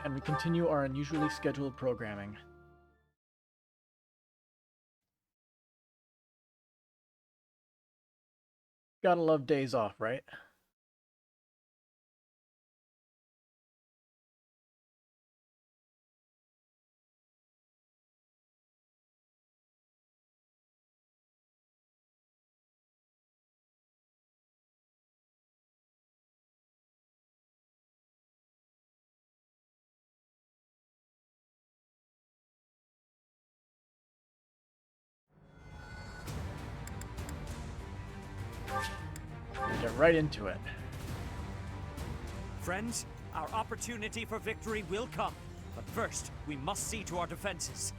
And we continue our unusually scheduled programming. Gotta love days off, right? Get right into it. Friends, our opportunity for victory will come. But first, we must see to our defenses.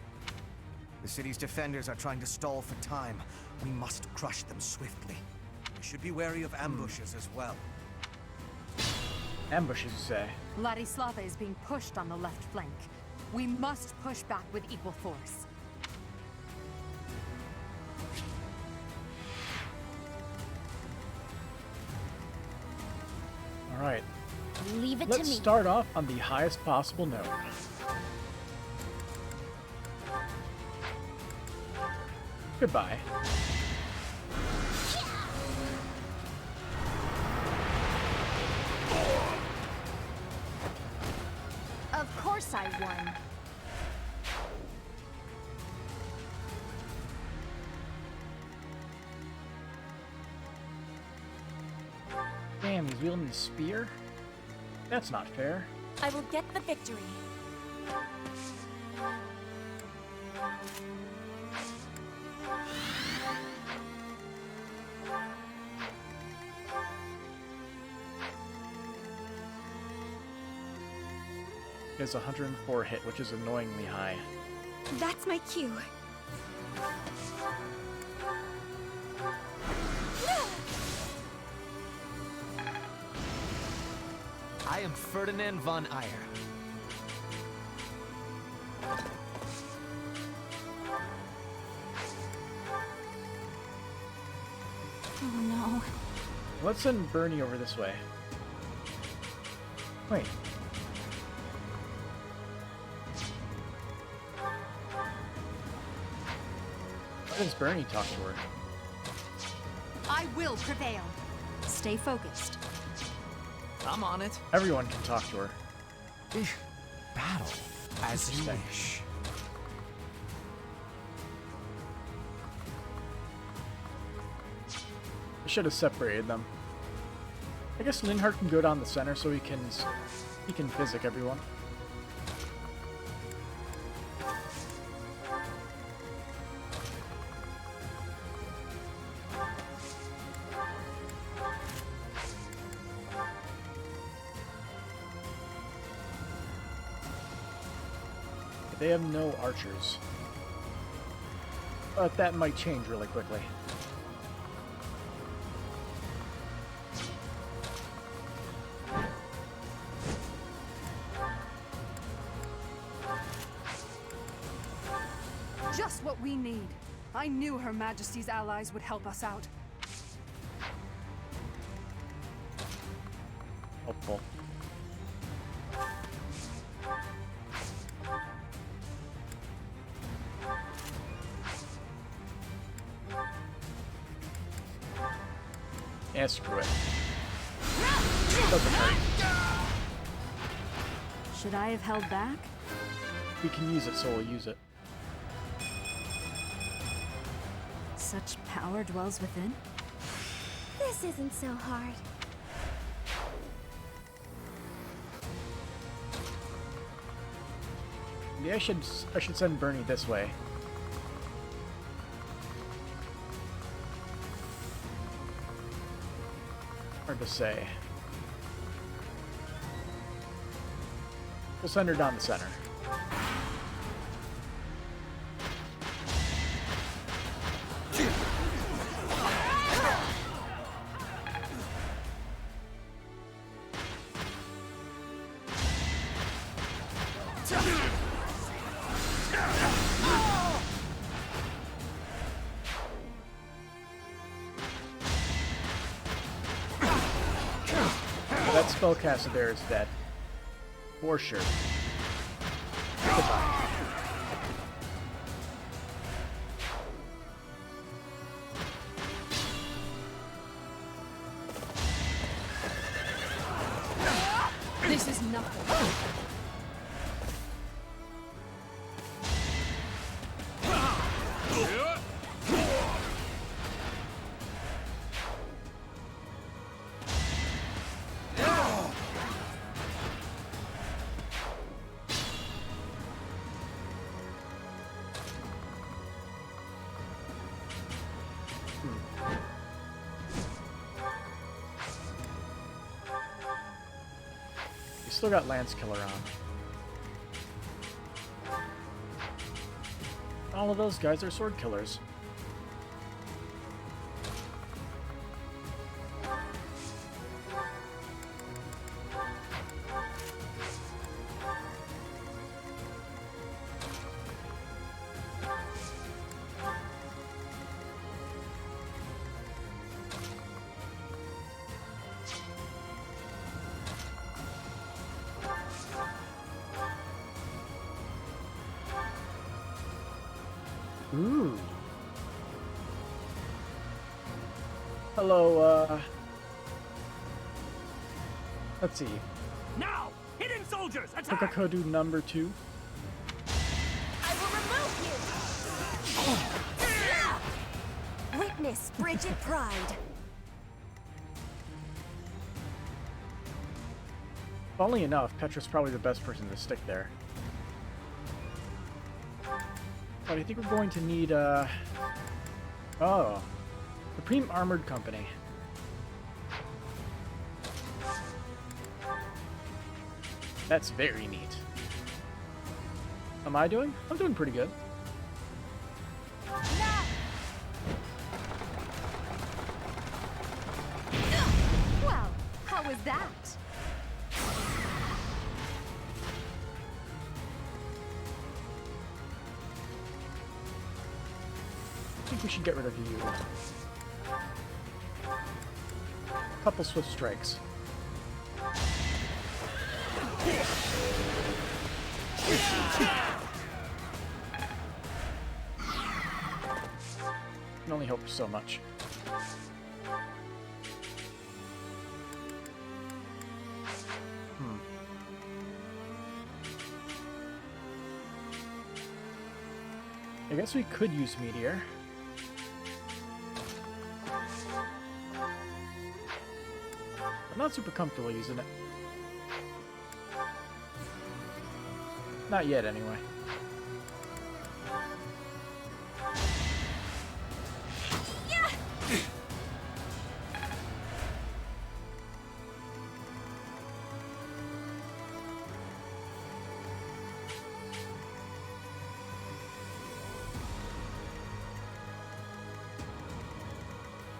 The city's defenders are trying to stall for time. We must crush them swiftly. We should be wary of ambushes as well. Ambushes, you say? Ladislava is being pushed on the left flank. We must push back with equal force. Alright. Leave it to me. Let's start off on the highest possible note. Goodbye. Of course I won. Damn, he's wielding the spear? That's not fair. I will get the victory. He has 104 hit, which is annoyingly high. That's my cue. I am Ferdinand von Eyre. Oh no. Let's send Bernie over this way. Wait. Why does Bernie talk to her? I will prevail. Stay focused. I'm on it. Everyone can talk to her. Battle as you Interesting. wish. I should have separated them. I guess Linhardt can go down the center so he can physic everyone. They have no archers. But that might change really quickly. Just what we need. I knew Her Majesty's allies would help us out. Helpful. Yeah, screw it. Doesn't hurt. Should I have held back? We can use it, so we'll use it. Such power dwells within. This isn't so hard. Maybe I should send Bernie this way. Hard to say. We'll send her down the center. That spellcaster there is dead. For sure. Goodbye. This is nothing. You still got Lance Killer on. All of those guys are sword killers. Ooh. Hello, let's see. Now! Hidden soldiers, attack! Kokokodu number 2. I will remove you! Witness Bridget Pride. Funnily enough, Petra's probably the best person to stick there. But I think we're going to need, oh. Supreme Armored Company. That's very neat. Am I doing? I'm doing pretty good. Well, how was that? I think we should get rid of you. Couple swift strikes. Can only hope so much. I guess we could use Meteor. I'm not super comfortable using it. Not yet, anyway.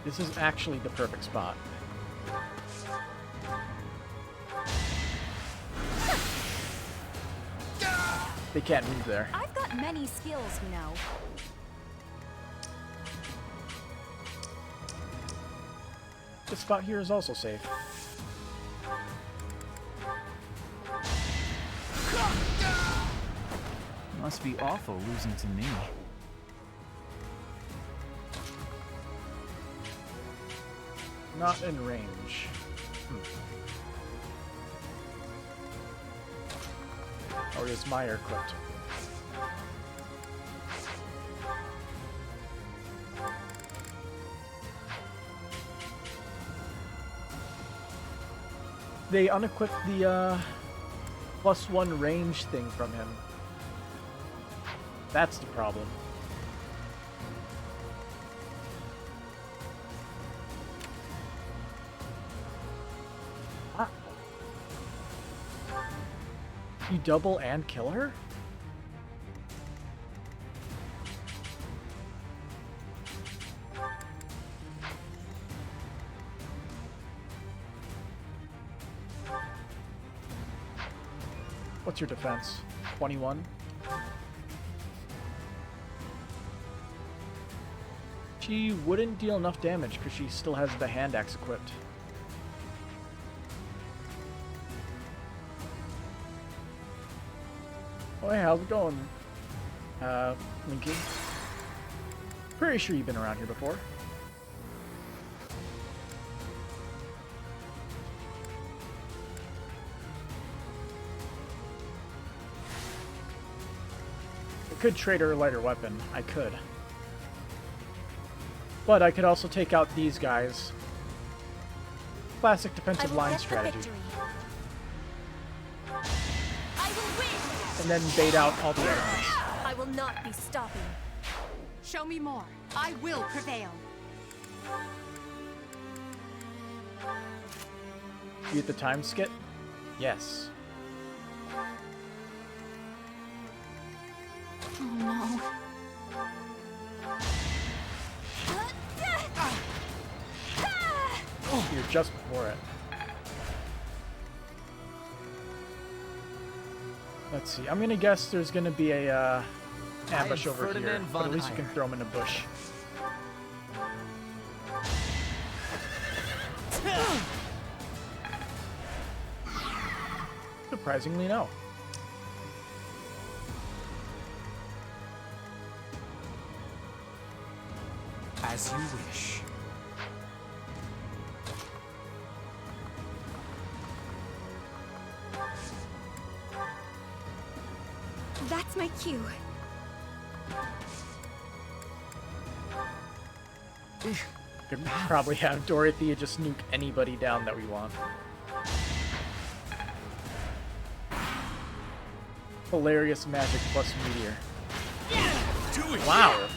This is actually the perfect spot. They can't move there. I've got many skills, you know. This spot here is also safe. Must be awful losing to me. Not in range. Or is Meyer equipped? They unequipped the +1 range thing from him. That's the problem. You double and kill her? What's your defense? 21? She wouldn't deal enough damage because she still has the hand axe equipped. Oh, hey, how's it going, Linky? Pretty sure you've been around here before. I could trade her a lighter weapon. I could. But I could also take out these guys. Classic defensive line strategy. I will win. And then bait out all the enemies. I will not be stopping. Show me more. I will prevail. You get the time skip? Yes. Oh no. You're just before it. Let's see. I'm gonna guess there's gonna be a ambush over here, Ferdinand but at von least you can Heyer. throw them in a bush. Surprisingly, no. As you wish. That's my cue. Could probably have Dorothea just nuke anybody down that we want. Hilarious magic plus meteor. Wow!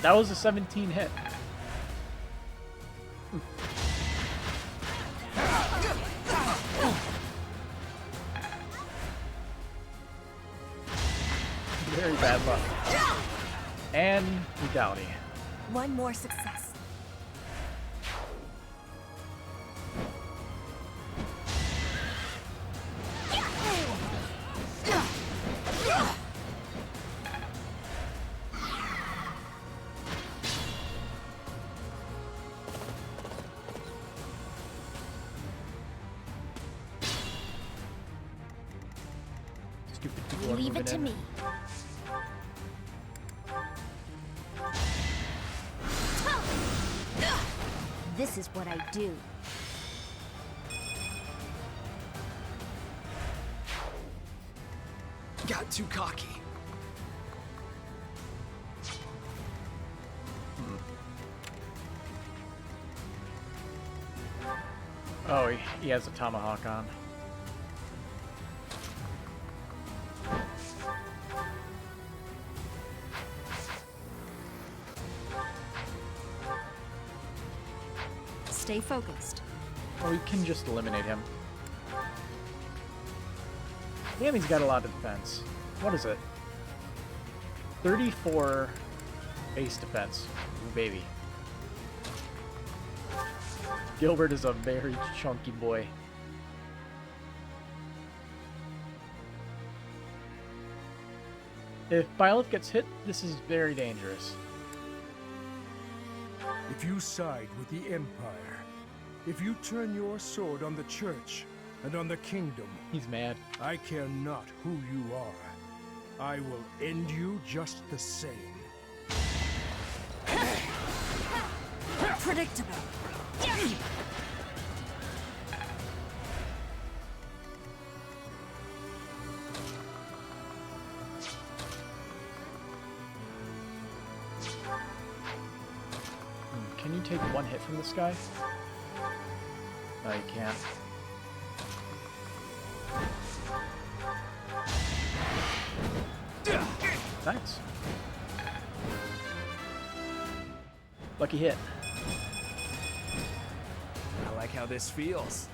That was a 17 hit. Very bad luck. And legality. One more success. Stupid people are Leave moving it to in. me. This is what I do. Got too cocky. Oh, he has a tomahawk on. Stay focused. Or we can just eliminate him. Damn, he's got a lot of defense. What is it? 34 base defense. Ooh, baby. Gilbert is a very chunky boy. If Byleth gets hit, this is very dangerous. If you side with the Empire, if you turn your sword on the Church and on the Kingdom, He's mad. I care not who you are. I will end you just the same. Predictable. Can you take one hit from this guy? No, you can't. Nice. Lucky hit. I like how this feels.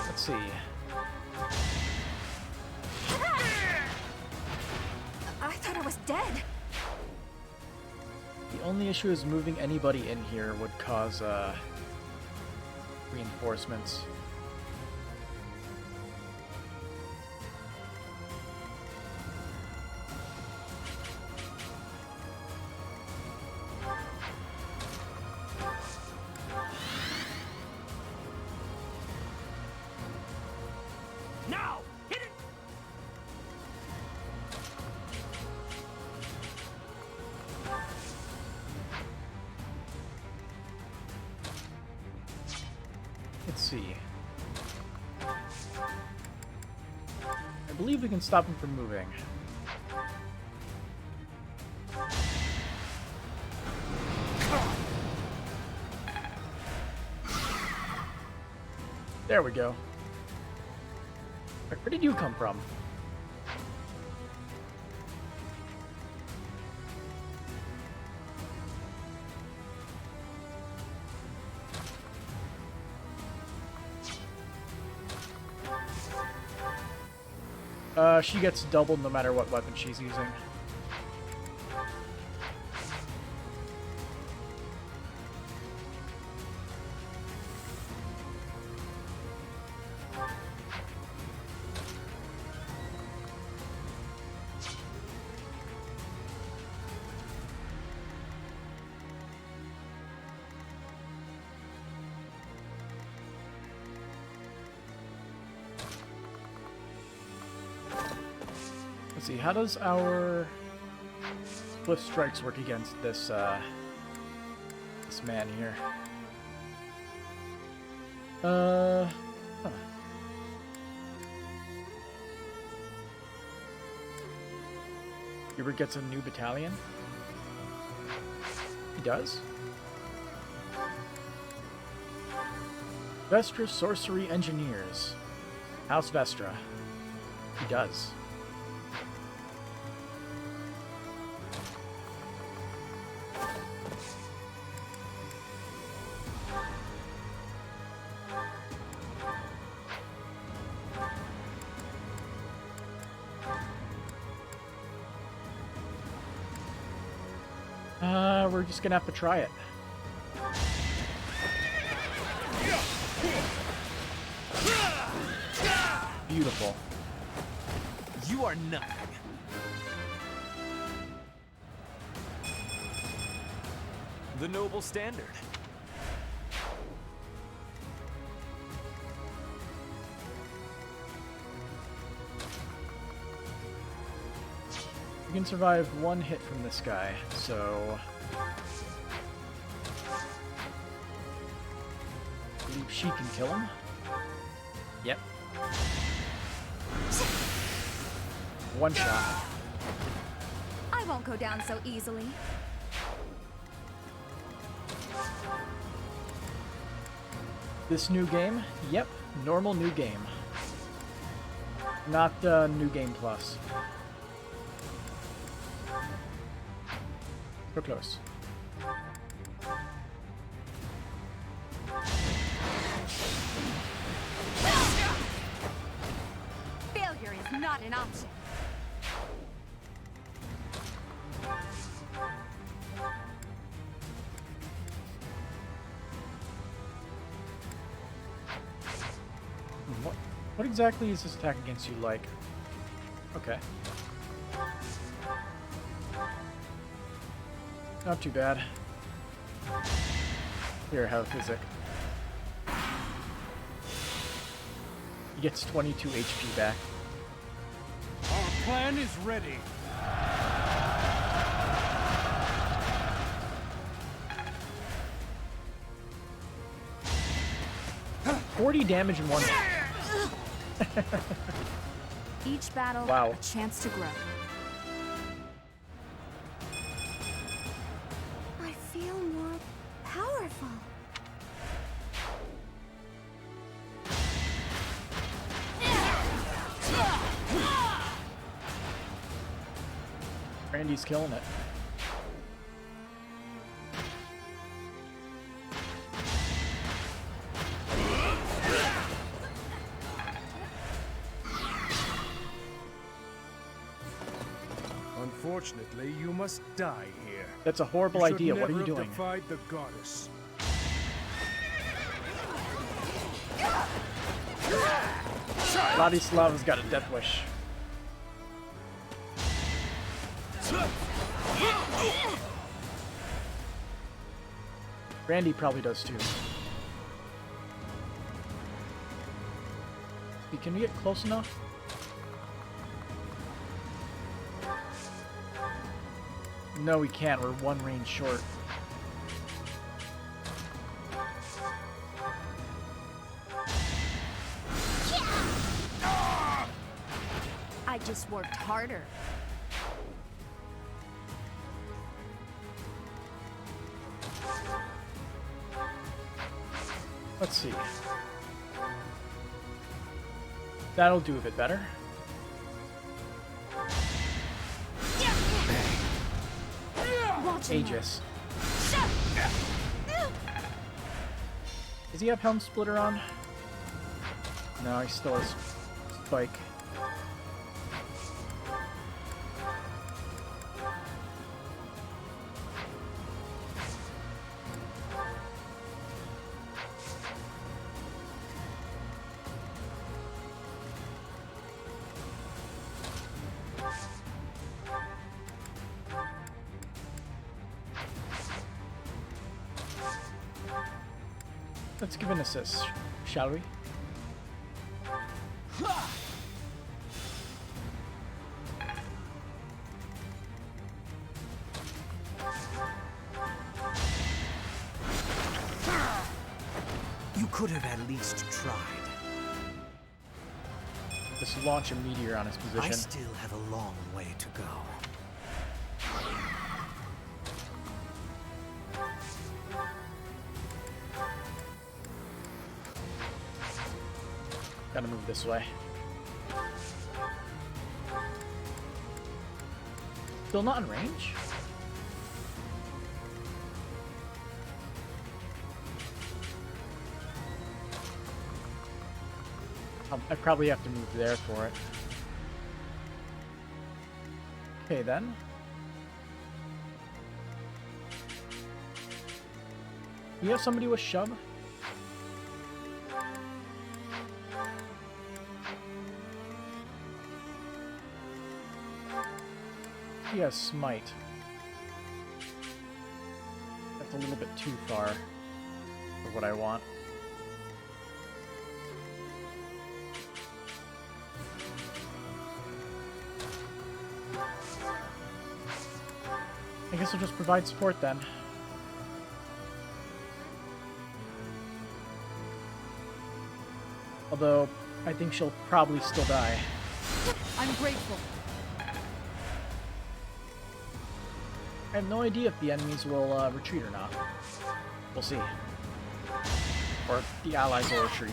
Let's see. I thought I was dead. The only issue is moving anybody in here would cause reinforcements. Let's see. I believe we can stop him from moving. There we go. Where did you come from? She gets doubled no matter what weapon she's using. Let's see, how does our Cliff Strikes work against this, this man here? Huh. Hubert gets a new battalion? He does? Vestra Sorcery Engineers. House Vestra. He does. We're just gonna have to try it. Beautiful. You are nothing. The noble standard. You can survive one hit from this guy, so... I believe she can kill him. Yep. One shot. I won't go down so easily. This new game? Yep, normal new game. Not New Game Plus. So close. Failure is not an option. What exactly is this attack against you like? Okay. Not too bad. Here, have Physic. He gets 22 HP back. Our plan is ready. $40 damage in one. Each battle, Wow. a chance to grow. I feel more powerful. Randy's killing it. Unfortunately, you must die here. That's a horrible You should idea. What are you never have doing? defied the goddess. Vladislav's got a death wish. Randy probably does too. Can we get close enough? No, we can't. We're one range short. just worked harder. Let's see. That'll do a bit better. Aegis. Does he have Helm Splitter on? No, he still has Spike. Let's give an assist, shall we? You could have at least tried. Just launch a meteor on his position. I still have a long way to go. Gotta move this way. Still not in range? I probably have to move there for it. Okay then. You have somebody with shove? He has smite. That's a little bit too far for what I want. I guess I'll just provide support then. Although, I think she'll probably still die. I'm grateful. I have no idea if the enemies will retreat or not. We'll see. Or if the allies will retreat.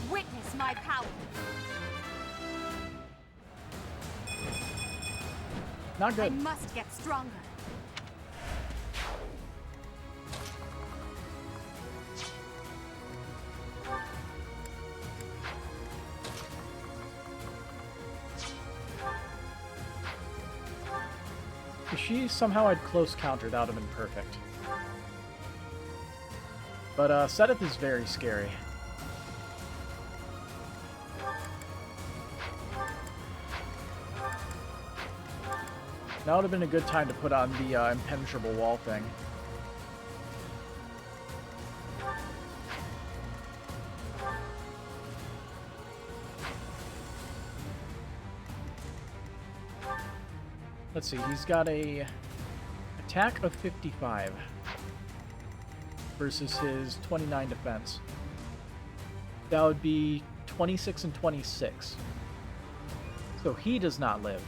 Witness my power. Not I good. must get stronger. If she somehow had close counter, that would have been perfect. But Sedith is very scary. That would have been a good time to put on the impenetrable wall thing. Let's see, he's got a attack of 55 versus his 29 defense. That would be 26 and 26. So he does not live.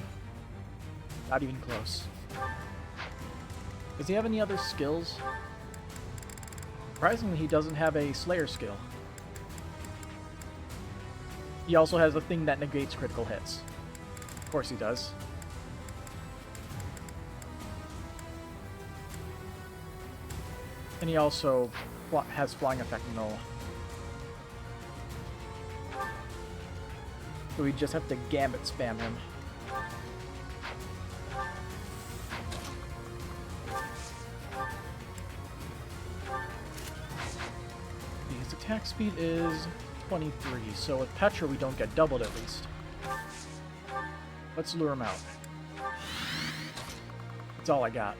Not even close. Does he have any other skills? Surprisingly, he doesn't have a Slayer skill. He also has a thing that negates critical hits. Of course he does. And he also has flying effect null. So we just have to gambit spam him. His attack speed is 23, so with Petra we don't get doubled at least. Let's lure him out. That's all I got.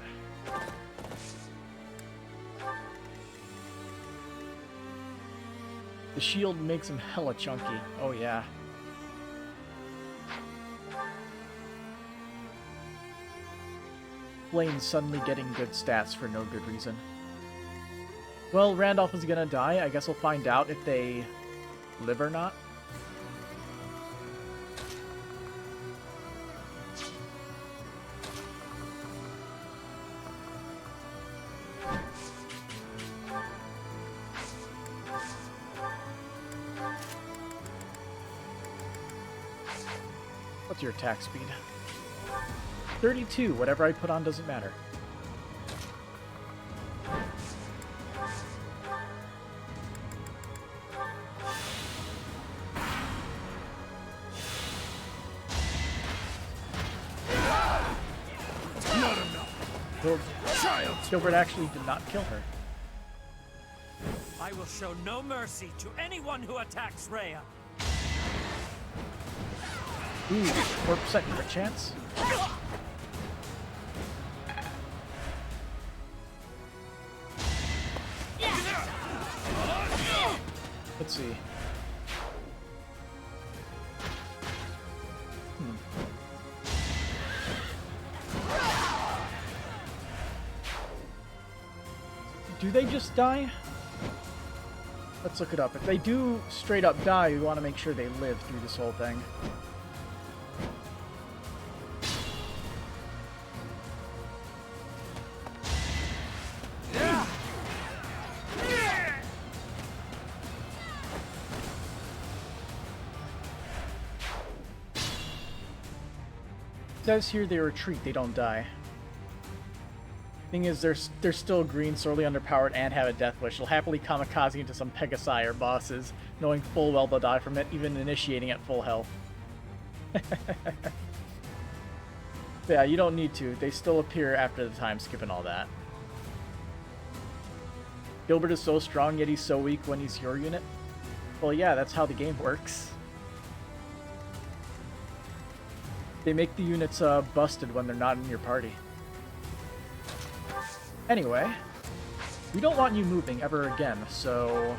The shield makes him hella chunky. Oh yeah. explains suddenly getting good stats for no good reason. Well, Randolph is gonna die. I guess we'll find out if they live or not. What's your attack speed? 32. Whatever I put on doesn't matter. Not enough. Gilbert actually did not kill her. I will show no mercy to anyone who attacks Rhea. Ooh, 4% crit chance? Let's see. Do they just die? Let's look it up. If they do straight up die, we want to make sure they live through this whole thing. It says here they retreat, they don't die. Thing is, they're still green, sorely underpowered, and have a death wish. They'll happily kamikaze into some Pegasi or bosses, knowing full well they'll die from it, even initiating at full health. Yeah, you don't need to. They still appear after the time skip and all that. Gilbert is so strong, yet he's so weak when he's your unit. Well, yeah, that's how the game works. They make the units busted when they're not in your party. Anyway, we don't want you moving ever again, so...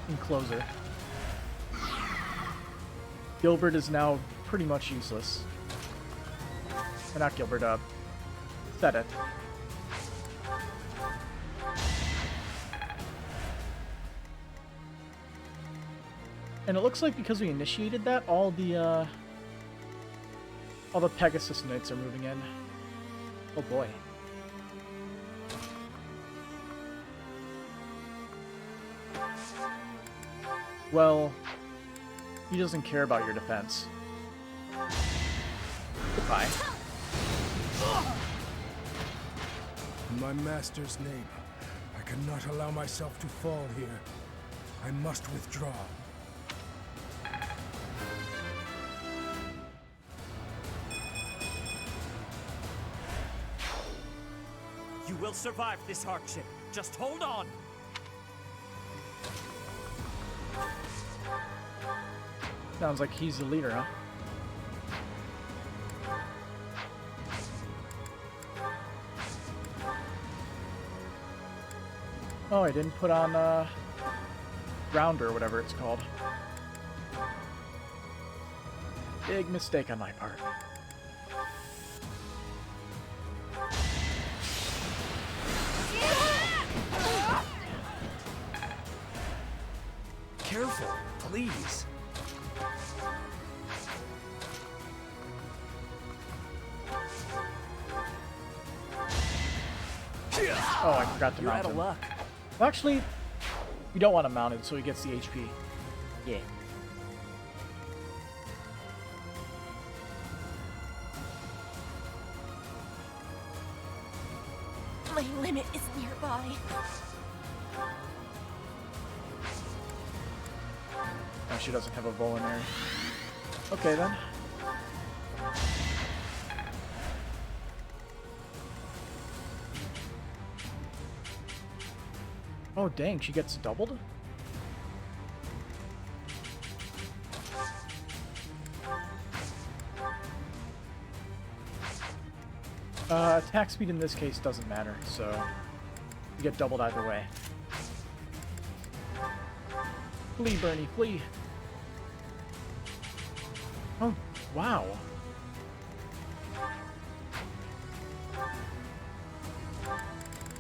Encloser. Gilbert is now pretty much useless. Or not Gilbert, Set it. And it looks like because we initiated that, all the Pegasus Knights are moving in. Oh boy. Well, he doesn't care about your defense. Goodbye. In my master's name, I cannot allow myself to fall here. I must withdraw. You will survive this hardship. Just hold on. Sounds like he's the leader, huh? Oh, I didn't put on, Rounder, or whatever it's called. Big mistake on my part. Careful, please. Oh, I forgot to You're mount out of him. luck. Well, actually, we don't want him mounted, so he gets the HP. Yeah. My limit is nearby. Oh, she doesn't have a Volinary. Okay, then. Oh, dang, she gets doubled? Attack speed in this case doesn't matter, so you get doubled either way. Flee, Bernie, flee! Oh, Wow.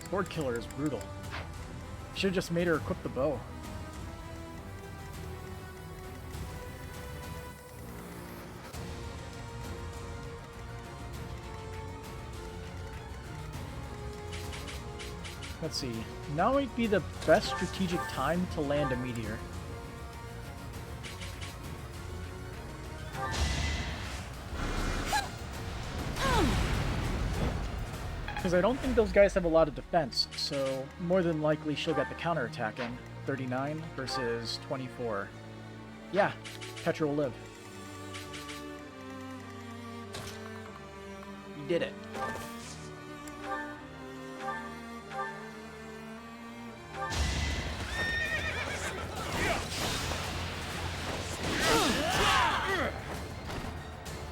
Sword killer is brutal. Should have just made her equip the bow. Let's see. Now might be the best strategic time to land a meteor. Because I don't think those guys have a lot of defense, so more than likely she'll get the counterattack in. 39 versus 24. Yeah, Petra will live. We did it.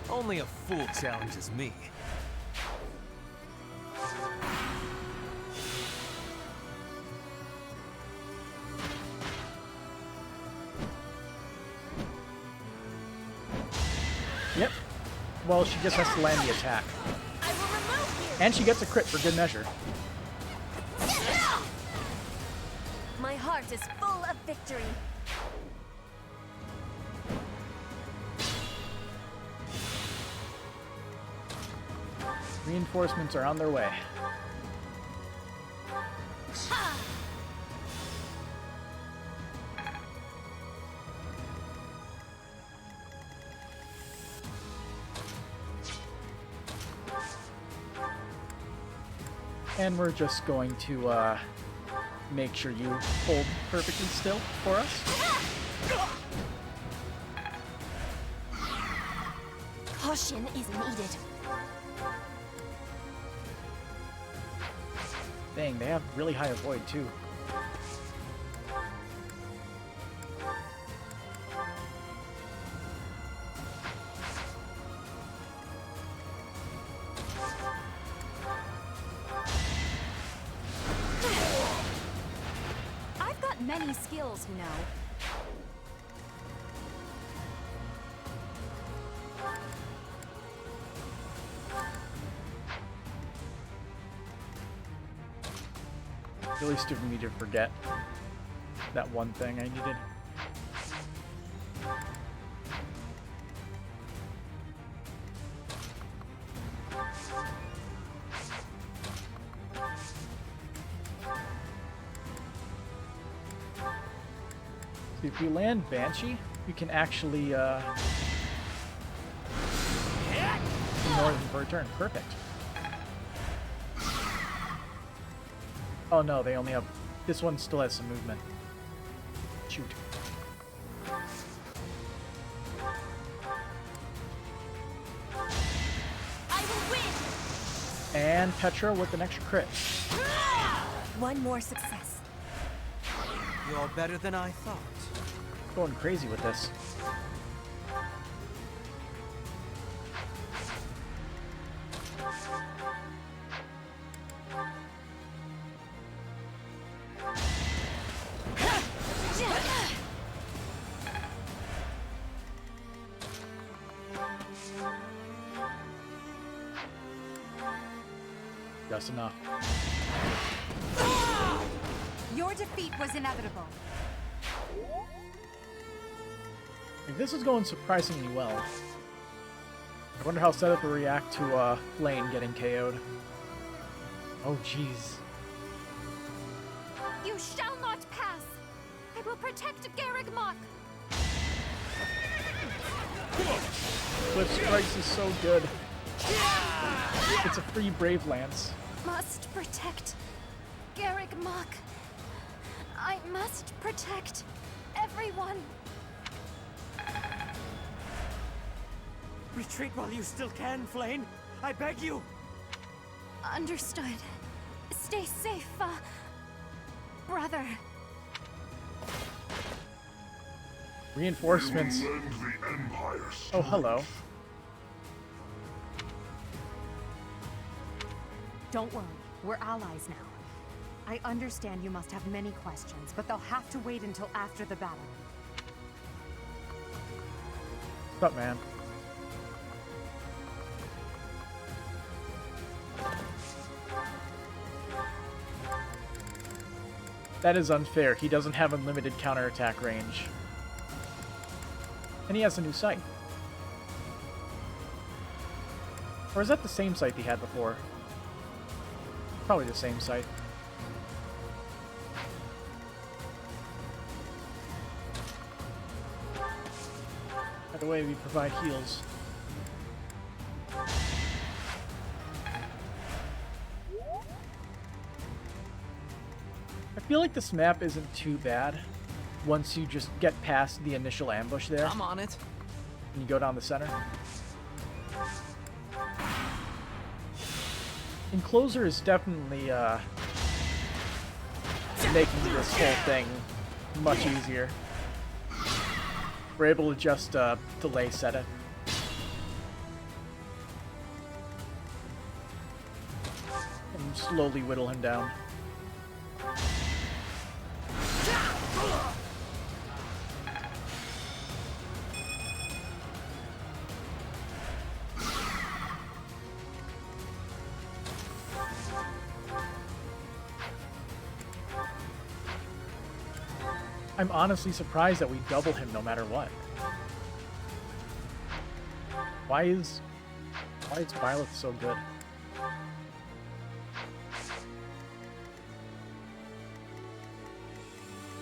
Only a fool challenges me. Yep. Well, she just has to land the attack. I will remove And she gets a crit for good measure. you! My heart is full of victory. Reinforcements are on their way. And we're just going to make sure you hold perfectly still for us. Caution is needed. Dang, they have really high avoid too. I've got many skills, you know. Really stupid of me to forget that one thing I needed. See, if we land Banshee, we can actually ignore them for a turn. Perfect. Oh no, they only have... This one still has some movement. Shoot. I will win! And Petra with an extra crit. One more success. You're better than I thought. Going crazy with this. Just enough. Your defeat was inevitable. Like, this is going surprisingly well. I wonder how Setup will react to Lane getting KO'd. Oh jeez. You shall not pass! I will protect Garreg Mach! Cliff Strikes is so good. It's a free Brave Lance. Must protect Garreg Mach. I must protect everyone. Retreat while you still can, Flame. I beg you. Understood. Stay safe, brother. Reinforcements. Oh, hello. Don't worry, we're allies now. I understand you must have many questions, but they'll have to wait until after the battle. What's up, man? That is unfair. He doesn't have unlimited counterattack range. And he has a new sight. Or is that the same sight he had before? Probably the same sight. By the way, we provide heals. I feel like this map isn't too bad once you just get past the initial ambush there. I'm on it. And you go down the center. Enclosure is definitely making this whole thing much easier. We're able to just delay set it. And slowly whittle him down. I'm honestly surprised that we double him no matter what. Why is Violet so good?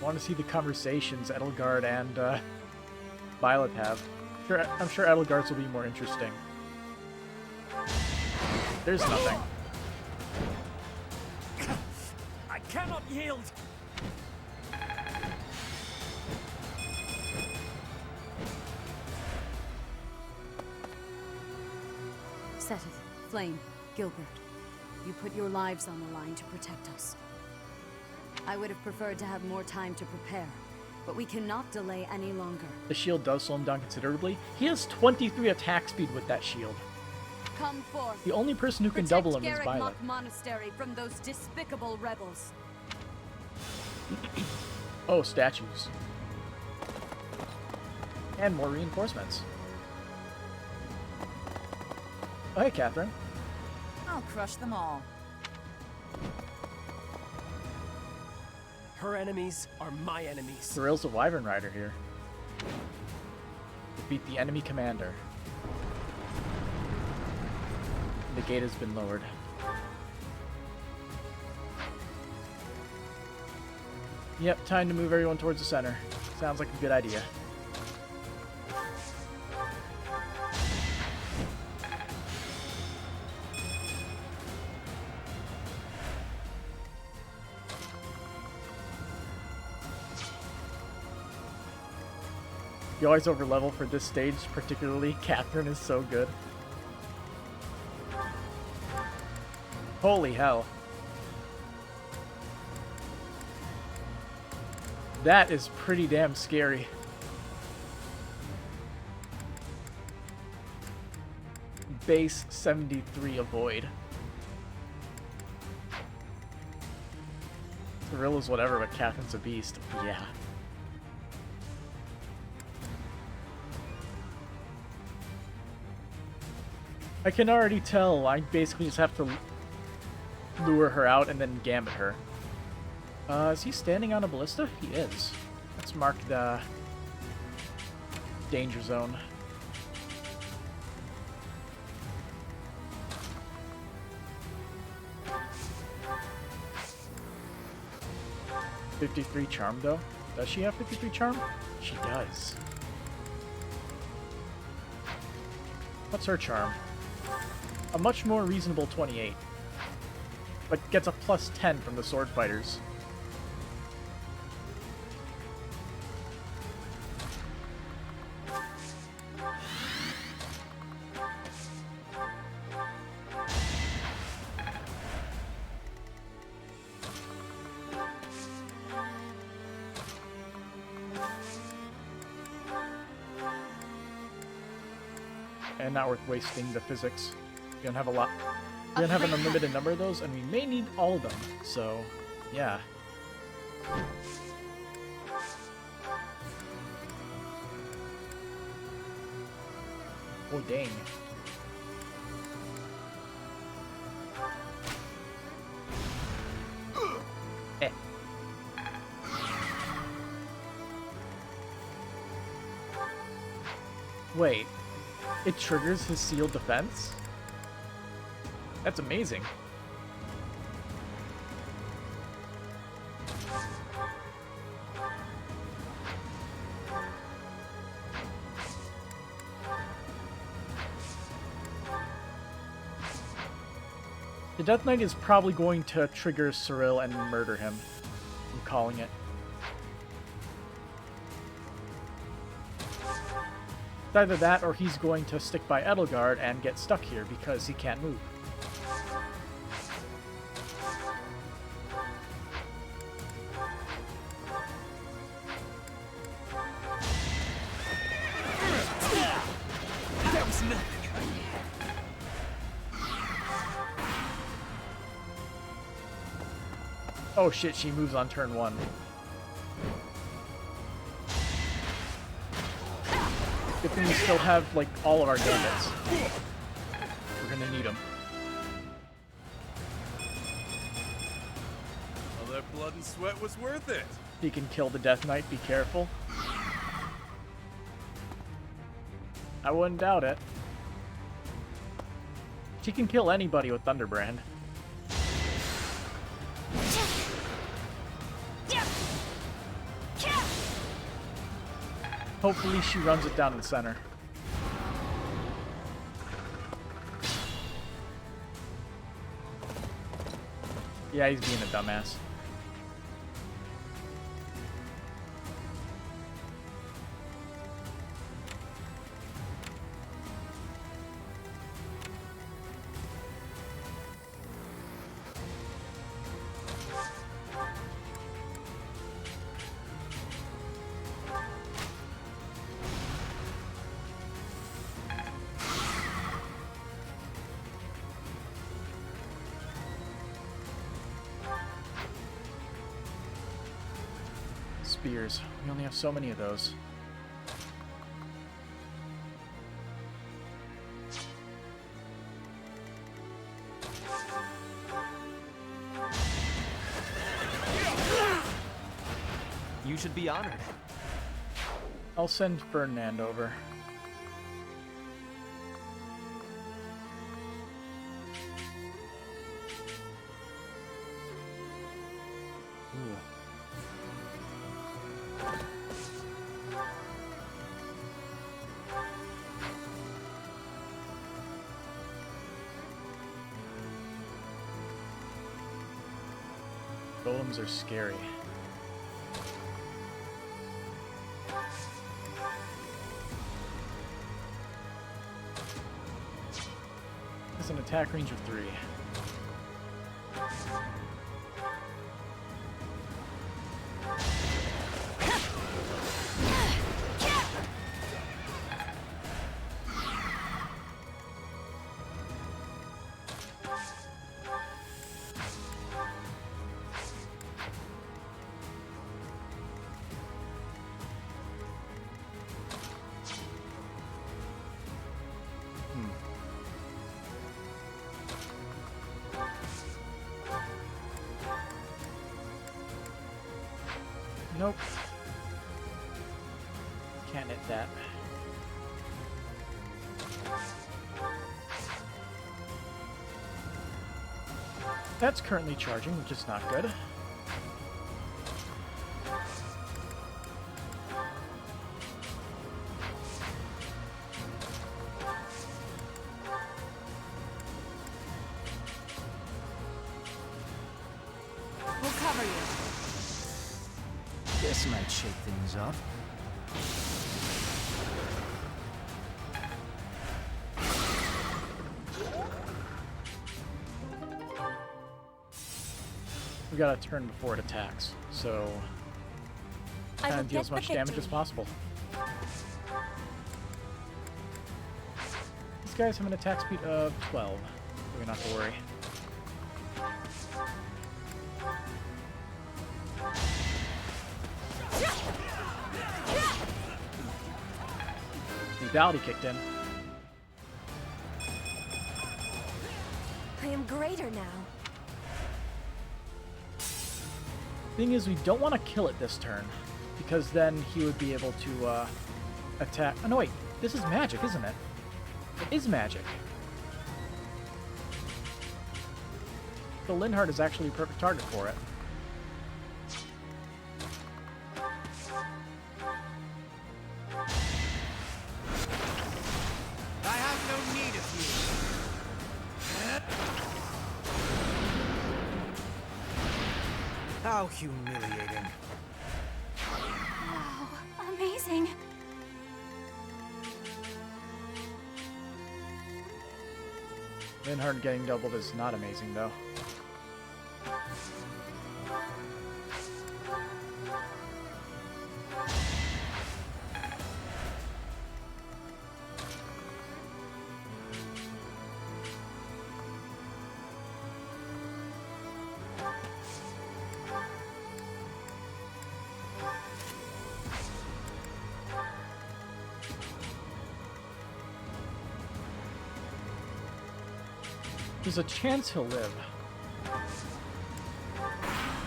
I want to see the conversations Edelgard and Violet have. I'm sure Edelgard's will be more interesting. There's nothing. I cannot yield. Seteth, Flame, Gilbert, you put your lives on the line to protect us. I would have preferred to have more time to prepare, but we cannot delay any longer. The shield does slow him down considerably. He has 23 attack speed with that shield. Come forth. The only person who can Protect double him is Garrett Violet. Mock Monastery from those despicable rebels. Oh, statues. And more reinforcements. Oh, hey, Catherine. I'll crush them all. Her enemies are my enemies. Cyril's the Wyvern Rider here. Defeat the enemy commander. The gate has been lowered. Yep, time to move everyone towards the center. Sounds like a good idea. You always over level for this stage, particularly. Catherine is so good. Holy hell. That is pretty damn scary. Base 73 avoid. Cirilla's whatever, but Catherine's a beast. Yeah. I can already tell. I basically just have to lure her out and then gambit her. Is he standing on a ballista? He is. Let's mark the danger zone. $53 charm, though? Does she have 53 charm? She does. What's her charm? A much more reasonable 28. But gets a plus 10 from the sword fighters. And not worth wasting the physics. We don't have a lot. We don't have an unlimited number of those, and we may need all of them. So, yeah. Oh, dang. Eh. Wait, it triggers his sealed defense? That's amazing. The Death Knight is probably going to trigger Cyril and murder him. I'm calling it. It's either that or he's going to stick by Edelgard and get stuck here because he can't move. That was nothing. Oh shit, she moves on turn 1. Good thing we still have, like, all of our gambits. We're gonna need them. All that blood and sweat was worth it. He can kill the Death Knight, be careful. I wouldn't doubt it. She can kill anybody with Thunderbrand. Hopefully she runs it down the center. Yeah, he's being a dumbass. Spears. We only have so many of those. You should be honored. I'll send Ferdinand over. Golems are scary. It's an attack range of 3. Nope. Can't hit that. That's currently charging, which is not good. We'll cover you. This might shake things up. We got to turn before it attacks, so I kind will of deal get as the much damage as victory. possible. These guys have an attack speed of 12. We're gonna have to worry. Lethality kicked in. I am greater now. Thing is, we don't want to kill it this turn, because then he would be able to attack. Oh no, wait. This is magic, isn't it? It is magic. So Linhardt is actually a perfect target for it. I have no need of you. How humiliating. Wow, amazing. Linhardt getting doubled is not amazing, though. There's a chance he'll live.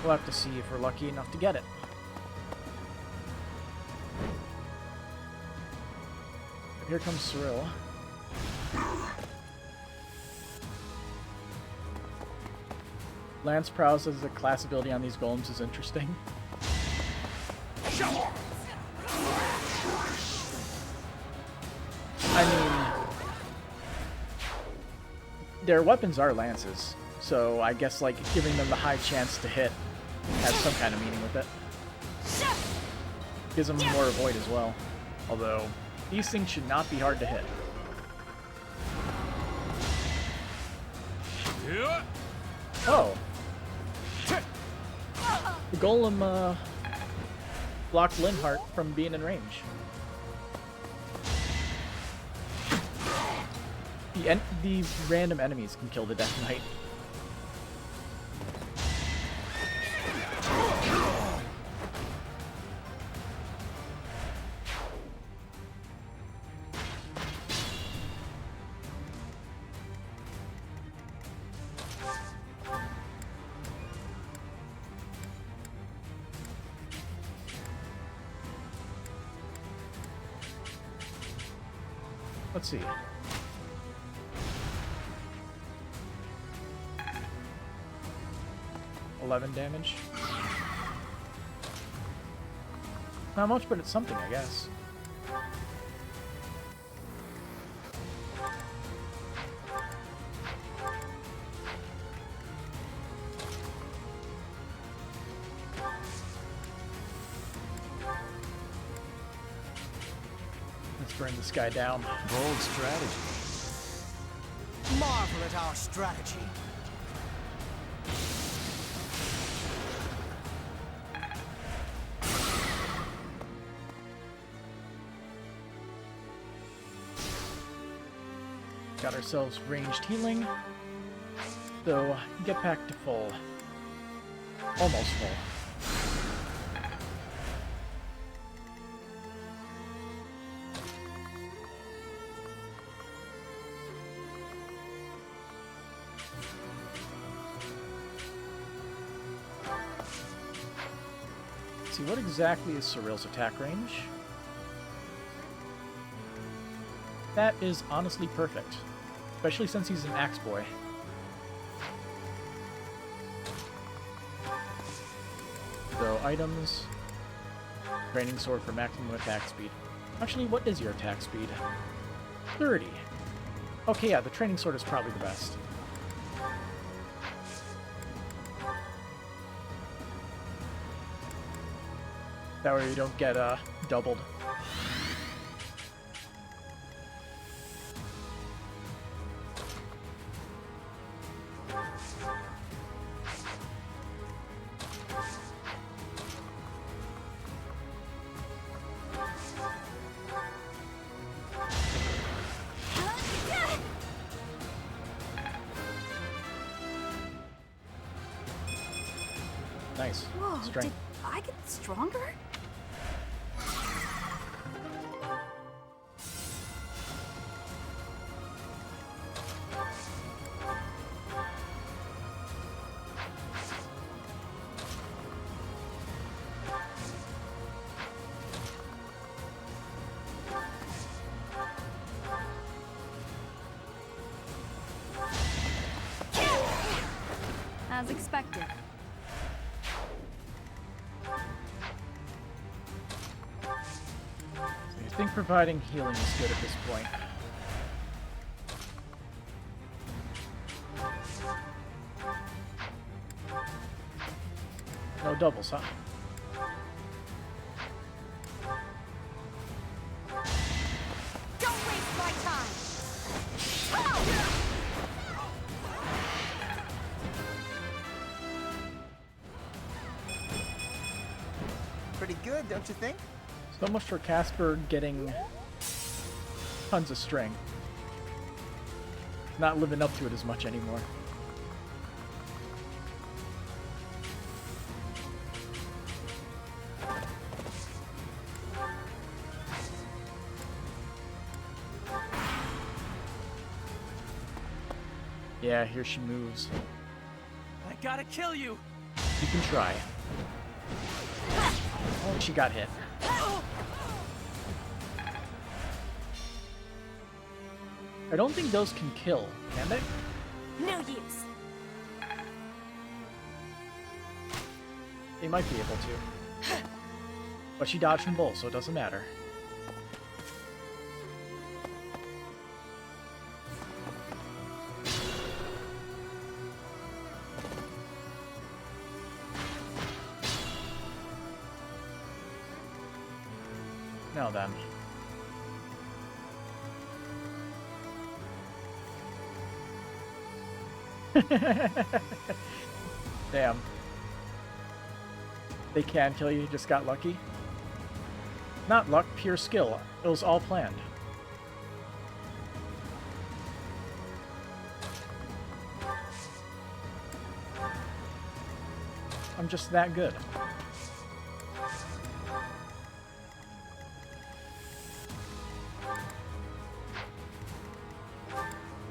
We'll have to see if we're lucky enough to get it. Here comes Cyril. Lance Prowse as a class ability on these golems is interesting. I mean, their weapons are lances, so I guess like giving them the high chance to hit has some kind of meaning with it. Gives them more avoid as well. Although, these things should not be hard to hit. Oh! The golem blocked Linhardt from being in range. The random enemies can kill the Death Knight. Let's see. $11 damage. Not much, but it's something, I guess. Let's bring this guy down. Bold strategy. Marvel at our strategy. Got ourselves ranged healing. So, get back to full. Almost full. Let's see, what exactly is Cyril's attack range? That is honestly perfect. Especially since he's an axe boy. So, items. Training sword for maximum attack speed. Actually, what is your attack speed? 30. Okay, yeah, the training sword is probably the best. That way you don't get doubled. Nice. Whoa, Strength. did I get stronger? As expected. So you think providing healing is good at this point? No doubles, huh? Don't waste my time! Pretty good, don't you think? So much for Casper getting tons of strength. Not living up to it as much anymore. Yeah, here she moves. I gotta kill you! You can try. Oh, she got hit. I don't think those can kill, can they? No use. They might be able to. But she dodged from both, so it doesn't matter. Now then. Damn. They can kill you, just got lucky. Not luck, pure skill. It was all planned. I'm just that good.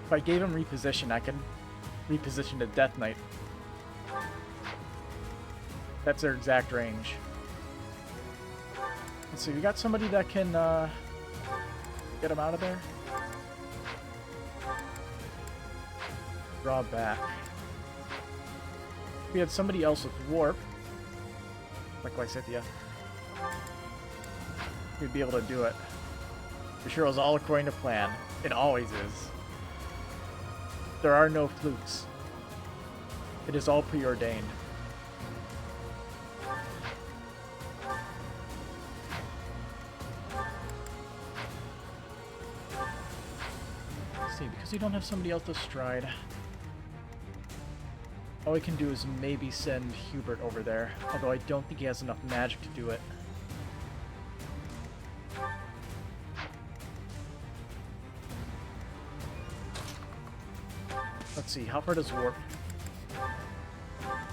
If I gave him reposition, I could reposition to Death Knight. That's their exact range. Let's see, we got somebody that can get him out of there. Draw back. If we had somebody else with warp, like Lysithia, we'd be able to do it. For sure, it was all according to plan. It always is. There are no flukes. It is all preordained. Let's see, because we don't have somebody else to stride, all we can do is maybe send Hubert over there, although I don't think he has enough magic to do it. Let's see, how far does warp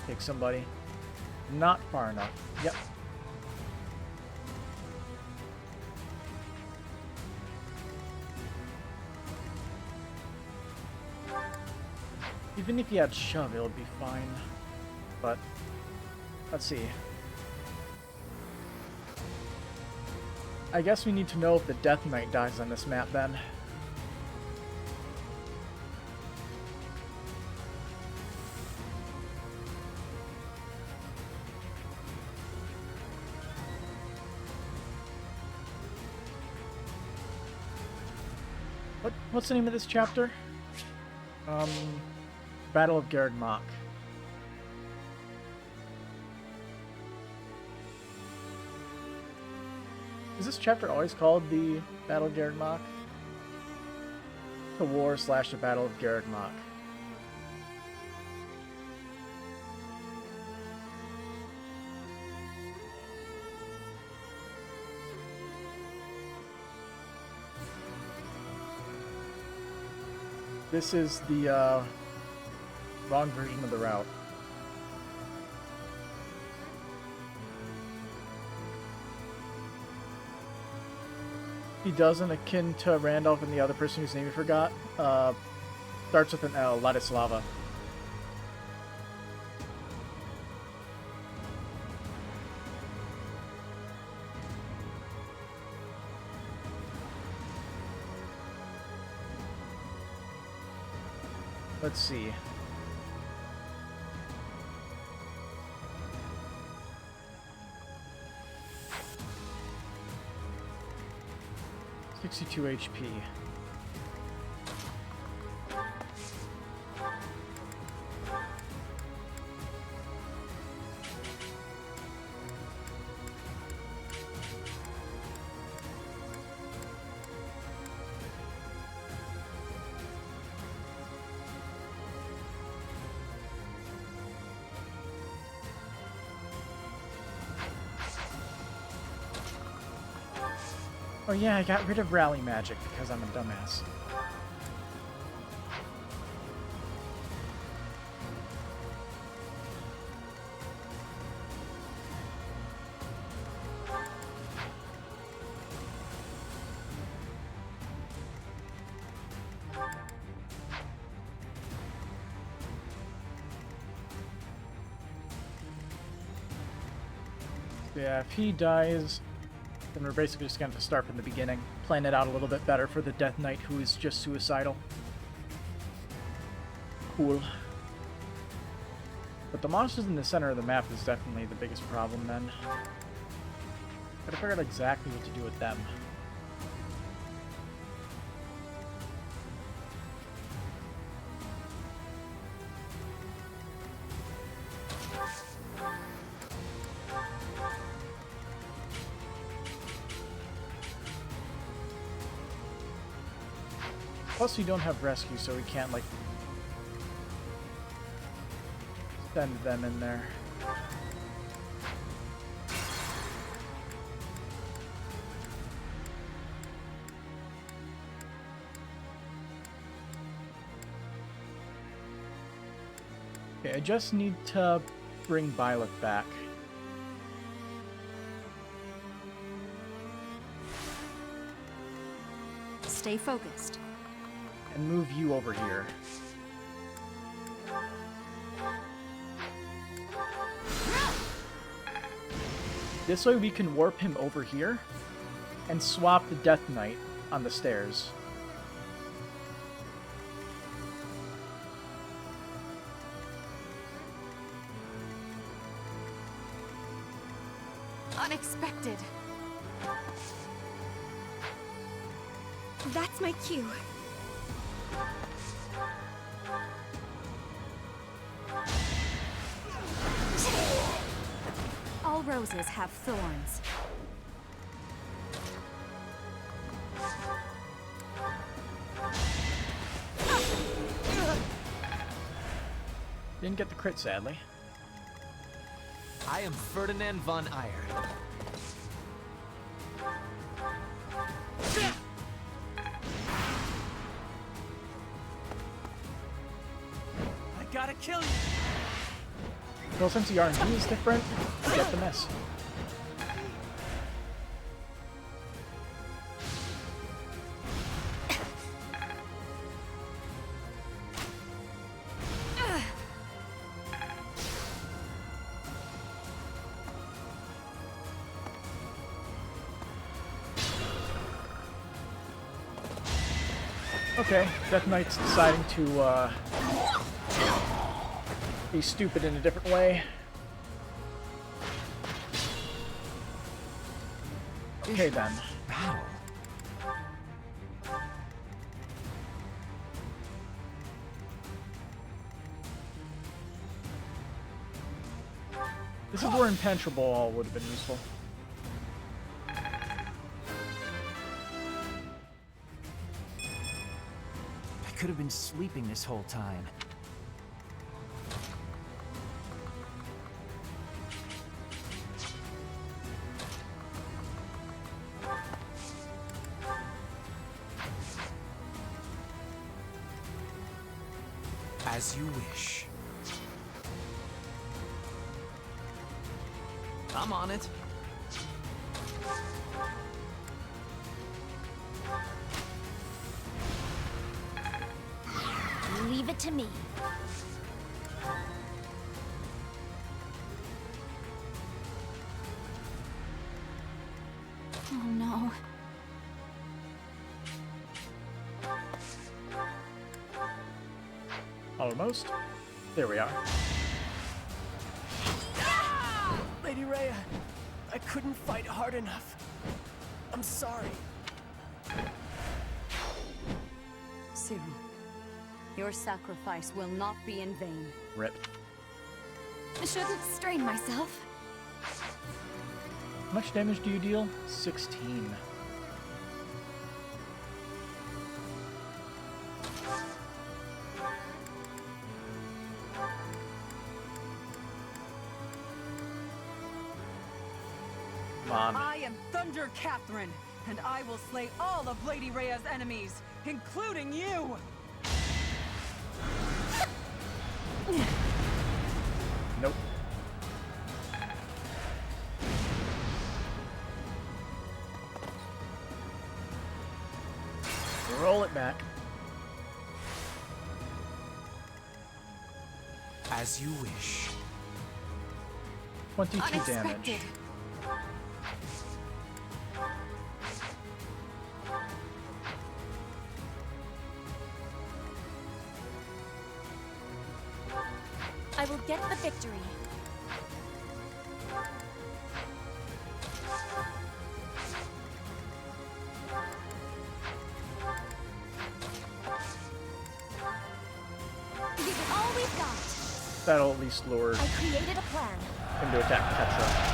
take somebody? Not far enough. Yep. Even if you had shove, it would be fine. But let's see. I guess we need to know if the Death Knight dies on this map then. What's the name of this chapter? Battle of Garreg Mach. Is this chapter always called the Battle of Garreg Mach? The War / the Battle of Garreg Mach. This is the wrong version of the route. He doesn't, akin to Randolph and the other person whose name you forgot. Starts with an L, Ladislava. Let's see. 62 HP. Oh yeah, I got rid of rally magic because I'm a dumbass. Yeah, if he dies, then we're basically just going to have to start from the beginning. Plan it out a little bit better for the Death Knight who is just suicidal. Cool. But the monsters in the center of the map is definitely the biggest problem then. Gotta figure out exactly what to do with them. Plus, we don't have rescue, so we can't, like, send them in there. Okay, I just need to bring Violet back. Stay focused. And move you over here. This way we can warp him over here and swap the Death Knight on the stairs. Unexpected. That's my cue. All roses have thorns. Didn't get the crit, sadly. I am Ferdinand von Eyre. I gotta kill you! Well, since the RNG is different, get the miss. Okay, Death Knight's deciding to be stupid in a different way. Okay then. Battle. This is where Impenetrable All would have been useful. I could have been sleeping this whole time. As you wish. I'm on it. Leave it to me. Oh no. Almost. There we are. Lady Rhea, I couldn't fight hard enough. I'm sorry. Cyril, your sacrifice will not be in vain. Rip. I shouldn't strain myself. How much damage do you deal? 16. Come on. I am Thunder Catherine, and I will slay all of Lady Rhea's enemies, including you! Nope. Roll it back. As you wish. 22 Unexpected. damage. I will get the victory. Give it all we've got. That'll at least lure I created a plan. him to attack Petra.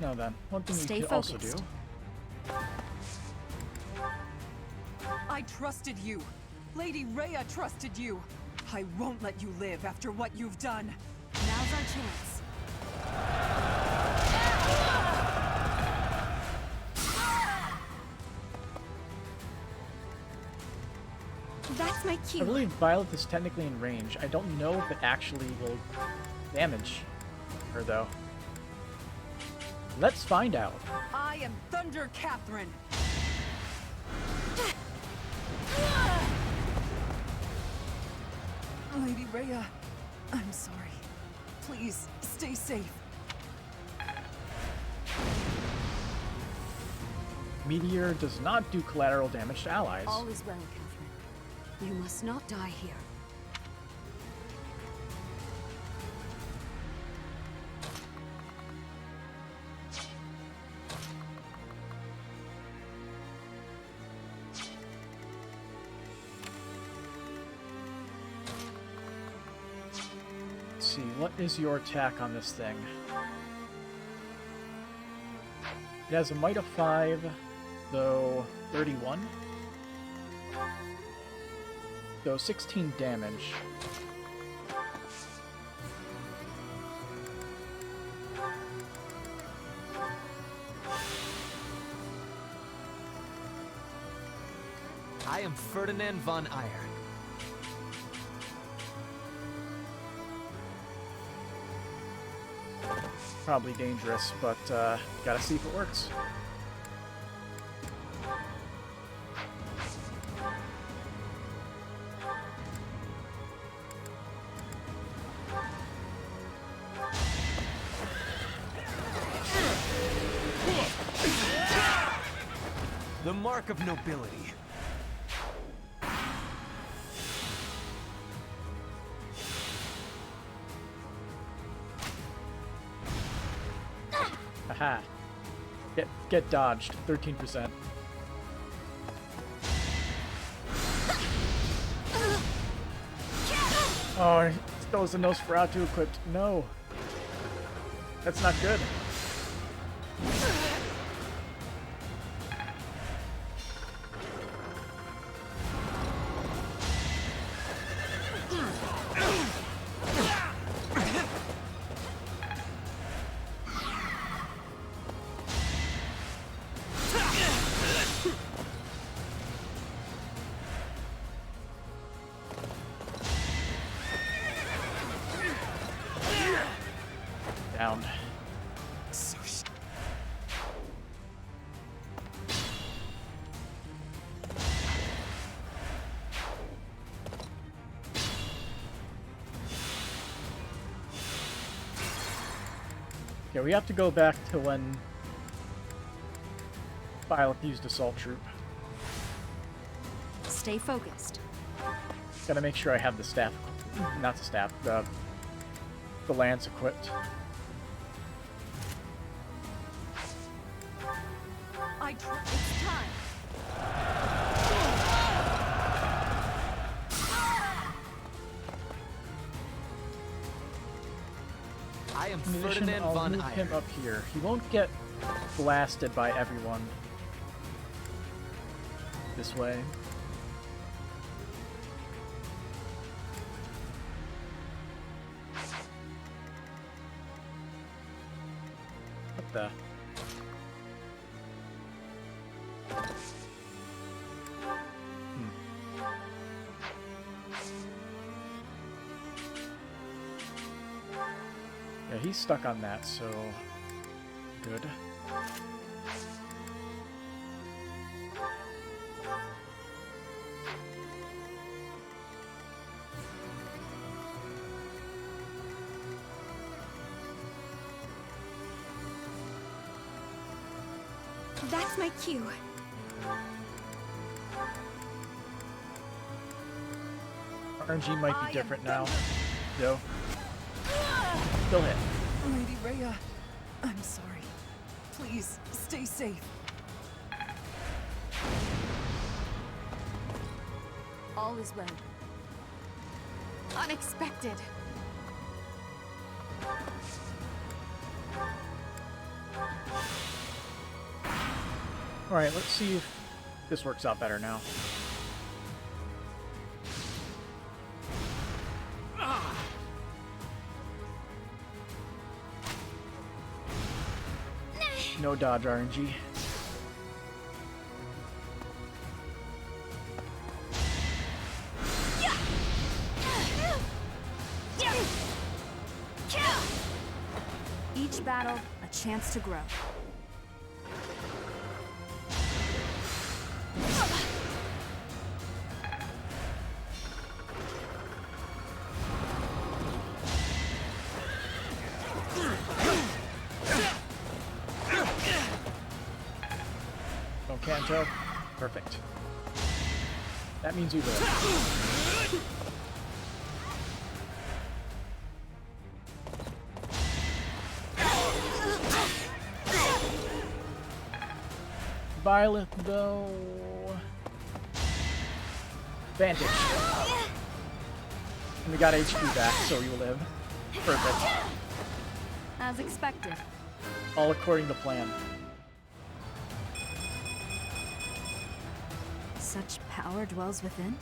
Now then, one thing Stay you could also do. focused. I trusted you. Lady Rhea trusted you. I won't let you live after what you've done. Now's our chance. That's my I cue. believe Violet is technically in range. I don't know if it actually will damage her, though. Let's find out. I am Thunder Catherine. Lady Rhea, I'm sorry. Please, stay safe. Meteor does not do collateral damage to allies. All is well, Catherine. You must not die here. Let's see, what is your attack on this thing? It has a might of 5, though 31. So 16 damage. I am Ferdinand von Eyre. Probably dangerous, but gotta see if it works. The mark of nobility. Aha. Get dodged. 13%. Oh, still has a Nosferatu equipped. No. That's not good. Downed. Okay, we have to go back to when Violet used assault troop. Stay focused. Gotta make sure I have the staff, not the staff, the lance equipped. It's time. I am In addition, Ferdinand I'll von move Eyre. him up here. He won't get blasted by everyone this way. What the? Yeah, he's stuck on that, so good. That's my cue. RNG might be different now. Yo. Still hit. Lady Rhea, I'm sorry. Please, stay safe. All is well. Unexpected. Alright, let's see if this works out better now. No dodge RNG. Each battle, a chance to grow. No Kanto. Perfect. That means we live. Violet, though. Vantage. And we got HP back, so we will live. Perfect. As expected. All according to plan. Such power dwells within?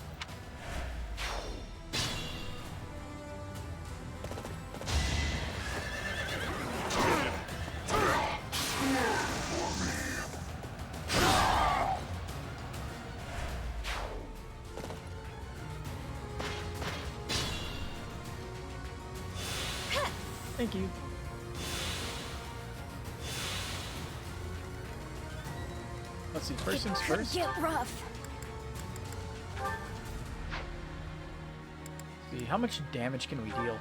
Thank you. Let's see, first things first. Get rough. See, how much damage can we deal?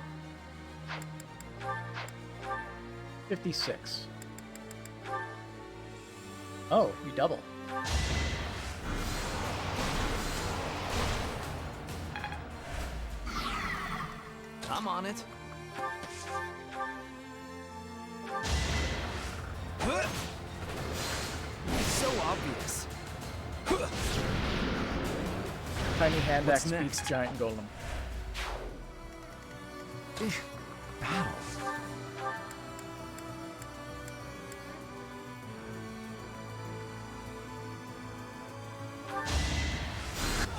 56. Oh, we double. I'm on it. It's so obvious. Tiny hand What's axe next? beats giant golem. Battle.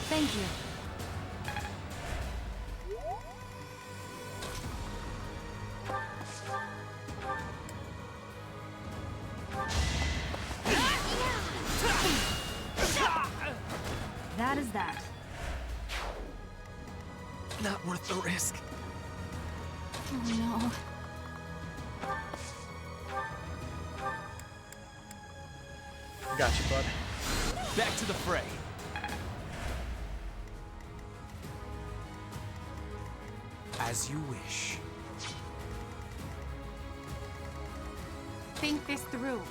Thank you. That is that. Not worth the risk. Oh no. Got you, bud. Back to the fray. As you wish. Think this through.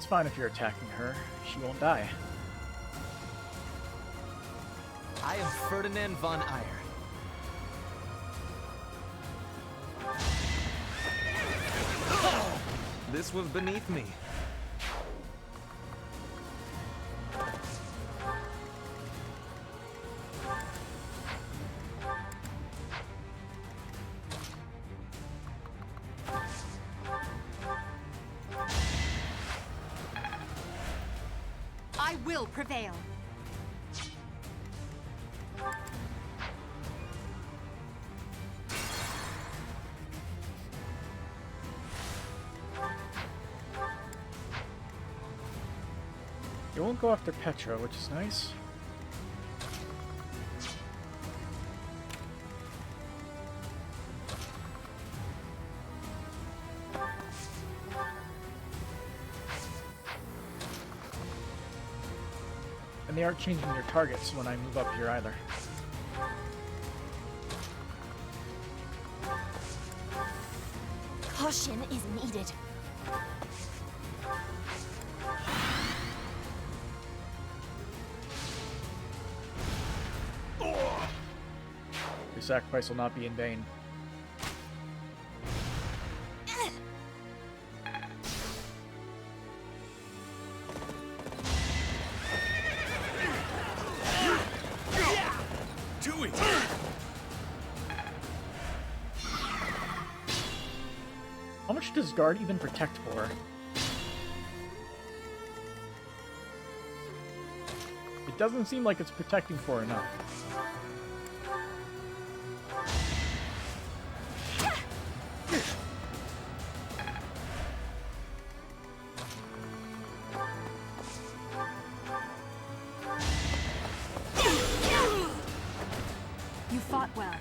fine if you're attacking her. She won't die. I am Ferdinand von Eyre. This was beneath me. I will prevail. It won't go after Petra, which is nice. And they aren't changing their targets when I move up here either. Caution is needed. Your sacrifice will not be in vain. How much does guard even protect for? It doesn't seem like it's protecting for enough. You fought well.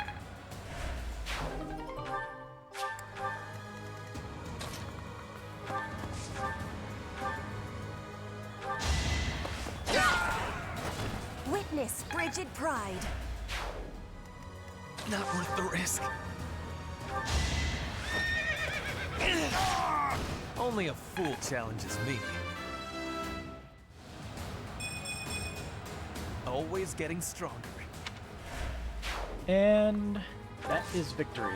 Witness frigid pride. Not worth the risk. Only a fool challenges me. Always getting stronger. And that is victory.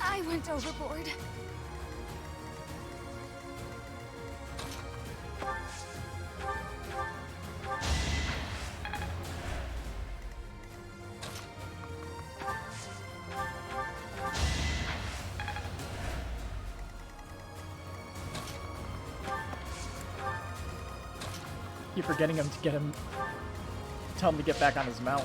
I went overboard. Keep forgetting him to get him. Tell him to get back on his mount.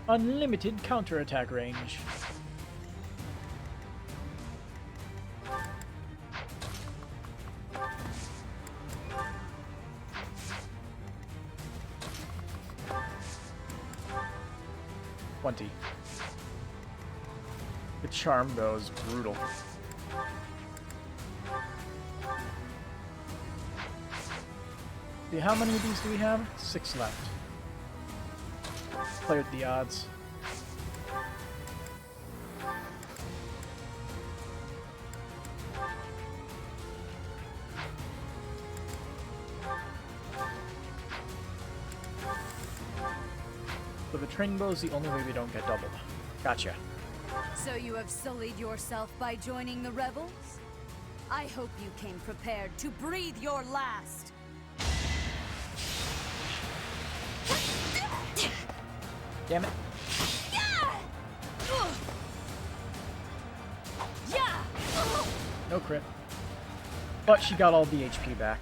Unlimited counterattack range. The charm, though, is brutal. See, how many of these do we have? 6 left. Cleared the odds. So the training bow is the only way we don't get doubled. Gotcha. So you have sullied yourself by joining the rebels? I hope you came prepared to breathe your last. Damn it. No crit. But she got all the HP back.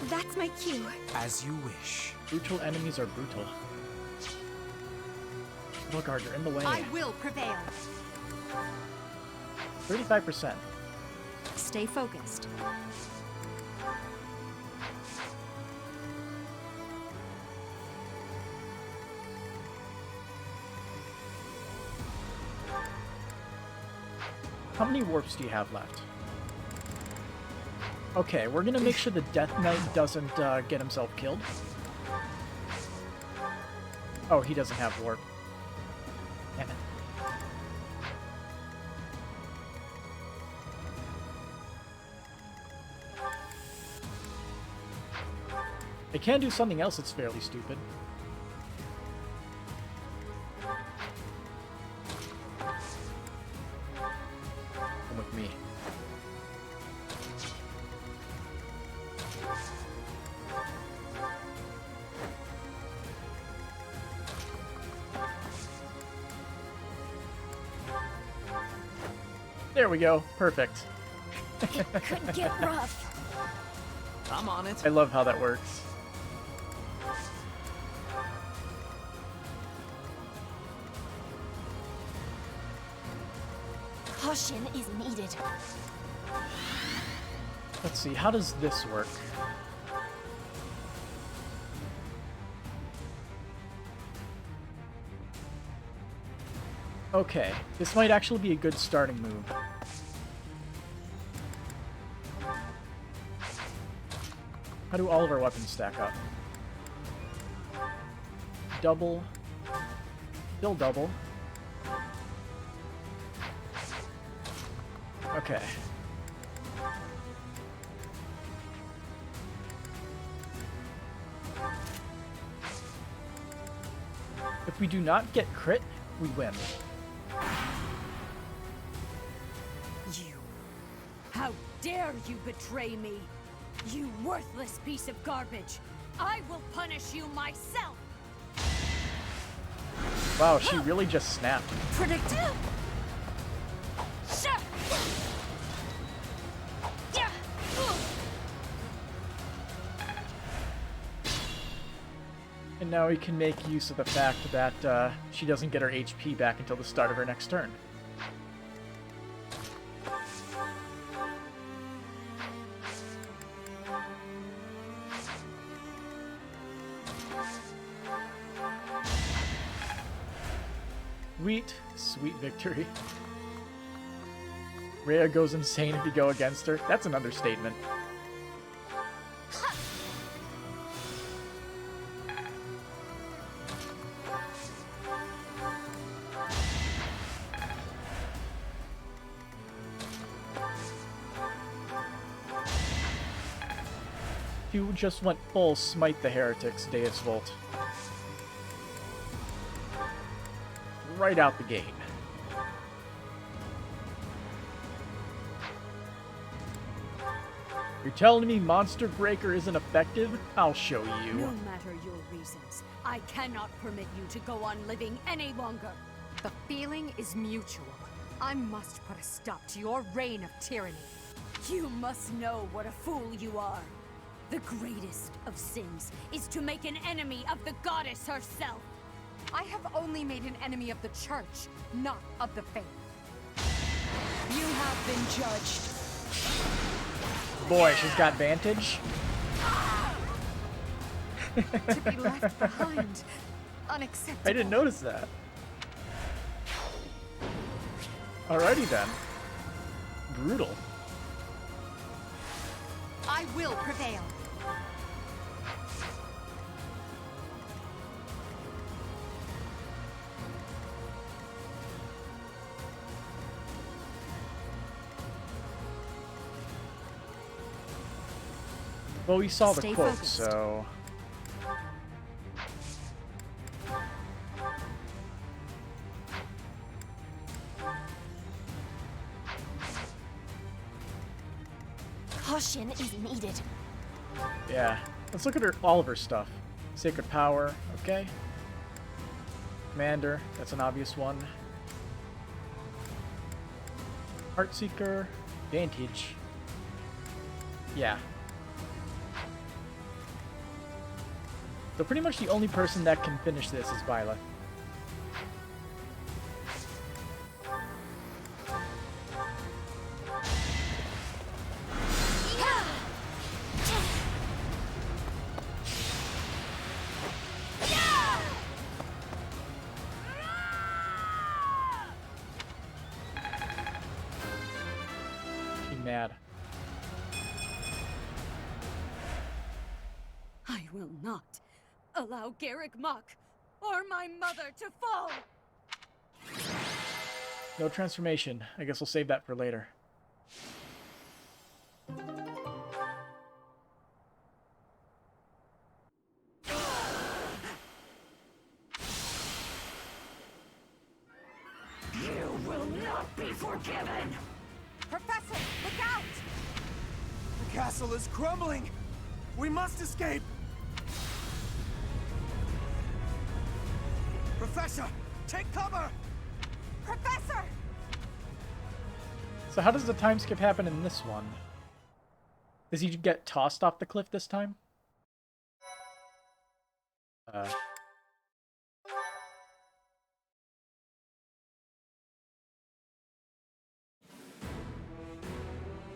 That's my cue. As you wish. Brutal enemies are brutal. Guard, you're in the way. I will prevail. 35%. Stay focused. How many warps do you have left? Okay, we're gonna make sure the Death Knight doesn't get himself killed. Oh, he doesn't have warp. Damn it. They can do something else that's fairly stupid. Come with me. There we go. Perfect. It could get rough. I'm on it. I love how that works. Caution is needed. Let's see, how does this work? Okay, this might actually be a good starting move. How do all of our weapons stack up? Double. Still double. Okay. If we do not get crit, we win. You. How dare you betray me? You worthless piece of garbage. I will punish you myself. Wow, she really just snapped. Predictable. And now we can make use of the fact that she doesn't get her HP back until the start of her next turn. Sweet, sweet victory. Rhea goes insane if you go against her. That's an understatement. You just went full Smite the Heretics, Deus Volt. Right out the gate. You're telling me Monster Breaker isn't effective? I'll show you. No matter your reasons, I cannot permit you to go on living any longer. The feeling is mutual. I must put a stop to your reign of tyranny. You must know what a fool you are. The greatest of sins is to make an enemy of the goddess herself. I have only made an enemy of the church, not of the faith. You have been judged. Boy, she's got Vantage. To be left behind. Unacceptable. I didn't notice that. Alrighty then. Brutal. I will prevail. Well, we saw the Stay quote, focused. so... Caution is needed. Yeah. Let's look at all of her stuff. Sacred Power, okay. Commander, that's an obvious one. Heartseeker, Vantage. Yeah. So pretty much the only person that can finish this is Violet. I will not allow Garrick Mach or my mother to fall! No transformation. I guess we'll save that for later. You will not be forgiven! Professor, look out! The castle is crumbling! We must escape! Professor, take cover! Professor! So how does the time skip happen in this one? Does he get tossed off the cliff this time?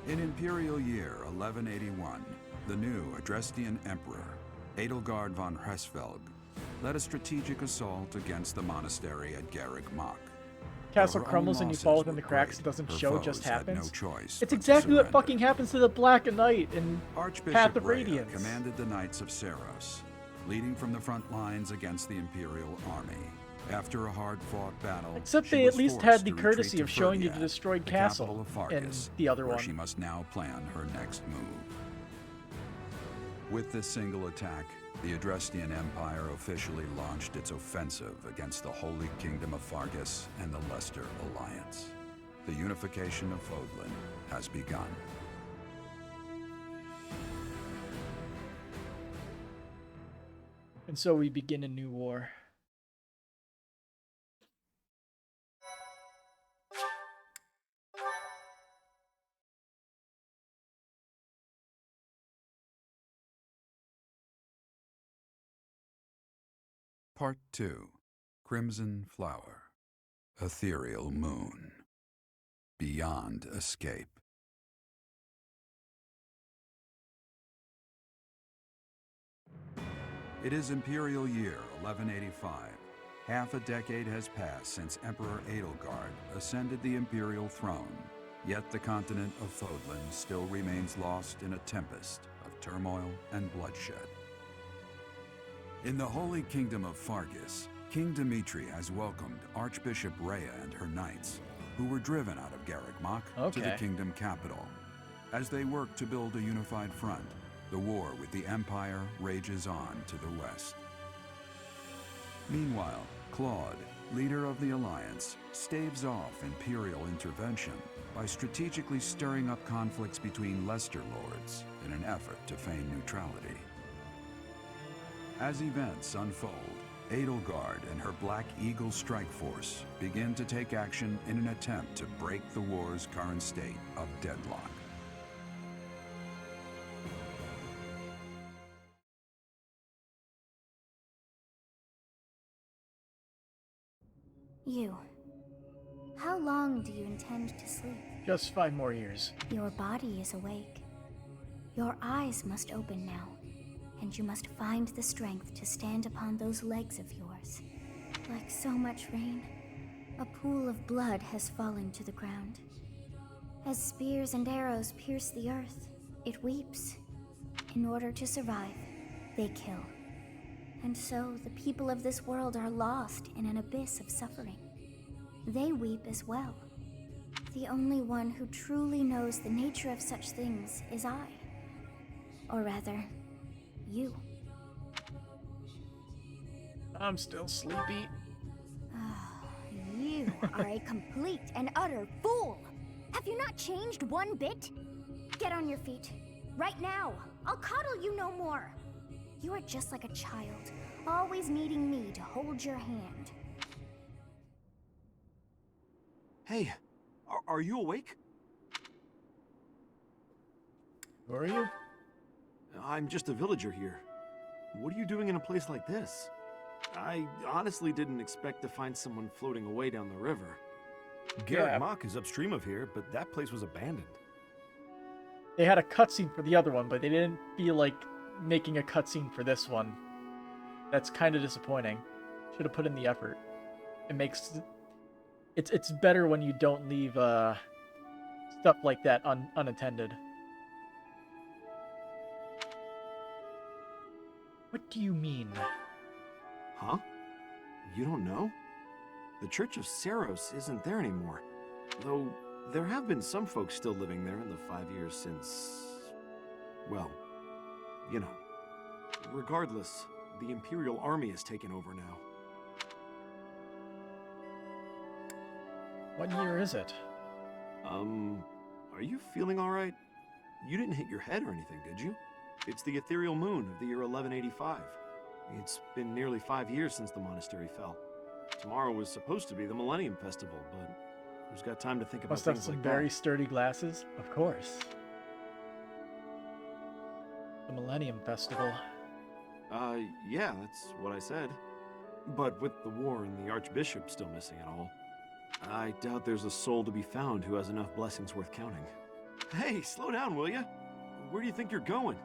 In Imperial Year 1181, the new Adrestian Emperor, Edelgard von Hresvelg, led a strategic assault against the monastery at Garrick Mach. Castle Though her crumbles own and you losses fall within were the cracks. It great, doesn't her show, it just foes had happens. no choice It's but to exactly what surrender. fucking happens to the Black Knight in Archbishop Path of Rhea Radiance. commanded the Knights of Seros, leading from the front lines against the Imperial army. After a hard-fought battle, Except she they at was least forced had the to courtesy retreat to of showing you the Ferdiad, destroyed the castle capital of in Fargus, the other where one. she must now plan her next move. With this single attack, the Adrestian Empire officially launched its offensive against the Holy Kingdom of Fargus and the Leicester Alliance. The unification of Fodlan has begun. And so we begin a new war. Part 2. Crimson Flower. Ethereal Moon. Beyond Escape. It is Imperial Year 1185. Half a decade has passed since Emperor Edelgard ascended the Imperial throne, yet the continent of Fodlan still remains lost in a tempest of turmoil and bloodshed. In the Holy Kingdom of Fargus, King Dimitri has welcomed Archbishop Rhea and her knights, who were driven out of Garrick Mach to the Okay. kingdom capital. As they work to build a unified front, the war with the Empire rages on to the west. Meanwhile, Claude, leader of the Alliance, staves off Imperial intervention by strategically stirring up conflicts between Leicester lords in an effort to feign neutrality. As events unfold, Edelgard and her Black Eagle strike force begin to take action in an attempt to break the war's current state of deadlock. You. How long do you intend to sleep? Just 5 more years. Your body is awake. Your eyes must open now, and you must find the strength to stand upon those legs of yours. Like so much rain, a pool of blood has fallen to the ground. As spears and arrows pierce the earth, it weeps. In order to survive, they kill. And so the people of this world are lost in an abyss of suffering. They weep as well. The only one who truly knows the nature of such things is I. Or rather, you. I'm still sleepy. You are a complete and utter fool! Have you not changed one bit? Get on your feet. Right now! I'll coddle you no more! You are just like a child, always needing me to hold your hand. Hey, are you awake? Who are you? I'm just a villager here. What are you doing in a place like this? I honestly didn't expect to find someone floating away down the river. Yeah. Mach is upstream of here, but that place was abandoned. They had a cutscene for the other one, but they didn't feel like making a cutscene for this one. That's kind of disappointing. Should have put in the effort. It makes... It's better when you don't leave stuff like that unattended. What do you mean? Huh? You don't know? The Church of Saros isn't there anymore. Though, there have been some folks still living there in the 5 years since... well, you know. Regardless, the Imperial Army has taken over now. What year is it? Are you feeling alright? You didn't hit your head or anything, did you? It's the ethereal moon of the year 1185. It's been nearly 5 years since the monastery fell. Tomorrow was supposed to be the Millennium Festival, but who's got time to think about Must have things some like very that? sturdy glasses. Of course. The Millennium Festival. Yeah, that's what I said. But with the war and the Archbishop still missing it all, I doubt there's a soul to be found who has enough blessings worth counting. Hey, slow down, will ya? Where do you think you're going?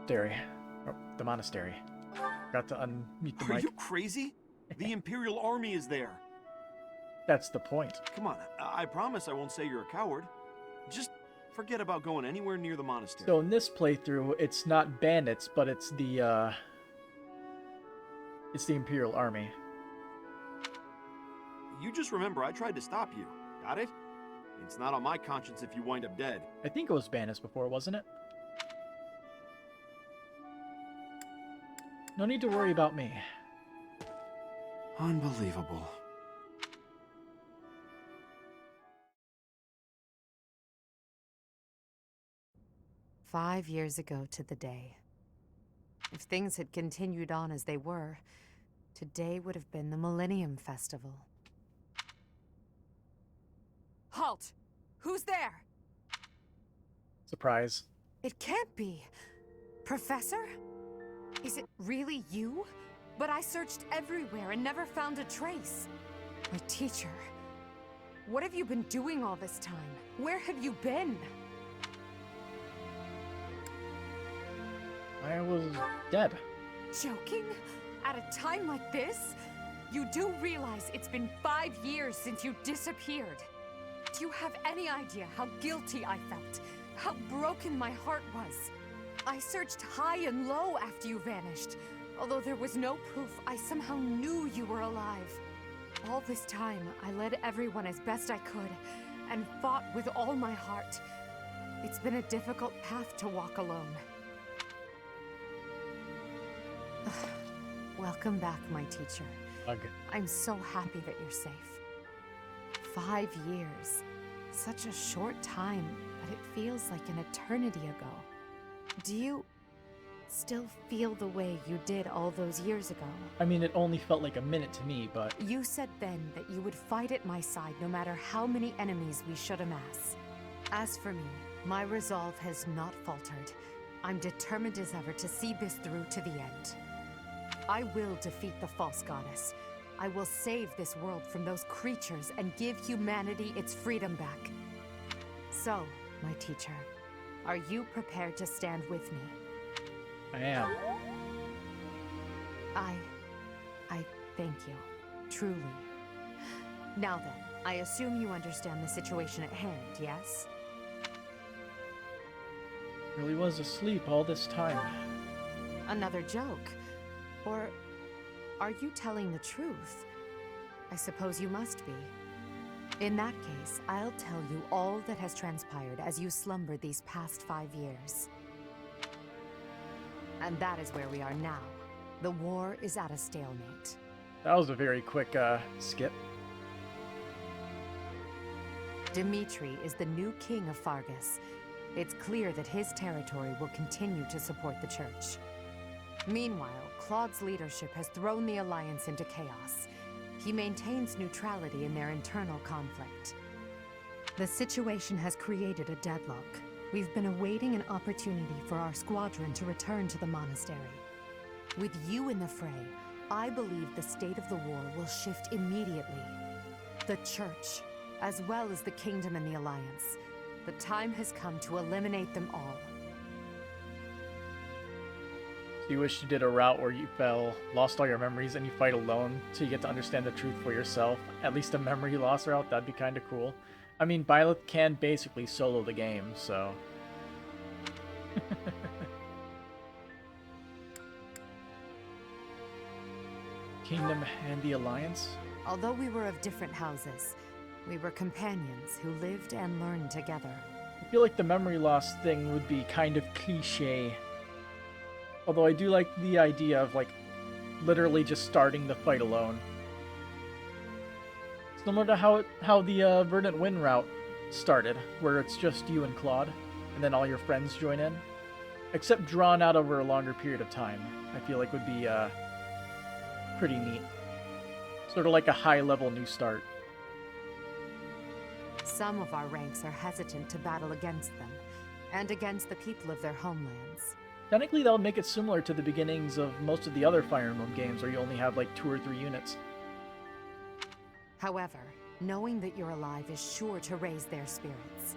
The monastery. Got to unmute the Are mic. you crazy? The Imperial Army is there. That's the point. Come on, I promise I won't say you're a coward. Just forget about going anywhere near the monastery. So in this playthrough, it's not bandits, but it's the Imperial Army. You just remember I tried to stop you. Got it? It's not on my conscience if you wind up dead. I think it was bandits before, wasn't it? No need to worry about me. Unbelievable. "5 years ago to the day. If things had continued on as they were, today would have been the Millennium Festival." Halt! Who's there? Surprise. It can't be. Professor? Is it really you? But I searched everywhere and never found a trace. My teacher. What have you been doing all this time? Where have you been? I was dead. Joking? At a time like this? You do realize it's been 5 years since you disappeared. Do you have any idea how guilty I felt? How broken my heart was? I searched high and low after you vanished. Although there was no proof, I somehow knew you were alive. All this time, I led everyone as best I could, and fought with all my heart. It's been a difficult path to walk alone. Welcome back, my teacher. Ugh. I'm so happy that you're safe. 5 years. Such a short time, but it feels like an eternity ago. Do you still feel the way you did all those years ago? I mean, it only felt like a minute to me, but... You said then that you would fight at my side no matter how many enemies we should amass. As for me, my resolve has not faltered. I'm determined as ever to see this through to the end. I will defeat the false goddess. I will save this world from those creatures and give humanity its freedom back. So, my teacher, are you prepared to stand with me? I am. I thank you. Truly. Now then, I assume you understand the situation at hand, yes? Really was asleep all this time. Another joke? Or are you telling the truth? I suppose you must be. In that case, I'll tell you all that has transpired as you slumbered these past 5 years. And that is where we are now. The war is at a stalemate. That was a very quick skip. Dimitri is the new king of Fargus. It's clear that his territory will continue to support the church. Meanwhile, Claude's leadership has thrown the Alliance into chaos. He maintains neutrality in their internal conflict. The situation has created a deadlock. We've been awaiting an opportunity for our squadron to return to the monastery. With you in the fray, I believe the state of the war will shift immediately. The church, as well as the kingdom and the Alliance. The time has come to eliminate them all. So you wish you did a route where you lost all your memories, and you fight alone so you get to understand the truth for yourself. At least a memory loss route, that'd be kind of cool. I mean, Byleth can basically solo the game, so... Kingdom and the Alliance? Although we were of different houses, we were companions who lived and learned together. I feel like the memory loss thing would be kind of cliche. Although I do like the idea of, like, literally just starting the fight alone. Similar to how the Verdant Wind route started, where it's just you and Claude, and then all your friends join in. Except drawn out over a longer period of time, I feel like would be pretty neat. Sort of like a high-level new start. Some of our ranks are hesitant to battle against them, and against the people of their homelands. Technically, that would make it similar to the beginnings of most of the other Fire Emblem games, where you only have like 2 or 3 units. However, knowing that you're alive is sure to raise their spirits.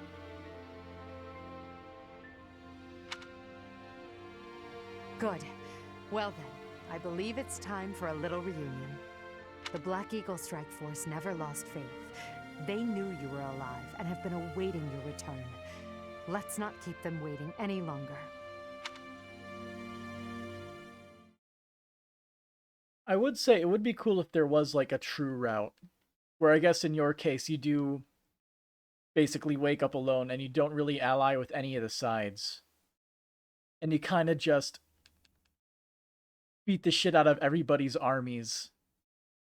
Good. Well then, I believe it's time for a little reunion. The Black Eagle Strike Force never lost faith. They knew you were alive and have been awaiting your return. Let's not keep them waiting any longer. I would say it would be cool if there was like a true route, where I guess in your case you do basically wake up alone and you don't really ally with any of the sides. And you kind of just beat the shit out of everybody's armies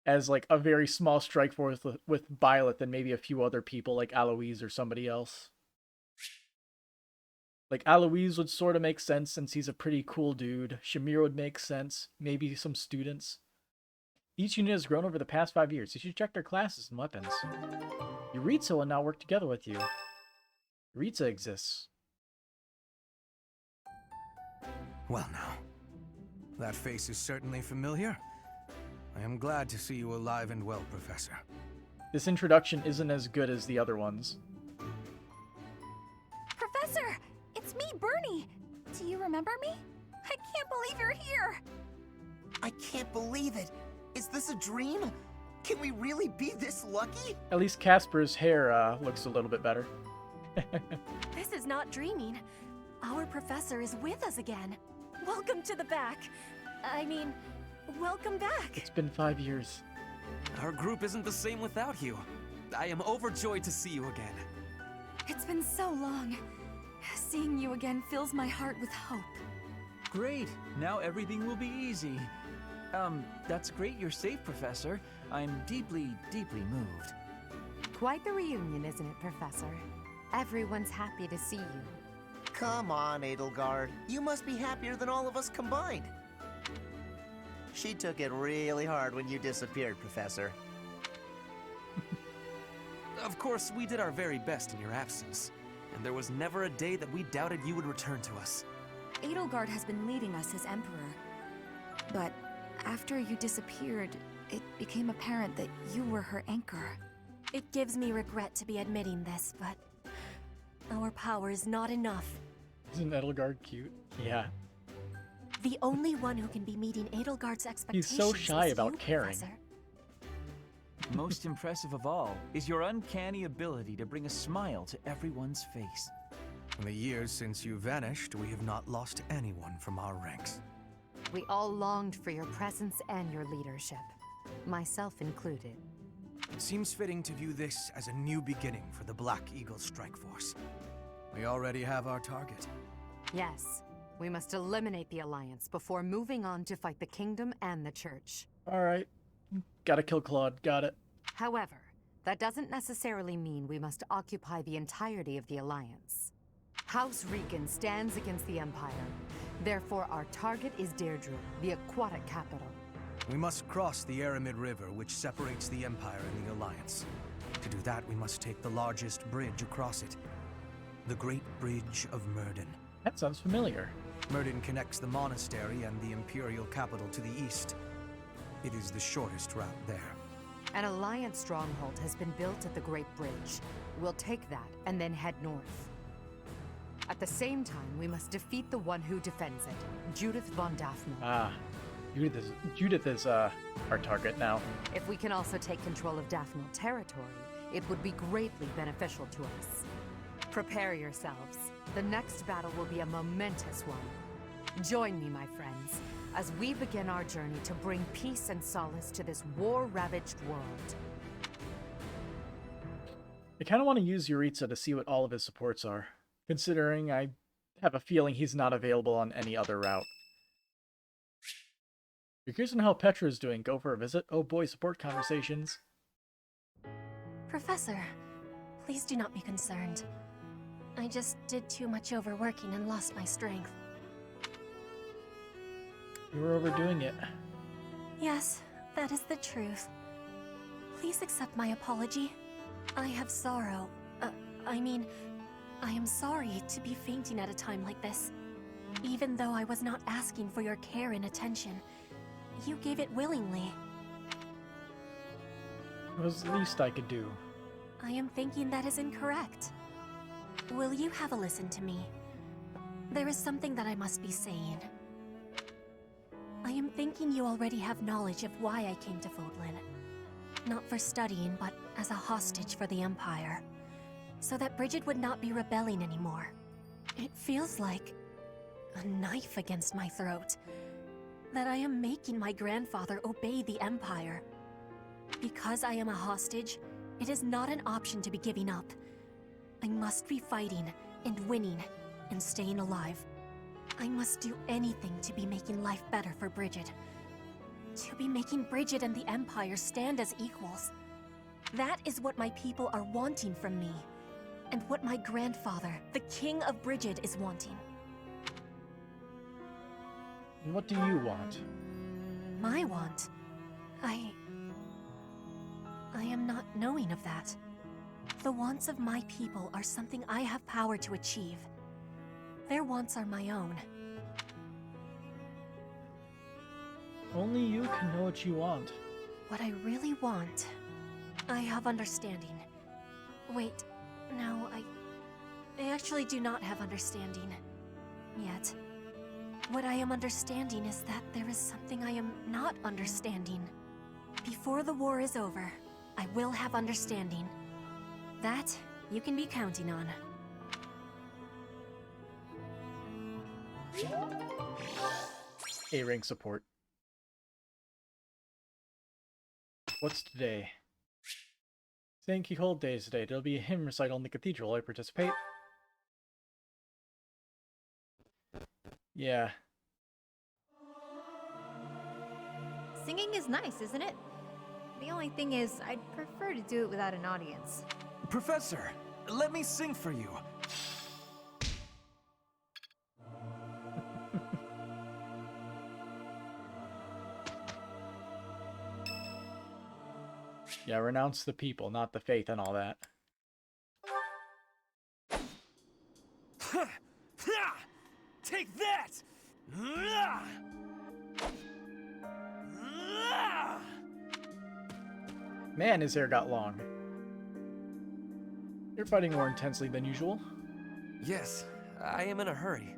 as like a very small strike force with Violet and maybe a few other people like Aloise or somebody else. Like Aloise would sort of make sense since he's a pretty cool dude. Shamir would make sense. Maybe some students. Each unit has grown over the past 5 years. You should check their classes and weapons. Yuritsa will now work together with you. Yuritsa exists. Well now, that face is certainly familiar. I am glad to see you alive and well, Professor. This introduction isn't as good as the other ones. Professor! It's me, Bernie! Do you remember me? I can't believe you're here! I can't believe it! Is this a dream? Can we really be this lucky? At least Casper's hair looks a little bit better. This is not dreaming. Our professor is with us again. Welcome to the back. I mean, welcome back. It's been 5 years. Our group isn't the same without you. I am overjoyed to see you again. It's been so long. Seeing you again fills my heart with hope. Great. Now everything will be easy. That's great you're safe, Professor. I'm deeply, deeply moved. Quite the reunion, isn't it, Professor? Everyone's happy to see you. Come on, Edelgard. You must be happier than all of us combined. She took it really hard when you disappeared, Professor. Of course, we did our very best in your absence. And there was never a day that we doubted you would return to us. Edelgard has been leading us as Emperor. But after you disappeared, it became apparent that you were her anchor. It gives me regret to be admitting this, but our power is not enough. Isn't Edelgard cute? Yeah. The only one who can be meeting Edelgard's expectations He's so shy is about you, caring. Professor. Most impressive of all is your uncanny ability to bring a smile to everyone's face. In the years since you vanished, we have not lost anyone from our ranks. We all longed for your presence and your leadership, myself included. It seems fitting to view this as a new beginning for the Black Eagle Strike Force. We already have our target. Yes, we must eliminate the Alliance before moving on to fight the Kingdom and the Church. Alright. Gotta kill Claude. Got it. However, that doesn't necessarily mean we must occupy the entirety of the Alliance. House Rican stands against the Empire. Therefore, our target is Deirdre, the aquatic capital. We must cross the Aramid River, which separates the Empire and the Alliance. To do that, we must take the largest bridge across it. The Great Bridge of Myrden. That sounds familiar. Myrden connects the monastery and the Imperial capital to the east. It is the shortest route there. An Alliance stronghold has been built at the Great Bridge. We'll take that and then head north. At the same time, we must defeat the one who defends it, Judith von Daphne. Ah, Judith is our target now. If we can also take control of Daphne territory, it would be greatly beneficial to us. Prepare yourselves. The next battle will be a momentous one. Join me, my friends, as we begin our journey to bring peace and solace to this war-ravaged world. I kind of want to use Yuritsa to see what all of his supports are, considering I have a feeling he's not available on any other route. If you're curious on how Petra is doing, go for a visit. Oh boy, support conversations. Professor, please do not be concerned. I just did too much overworking and lost my strength. You were overdoing it. Yes, that is the truth. Please accept my apology. I have sorrow. I am sorry to be fainting at a time like this. Even though I was not asking for your care and attention, you gave it willingly. It was the least I could do. I am thinking that is incorrect. Will you have a listen to me? There is something that I must be saying. I am thinking you already have knowledge of why I came to Fodlan. Not for studying, but as a hostage for the Empire. So that Bridget would not be rebelling anymore. It feels like a knife against my throat. That I am making my grandfather obey the Empire. Because I am a hostage, it is not an option to be giving up. I must be fighting, and winning, and staying alive. I must do anything to be making life better for Bridget. To be making Bridget and the Empire stand as equals. That is what my people are wanting from me. And what my grandfather, the King of Bridget, is wanting. And what do you want? My want? I am not knowing of that. The wants of my people are something I have power to achieve. Their wants are my own. Only you can know what you want. What I really want... I have understanding. Wait, no, I actually do not have understanding. Yet. What I am understanding is that there is something I am not understanding. Before the war is over, I will have understanding. That you can be counting on. A-rank support. What's today? St. Keyhold Day is today. There'll be a hymn recital in the cathedral. I participate. Yeah. Singing is nice, isn't it? The only thing is, I'd prefer to do it without an audience. Professor, let me sing for you. Yeah, renounce the people, not the faith and all that. Take that! Man, his hair got long. You're fighting more intensely than usual. Yes, I am in a hurry.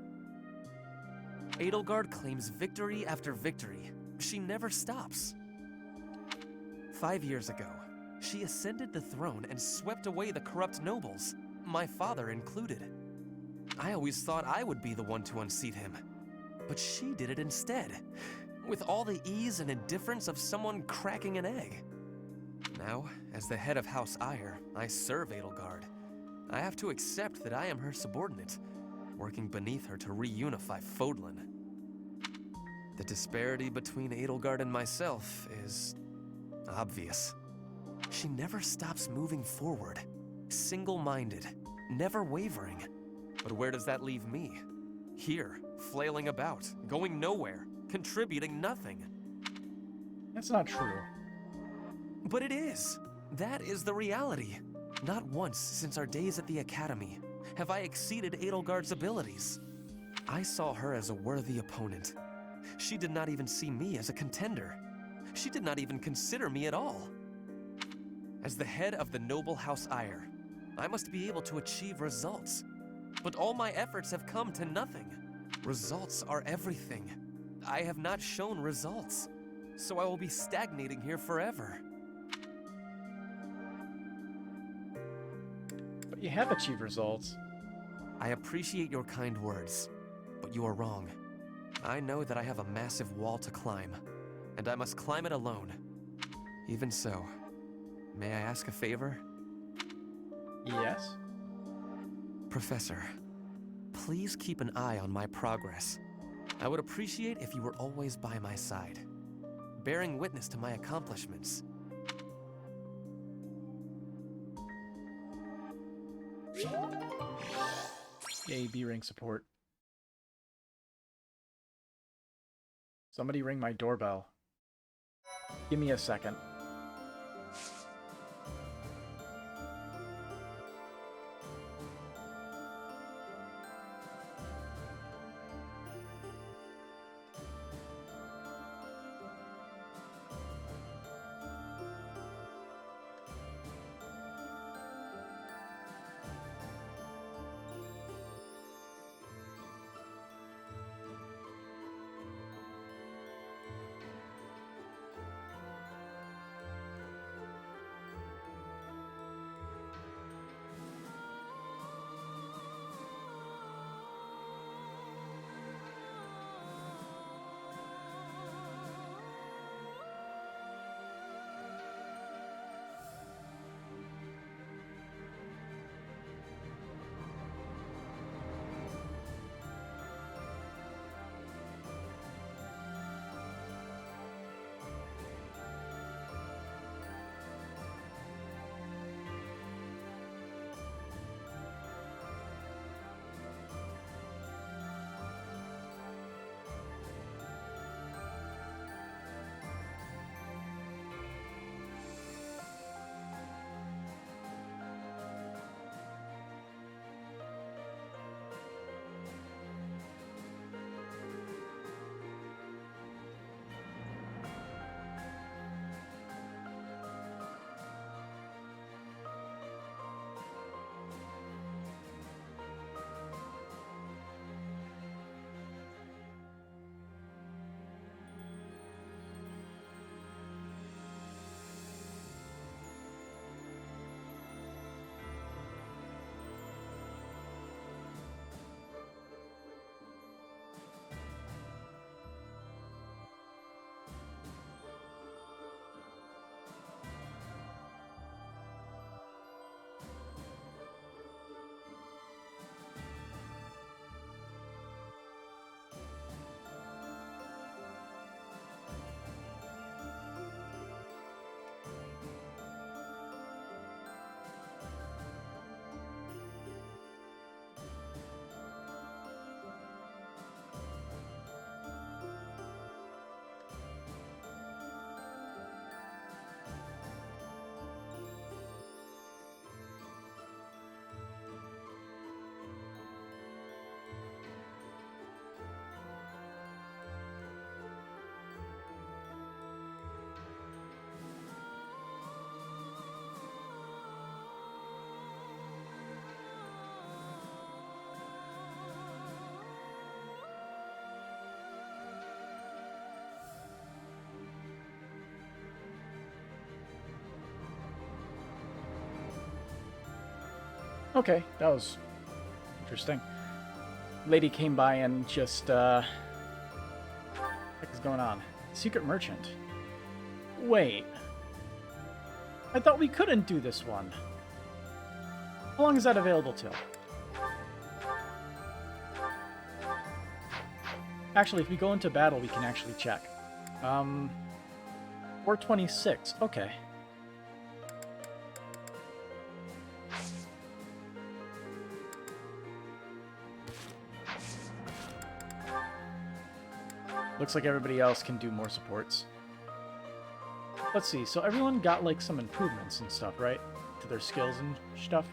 Edelgard claims victory after victory. She never stops. 5 years ago, she ascended the throne and swept away the corrupt nobles, my father included. I always thought I would be the one to unseat him, but she did it instead, with all the ease and indifference of someone cracking an egg. Now, as the head of House Eyre, I serve Edelgard. I have to accept that I am her subordinate, working beneath her to reunify Fodlan. The disparity between Edelgard and myself is obvious. She never stops moving forward, single-minded, never wavering. But where does that leave me? Here, flailing about, going nowhere, contributing nothing. That's not true. But it is. That is the reality. Not once since our days at the Academy have I exceeded Edelgard's abilities. I saw her as a worthy opponent. She did not even see me as a contender. She did not even consider me at all. As the head of the noble House Eyre, I must be able to achieve results. But all my efforts have come to nothing. Results are everything. I have not shown results, so I will be stagnating here forever. But you have achieved results. I appreciate your kind words, but you are wrong. I know that I have a massive wall to climb, and I must climb it alone. Even so, may I ask a favor? Yes? Professor, please keep an eye on my progress. I would appreciate if you were always by my side, bearing witness to my accomplishments. Yay, B-Ring support. Somebody ring my doorbell. Give me a second. Okay, that was interesting. Lady came by and just, what is going on? Secret merchant. Wait. I thought we couldn't do this one. How long is that available till? Actually, if we go into battle, we can actually check. 426. Okay. Looks like everybody else can do more supports. Let's see, so everyone got like some improvements and stuff, right? To their skills and stuff.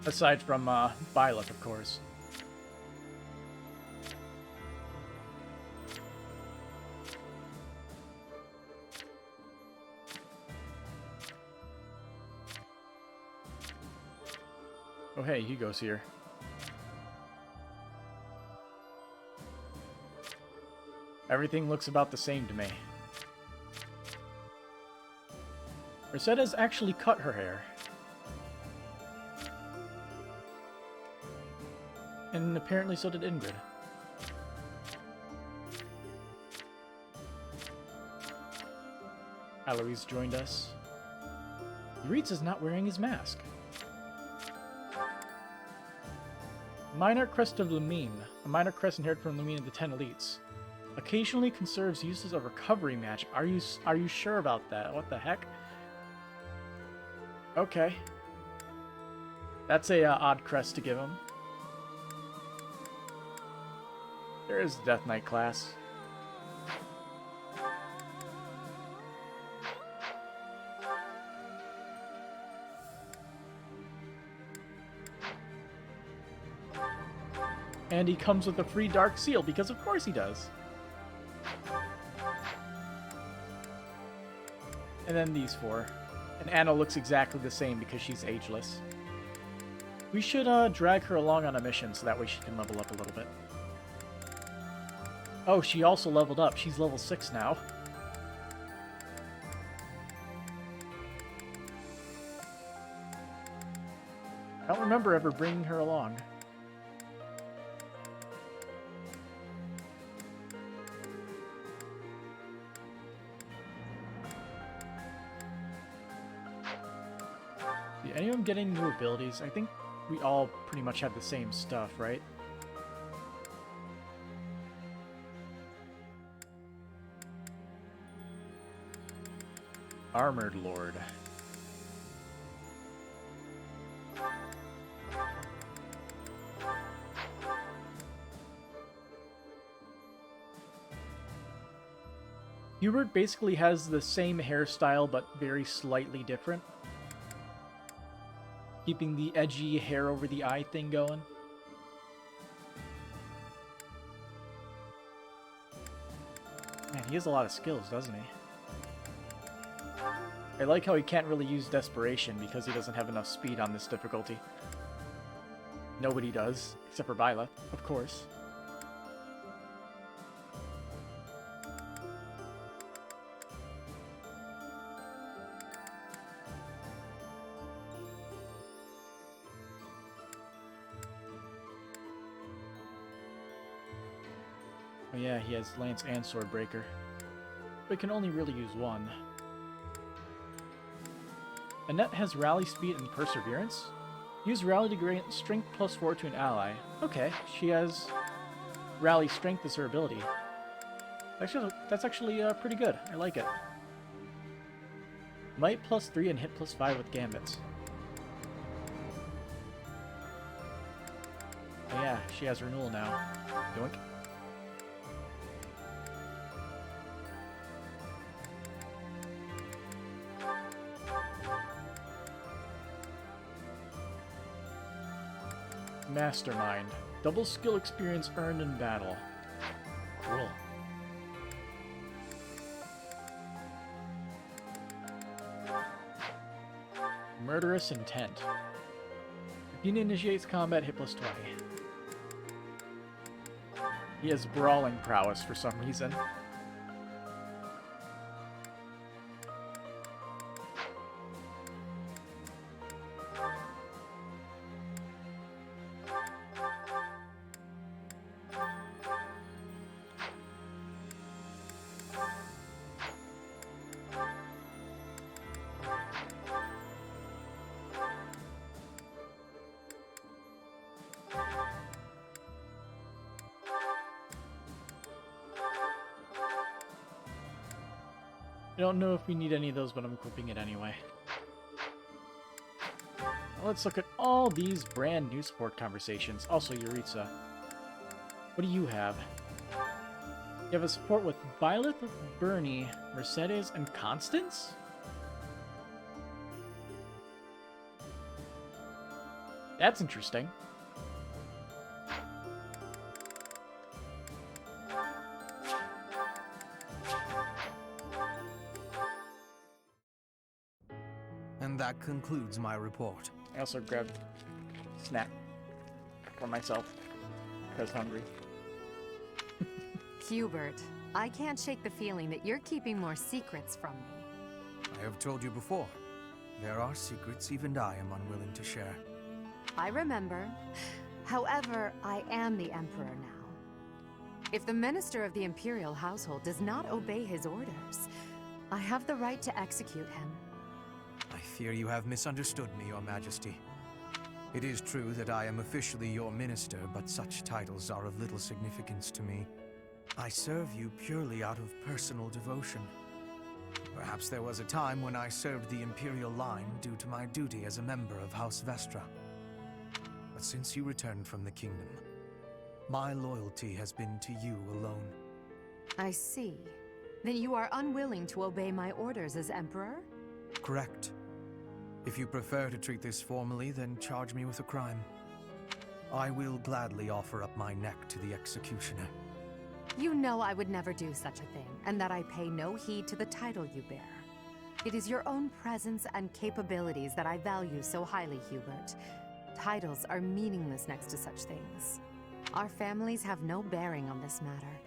Aside from Byleth, of course. Oh hey, Hugo's here. Everything looks about the same to me. Mercedes actually cut her hair. And apparently so did Ingrid. Alois joined us. Yuritsa is not wearing his mask. Minor Crest of Lumine. A minor crest inherited from Lumine of the 10 Elites. Occasionally conserves uses of recovery match. Are you sure about that? What the heck? Okay. That's a odd crest to give him. There is Death Knight class. And he comes with a free Dark Seal, because of course he does. And then these four. And Anna looks exactly the same because she's ageless. We should drag her along on a mission so that way she can level up a little bit. Oh, she also leveled up. She's level 6 now. I don't remember ever bringing her along. Anyone getting new abilities? I think we all pretty much have the same stuff, right? Armored Lord. Hubert basically has the same hairstyle, but very slightly different. Keeping the edgy hair over the eye thing going. Man, he has a lot of skills, doesn't he? I like how he can't really use Desperation because he doesn't have enough speed on this difficulty. Nobody does, except for Byleth, of course. Oh yeah, he has Lance and Swordbreaker, but can only really use one. Annette has Rally Speed and Perseverance. Use Rally to grant Strength +4 to an ally. Okay, she has Rally Strength as her ability. That's actually pretty good. I like it. Might +3 and Hit +5 with Gambits. Oh yeah, she has Renewal now. Doink. Mastermind. Double skill experience earned in battle. Cool. Murderous Intent. If he initiates combat, hit +20. He has Brawling Prowess for some reason. I don't know if we need any of those, but I'm equipping it anyway. Now let's look at all these brand new support conversations. Also, Yuritsa. What do you have? You have a support with Byleth, Bernie, Mercedes, and Constance? That's interesting. And that concludes my report. I also grabbed a snack for myself because hungry. Hubert, I can't shake the feeling that you're keeping more secrets from me. I have told you before, There are secrets even I am unwilling to share. I remember. However, I am the Emperor now. If the Minister of the Imperial Household does not obey his orders, I have the right to execute him. I fear you have misunderstood me, Your Majesty. It is true that I am officially your minister, but such titles are of little significance to me. I serve you purely out of personal devotion. Perhaps there was a time when I served the Imperial line due to my duty as a member of House Vestra. But since you returned from the kingdom, my loyalty has been to you alone. I see. Then you are unwilling to obey my orders as Emperor? Correct. If you prefer to treat this formally, then charge me with a crime. I will gladly offer up my neck to the executioner. You know I would never do such a thing, and that I pay no heed to the title you bear. It is your own presence and capabilities that I value so highly, Hubert. Titles are meaningless next to such things. Our families have no bearing on this matter,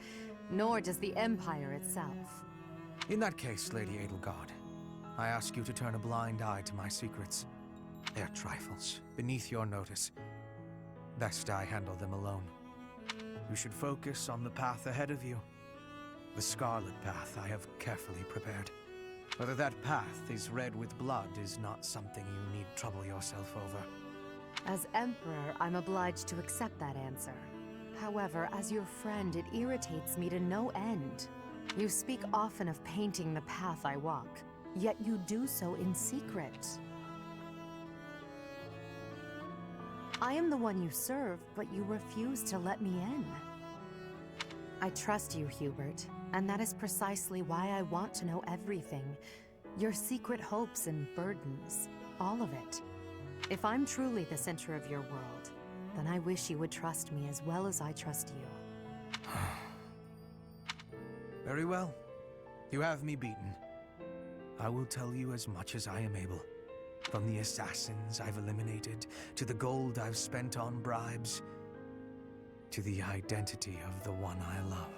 nor does the Empire itself. In that case, Lady Edelgard, I ask you to turn a blind eye to my secrets. They are trifles, beneath your notice. Best I handle them alone. You should focus on the path ahead of you. The Scarlet Path I have carefully prepared. Whether that path is red with blood is not something you need trouble yourself over. As Emperor, I'm obliged to accept that answer. However, as your friend, it irritates me to no end. You speak often of painting the path I walk, yet you do so in secret. I am the one you serve, but you refuse to let me in. I trust you, Hubert, and that is precisely why I want to know everything. Your secret hopes and burdens, all of it. If I'm truly the center of your world, then I wish you would trust me as well as I trust you. Very well. You have me beaten. I will tell you as much as I am able. From the assassins I've eliminated, to the gold I've spent on bribes, to the identity of the one I love.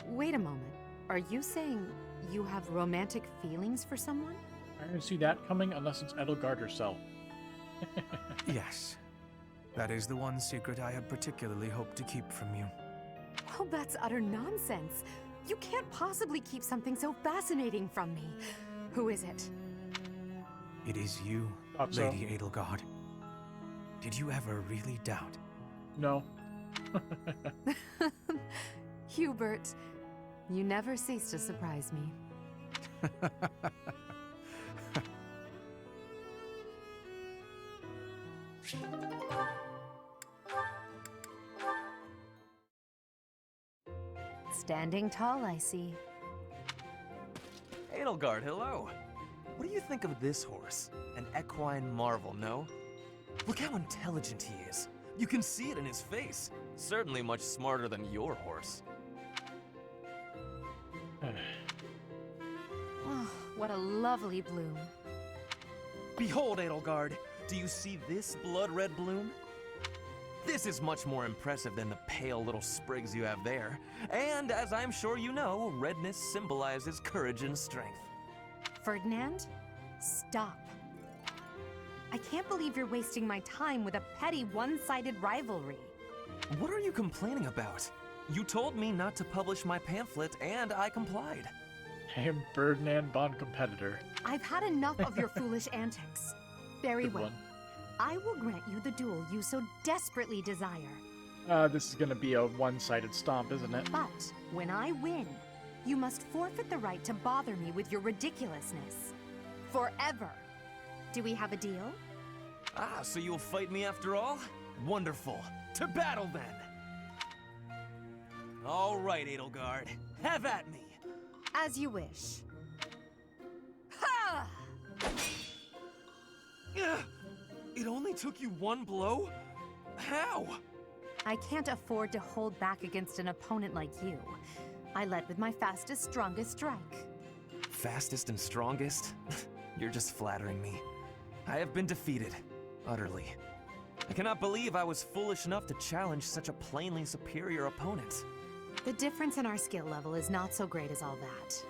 Wait a moment. Are you saying you have romantic feelings for someone? I didn't see that coming unless it's Edelgard herself. Yes. That is the one secret I had particularly hoped to keep from you. Oh, that's utter nonsense. You can't possibly keep something so fascinating from me. Who is it? It is you, Lady Edelgard. Did you ever really doubt? No. Hubert, you never cease to surprise me. Standing tall, I see. Edelgard, hello. What do you think of this horse? An equine marvel, no? Look how intelligent he is. You can see it in his face. Certainly much smarter than your horse. Oh, what a lovely bloom. Behold, Edelgard. Do you see this blood-red bloom? This is much more impressive than the pale little sprigs you have there. And as I'm sure you know, redness symbolizes courage and strength. Ferdinand, stop. I can't believe you're wasting my time with a petty one-sided rivalry. What are you complaining about? You told me not to publish my pamphlet, and I complied. I am Ferdinand Bond competitor. I've had enough of your foolish antics. Very Good well. one. I will grant you the duel you so desperately desire. This is gonna be a one-sided stomp, isn't it? But when I win, you must forfeit the right to bother me with your ridiculousness. Forever. Do we have a deal? Ah, so you'll fight me after all? Wonderful. To battle, then! All right, Edelgard. Have at me! As you wish. Ha! It only took you one blow? How? I can't afford to hold back against an opponent like you. I led with my fastest, strongest strike. Fastest and strongest? You're just flattering me. I have been defeated. Utterly. I cannot believe I was foolish enough to challenge such a plainly superior opponent. The difference in our skill level is not so great as all that.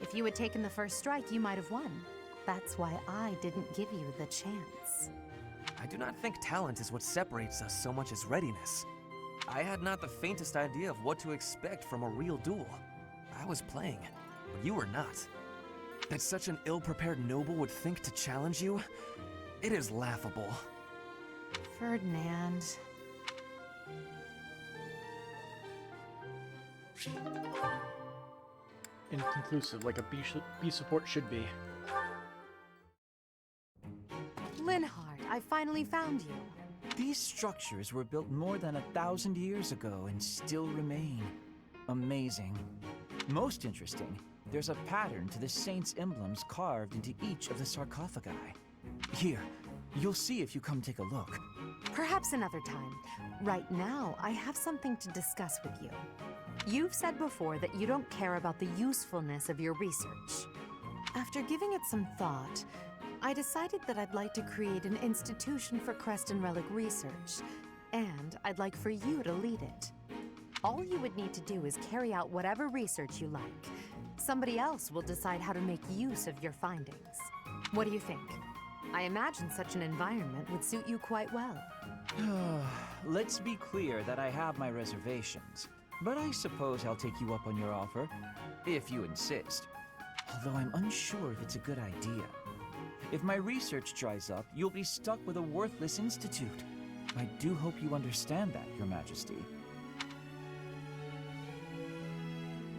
If you had taken the first strike, you might have won. That's why I didn't give you the chance. I do not think talent is what separates us so much as readiness. I had not the faintest idea of what to expect from a real duel. I was playing, but you were not. That such an ill-prepared noble would think to challenge you? It is laughable. Ferdinand. Inconclusive, like a B support should be. Linhardt, I finally found you. These structures were built more than 1,000 years ago and still remain. Amazing. Most interesting, there's a pattern to the saints' emblems carved into each of the sarcophagi. Here, you'll see if you come take a look. Perhaps another time. Right now, I have something to discuss with you. You've said before that you don't care about the usefulness of your research. After giving it some thought, I decided that I'd like to create an institution for crest and relic research, and I'd like for you to lead it. All you would need to do is carry out whatever research you like. Somebody else will decide how to make use of your findings. What do you think? I imagine such an environment would suit you quite well. Let's be clear that I have my reservations, but I suppose I'll take you up on your offer, if you insist. Although I'm unsure if it's a good idea. If my research dries up, you'll be stuck with a worthless institute. I do hope you understand that, Your Majesty.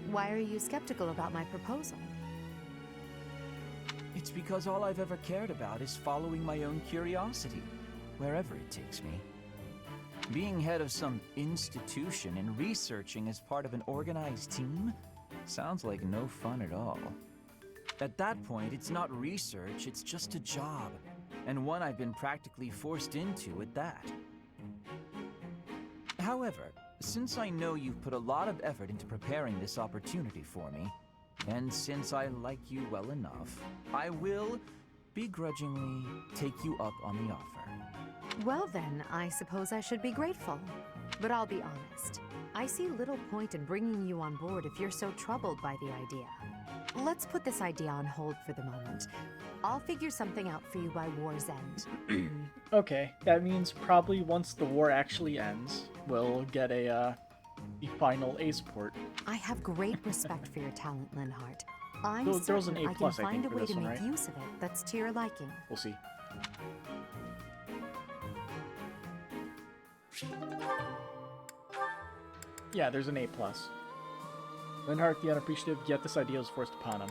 Why are you skeptical about my proposal? It's because all I've ever cared about is following my own curiosity, wherever it takes me. Being head of some institution and researching as part of an organized team sounds like no fun at all. At that point, it's not research, it's just a job, and one I've been practically forced into at that. However, since I know you've put a lot of effort into preparing this opportunity for me, and since I like you well enough, I will, begrudgingly, take you up on the offer. Well then, I suppose I should be grateful. But I'll be honest, I see little point in bringing you on board if you're so troubled by the idea. Let's put this idea on hold for the moment. I'll figure something out for you by war's end. Okay, that means probably once the war actually ends, we'll get the final A support. I have great respect for your talent, Linhardt. I'm There was an certain A+, I can find a for way this to one, make right? use of it that's to your liking. We'll see. Yeah, there's an A+. Linhardt the unappreciative, yet this idea was forced upon him.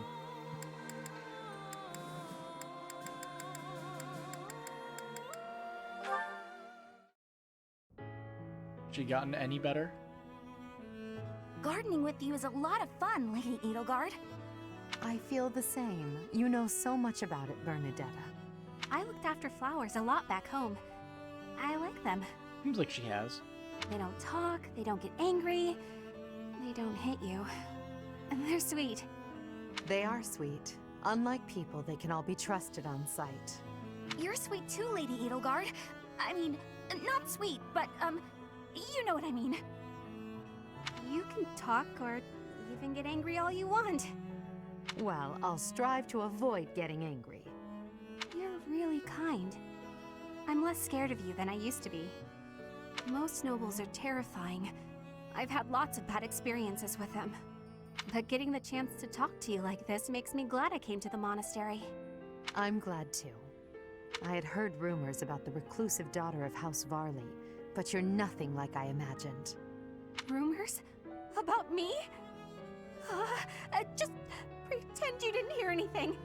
She gotten any better? Gardening with you is a lot of fun, Lady Edelgard. I feel the same. You know so much about it, Bernadetta. I looked after flowers a lot back home. I like them. Seems like she has. They don't talk, they don't get angry, they don't hit you. And they're sweet. They are sweet. Unlike people, they can all be trusted on sight. You're sweet too, Lady Edelgard. I mean, not sweet, but, you know what I mean. You can talk or even get angry all you want. Well, I'll strive to avoid getting angry. You're really kind. I'm less scared of you than I used to be. Most nobles are terrifying. I've had lots of bad experiences with them. But getting the chance to talk to you like this makes me glad I came to the monastery. I'm glad too. I had heard rumors about the reclusive daughter of House Varley, but you're nothing like I imagined. Rumors? About me? Just pretend you didn't hear anything.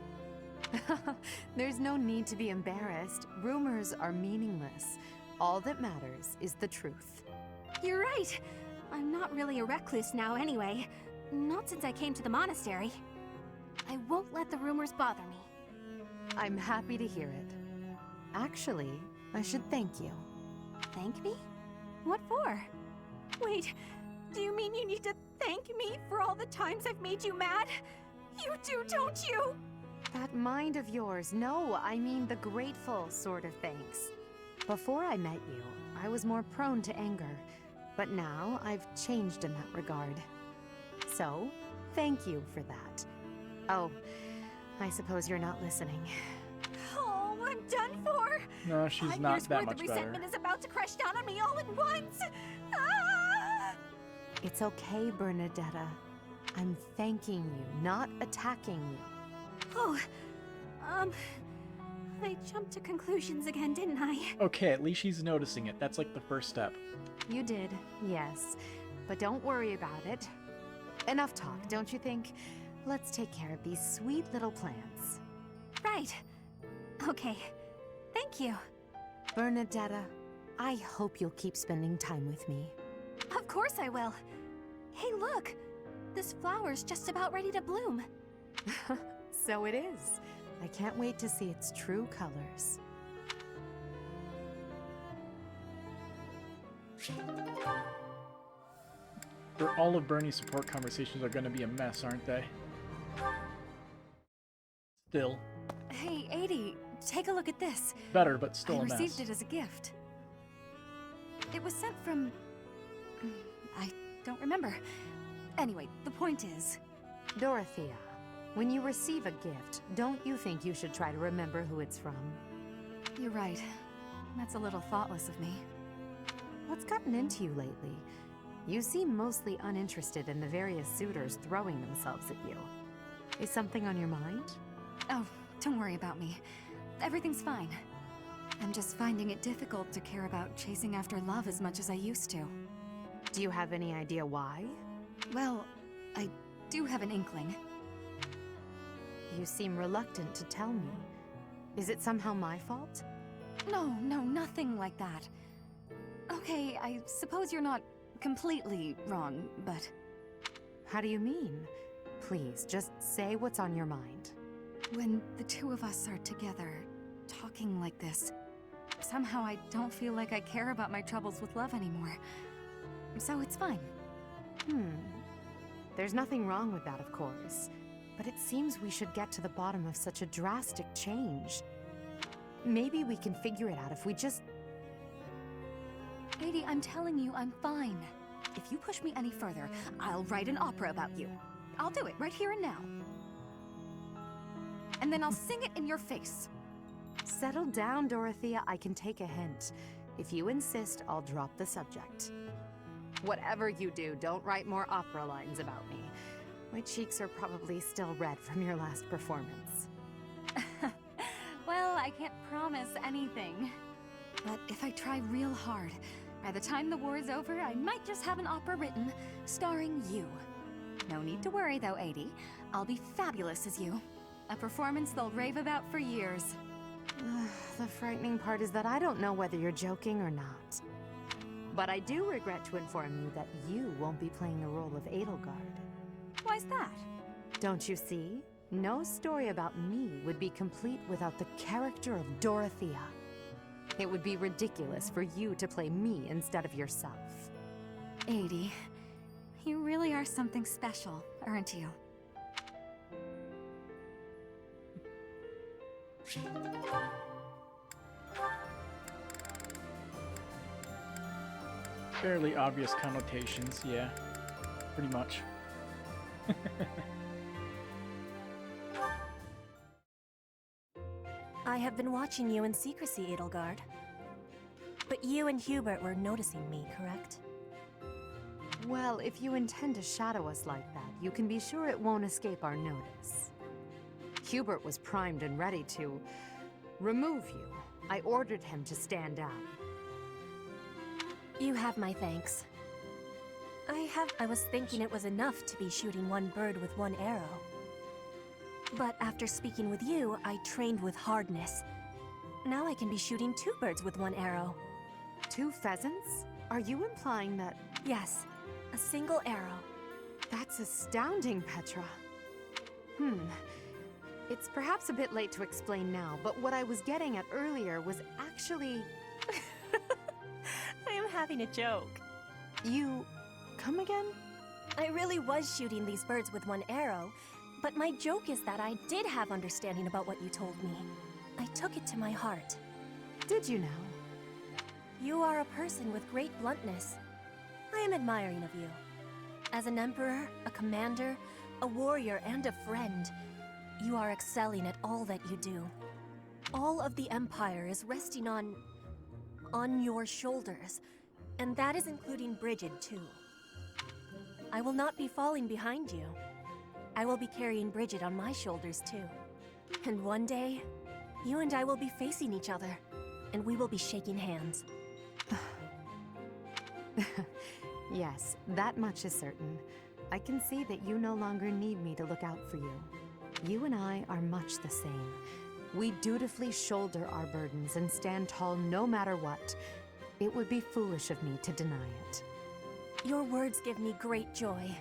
There's no need to be embarrassed. Rumors are meaningless. All that matters is the truth. You're right. I'm not really a recluse now anyway. Not since I came to the monastery. I won't let the rumors bother me. I'm happy to hear it. Actually, I should thank you. Thank me? What for? Wait, do you mean you need to thank me for all the times I've made you mad? You do, don't you? That mind of yours. No, I mean the grateful sort of thanks. Before I met you, I was more prone to anger, but now I've changed in that regard. So, thank you for that. Oh, I suppose you're not listening. Oh, I'm done for! No, she's 5 not years that worth much of better. resentment is about to crash down on me all at once! Ah! It's okay, Bernadetta. I'm thanking you, not attacking you. Oh, I jumped to conclusions again, didn't I? Okay, at least she's noticing it. That's like the first step. You did, yes. But don't worry about it. Enough talk, don't you think? Let's take care of these sweet little plants. Right. Okay. Thank you. Bernadetta, I hope you'll keep spending time with me. Of course I will. Hey, look! This flower's just about ready to bloom. So it is. I can't wait to see its true colors. All of Bernie's support conversations are going to be a mess, aren't they? Still. Hey, 80, take a look at this. Better, but still I a mess. received it as a gift. It was sent from... I don't remember. Anyway, the point is... Dorothea, when you receive a gift, don't you think you should try to remember who it's from? You're right. That's a little thoughtless of me. What's gotten into you lately? You seem mostly uninterested in the various suitors throwing themselves at you. Is something on your mind? Oh, don't worry about me. Everything's fine. I'm just finding it difficult to care about chasing after love as much as I used to. Do you have any idea why? Well, I do have an inkling. You seem reluctant to tell me. Is it somehow my fault? No, nothing like that. Okay, I suppose you're not completely wrong, but... How do you mean? Please, just say what's on your mind. When the two of us are together, talking like this, somehow I don't feel like I care about my troubles with love anymore. So it's fine. There's nothing wrong with that, of course. But it seems we should get to the bottom of such a drastic change. Maybe we can figure it out if we just... 80, I'm telling you, I'm fine. If you push me any further, I'll write an opera about you. I'll do it right here and now. And then I'll sing it in your face. Settle down, Dorothea. I can take a hint. If you insist, I'll drop the subject. Whatever you do, don't write more opera lines about me. My cheeks are probably still red from your last performance. Well, I can't promise anything. But if I try real hard, by the time the war is over, I might just have an opera written, starring you. No need to worry though, 80. I'll be fabulous as you. A performance they'll rave about for years. The frightening part is that I don't know whether you're joking or not. But I do regret to inform you that you won't be playing the role of Edelgard. Why's that? Don't you see? No story about me would be complete without the character of Dorothea. It would be ridiculous for you to play me instead of yourself. 80, you really are something special, aren't you? Fairly obvious connotations, yeah. Pretty much. I have been watching you in secrecy, Edelgard. But you and Hubert were noticing me, correct? Well, if you intend to shadow us like that, you can be sure it won't escape our notice. Hubert was primed and ready to remove you. I ordered him to stand down. You have my thanks. I was thinking it was enough to be shooting one bird with one arrow. But after speaking with you, I trained with hardness. Now I can be shooting 2 birds with 1 arrow. 2 pheasants? Are you implying that... Yes, a single arrow. That's astounding, Petra. It's perhaps a bit late to explain now, but what I was getting at earlier was actually... I am having a joke. You... come again? I really was shooting these birds with 1 arrow, but my joke is that I did have understanding about what you told me. I took it to my heart. Did you now? You are a person with great bluntness. I am admiring of you. As an emperor, a commander, a warrior, and a friend, you are excelling at all that you do. All of the Empire is resting on your shoulders, and that is including Brigid, too. I will not be falling behind you. I will be carrying Brigid on my shoulders, too. And one day, you and I will be facing each other, and we will be shaking hands. Yes, that much is certain. I can see that you no longer need me to look out for you. You and I are much the same. We dutifully shoulder our burdens and stand tall no matter what. It would be foolish of me to deny it. Your words give me great joy.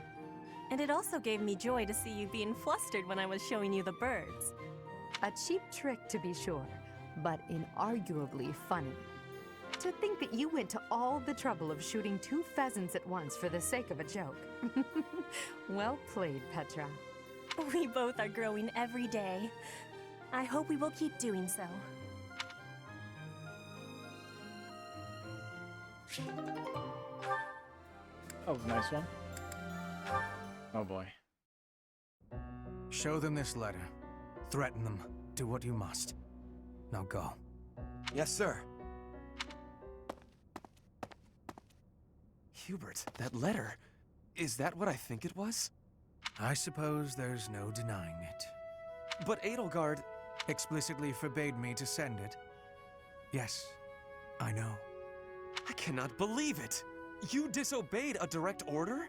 And it also gave me joy to see you being flustered when I was showing you the birds. A cheap trick, to be sure, but inarguably funny. To think that you went to all the trouble of shooting 2 pheasants at once for the sake of a joke. Well played, Petra. We both are growing every day. I hope we will keep doing so. Oh, nice one. Oh boy. Show them this letter. Threaten them. Do what you must. Now go. Yes, sir. Hubert, that letter. Is that what I think it was? I suppose there's no denying it. But Edelgard explicitly forbade me to send it. Yes, I know. I cannot believe it! You disobeyed a direct order?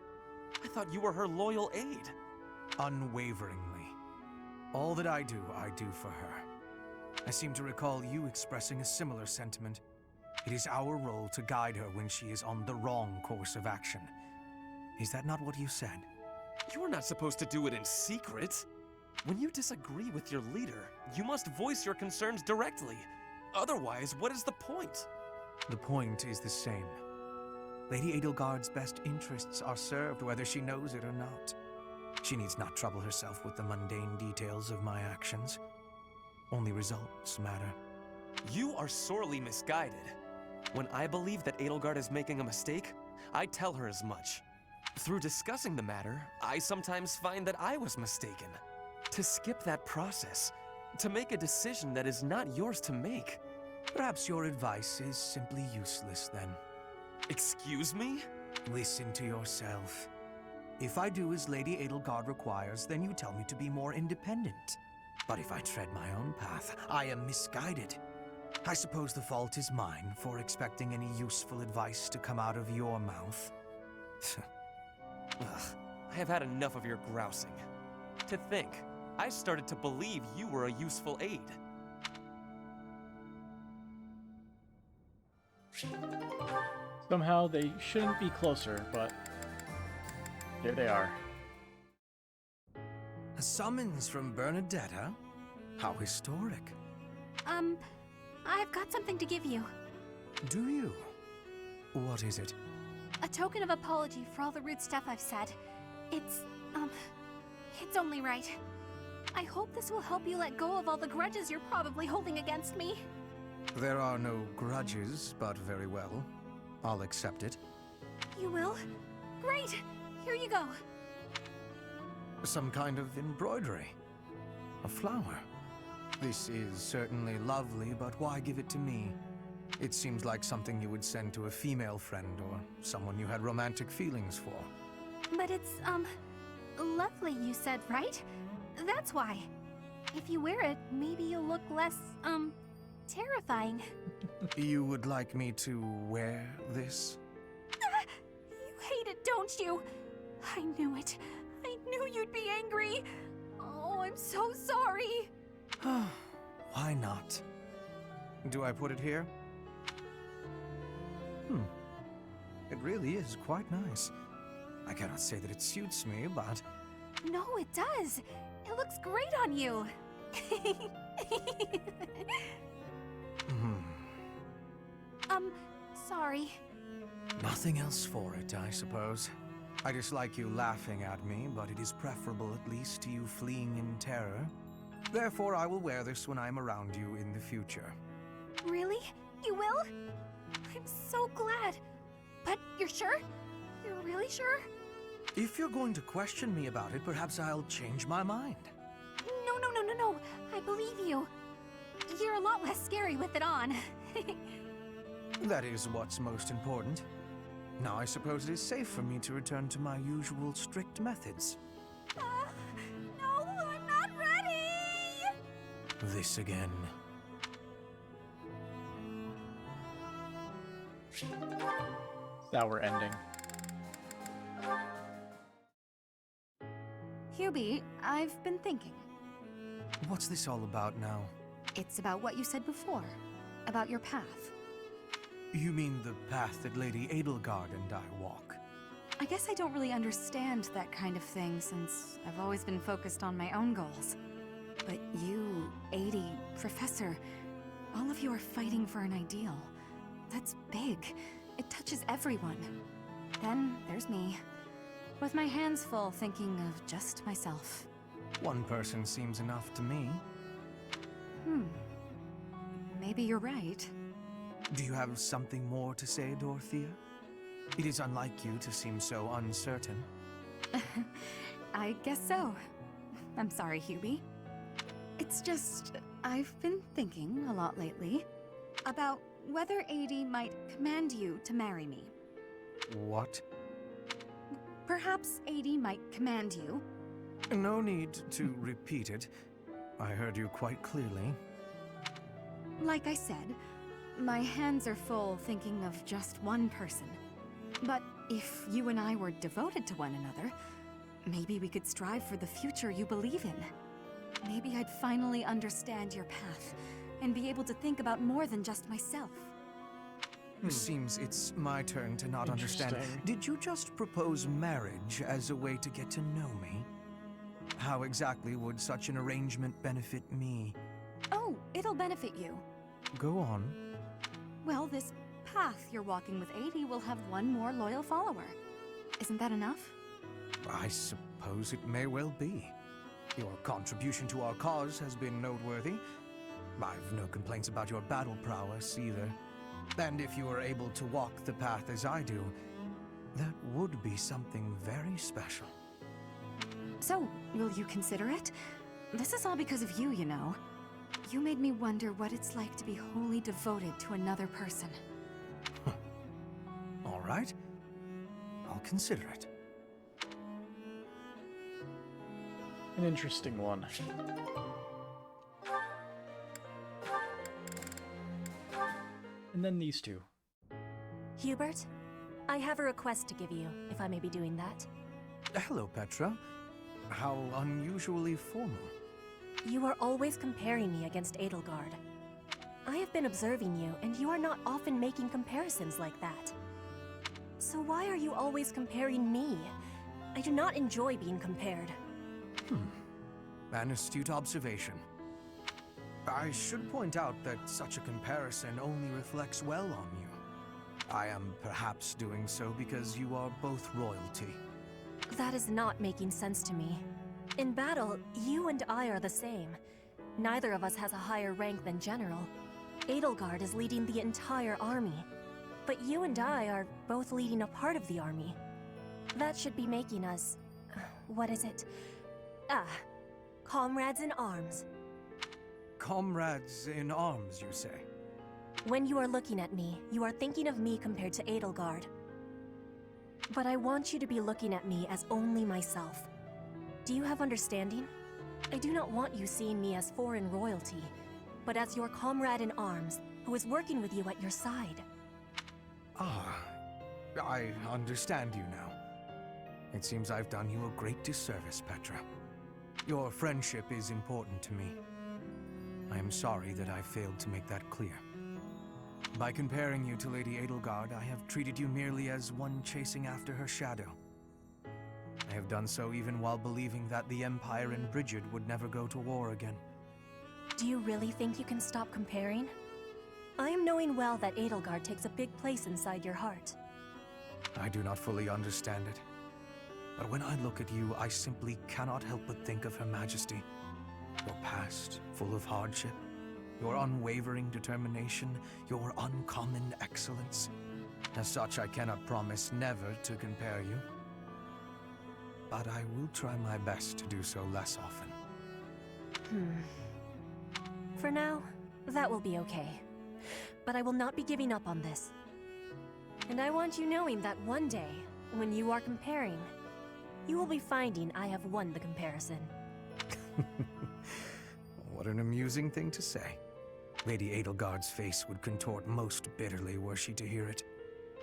I thought you were her loyal aide. Unwaveringly. All that I do for her. I seem to recall you expressing a similar sentiment. It is our role to guide her when she is on the wrong course of action. Is that not what you said? You are not supposed to do it in secret. When you disagree with your leader, you must voice your concerns directly. Otherwise, what is the point? The point is the same. Lady Edelgard's best interests are served whether she knows it or not. She needs not trouble herself with the mundane details of my actions. Only results matter. You are sorely misguided. When I believe that Edelgard is making a mistake, I tell her as much. Through discussing the matter, I sometimes find that I was mistaken. To skip that process, to make a decision that is not yours to make. Perhaps your advice is simply useless then. Excuse me? Listen to yourself. If I do as Lady Edelgard requires, then you tell me to be more independent. But if I tread my own path, I am misguided. I suppose the fault is mine for expecting any useful advice to come out of your mouth. Ugh, I have had enough of your grousing. To think, I started to believe you were a useful aide. Somehow they shouldn't be closer, but there they are. A summons from Bernadetta? How historic. I've got something to give you. Do you? What is it? A token of apology for all the rude stuff I've said. It's only right. I hope this will help you let go of all the grudges you're probably holding against me. There are no grudges, but very well. I'll accept it. You will? Great! Here you go. Some kind of embroidery. A flower. This is certainly lovely, but why give it to me? It seems like something you would send to a female friend or someone you had romantic feelings for. But it's, lovely, you said, right? That's why. If you wear it, maybe you'll look less, terrifying. You would like me to wear this? You hate it, don't you? I knew it. I knew you'd be angry. Oh, I'm so sorry. Why not? Do I put it here? It really is quite nice. I cannot say that it suits me, but... No, it does. It looks great on you. Sorry. Nothing else for it, I suppose. I dislike you laughing at me, but it is preferable at least to you fleeing in terror. Therefore, I will wear this when I'm around you in the future. Really? You will? I'm so glad. But you're sure? You're really sure? If you're going to question me about it, perhaps I'll change my mind. No, No. I believe you. You're a lot less scary with it on. That is what's most important. Now I suppose it is safe for me to return to my usual strict methods. No, I'm not ready! This again. Sour ending. Hubie, I've been thinking. What's this all about now? It's about what you said before. About your path. You mean the path that Lady Edelgard and I walk? I guess I don't really understand that kind of thing since I've always been focused on my own goals. But you, Adie, Professor, all of you are fighting for an ideal. That's big. It touches everyone. Then there's me, with my hands full thinking of just myself. One person seems enough to me. Maybe you're right. Do you have something more to say, Dorothea? It is unlike you to seem so uncertain. I guess so. I'm sorry, Hubie. It's just, I've been thinking a lot lately about whether Adie might command you to marry me. What? Perhaps Adie might command you. No need to repeat it. I heard you quite clearly. Like I said, my hands are full thinking of just one person. But if you and I were devoted to one another, maybe we could strive for the future you believe in. Maybe I'd finally understand your path and be able to think about more than just myself. Seems it's my turn to not understand. Did you just propose marriage as a way to get to know me? How exactly would such an arrangement benefit me? Oh, it'll benefit you. Go on. Well, this path you're walking with Adie will have one more loyal follower. Isn't that enough? I suppose it may well be. Your contribution to our cause has been noteworthy. I've no complaints about your battle prowess either. And if you were able to walk the path as I do, that would be something very special. So, will you consider it? This is all because of you, you know. You made me wonder what it's like to be wholly devoted to another person. All right. I'll consider it. An interesting one. And then these two. Hubert, I have a request to give you, if I may be doing that. Hello, Petra. How unusually formal. You are always comparing me against Edelgard. I have been observing you, and you are not often making comparisons like that. So why are you always comparing me? I do not enjoy being compared. An astute observation. I should point out that such a comparison only reflects well on you. I am perhaps doing so because you are both royalty. That is not making sense to me. In battle, you and I are the same. Neither of us has a higher rank than general. Edelgard is leading the entire army. But you and I are both leading a part of the army. That should be making us... what is it? Comrades in arms. Comrades in arms, you say? When you are looking at me, you are thinking of me compared to Edelgard. But I want you to be looking at me as only myself. Do you have understanding? I do not want you seeing me as foreign royalty, but as your comrade in arms, who is working with you at your side. I understand you now. It seems I've done you a great disservice, Petra. Your friendship is important to me. I am sorry that I failed to make that clear. By comparing you to Lady Edelgard, I have treated you merely as one chasing after her shadow. I have done so even while believing that the Empire and Brigid would never go to war again. Do you really think you can stop comparing? I am knowing well that Edelgard takes a big place inside your heart. I do not fully understand it. But when I look at you, I simply cannot help but think of Her Majesty. Your past, full of hardship, your unwavering determination, your uncommon excellence. As such, I cannot promise never to compare you. But I will try my best to do so less often. For now, that will be okay. But I will not be giving up on this. And I want you knowing that one day, when you are comparing, you will be finding I have won the comparison. What an amusing thing to say. Lady Edelgard's face would contort most bitterly were she to hear it.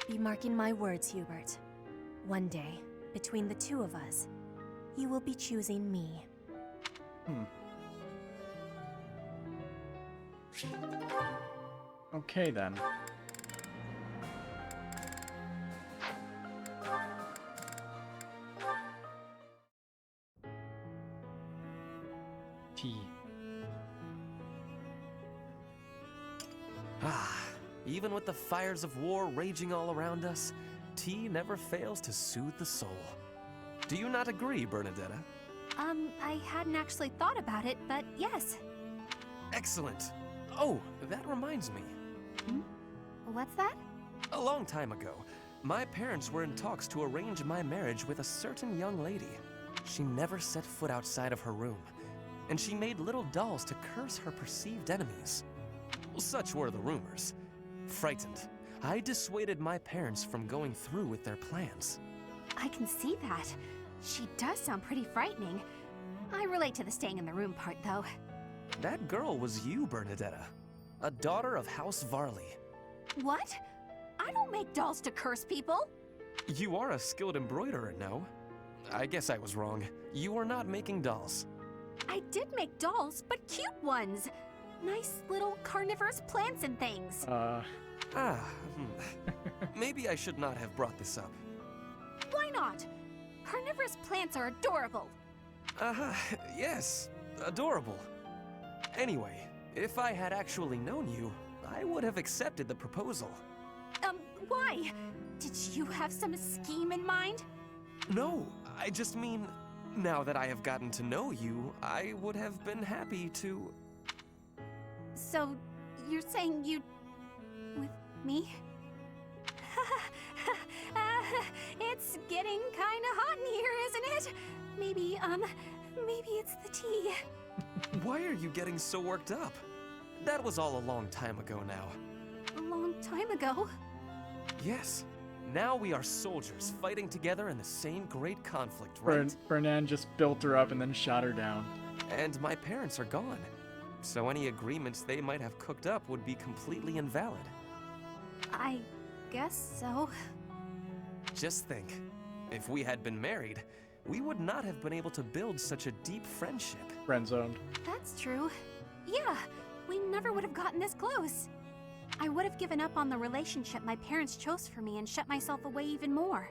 Be marking my words, Hubert. One day, between the two of us, you will be choosing me. Okay then. T. Even with the fires of war raging all around us, tea never fails to soothe the soul. Do you not agree, Bernadetta? I hadn't actually thought about it, but yes. Excellent. Oh, that reminds me. What's that? A long time ago, my parents were in talks to arrange my marriage with a certain young lady. She never set foot outside of her room, and she made little dolls to curse her perceived enemies. Such were the rumors. Frightened, I dissuaded my parents from going through with their plans. I can see that. She does sound pretty frightening. I relate to the staying in the room part, though. That girl was you, Bernadetta, a daughter of House Varley. What? I don't make dolls to curse people. You are a skilled embroiderer, no? I guess I was wrong. You are not making dolls. I did make dolls, but cute ones. Nice little carnivorous plants and things. Maybe I should not have brought this up. Why not? Carnivorous plants are adorable. Yes, adorable. Anyway, if I had actually known you, I would have accepted the proposal. Why? Did you have some scheme in mind? No, I just mean, now that I have gotten to know you, I would have been happy to... So, you're saying you'd... with me? It's getting kinda hot in here, isn't it? Maybe it's the tea. Why are you getting so worked up? That was all a long time ago now. A long time ago? Yes. Now we are soldiers fighting together in the same great conflict, right? Fernan just built her up and then shot her down. And my parents are gone. So any agreements they might have cooked up would be completely invalid. I guess so. Just think, if we had been married, we would not have been able to build such a deep friendship. Friend-zoned. That's true. Yeah, we never would have gotten this close. I would have given up on the relationship my parents chose for me and shut myself away even more.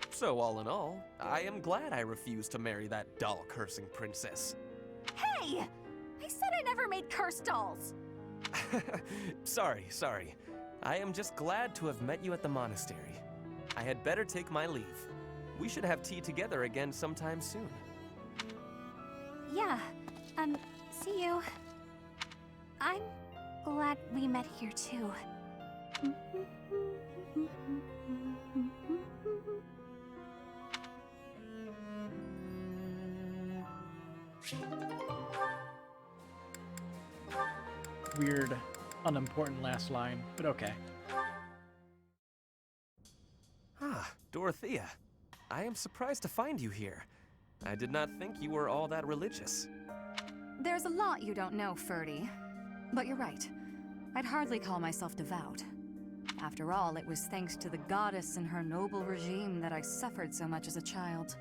So all in all, I am glad I refused to marry that doll-cursing princess. Hey! I said I never made cursed dolls! Sorry. I am just glad to have met you at the monastery. I had better take my leave. We should have tea together again sometime soon. Yeah, see you. I'm glad we met here too. Weird, unimportant last line, but okay. Dorothea. I am surprised to find you here. I did not think you were all that religious. There's a lot you don't know, Ferdy. But you're right. I'd hardly call myself devout. After all, it was thanks to the goddess and her noble regime that I suffered so much as a child.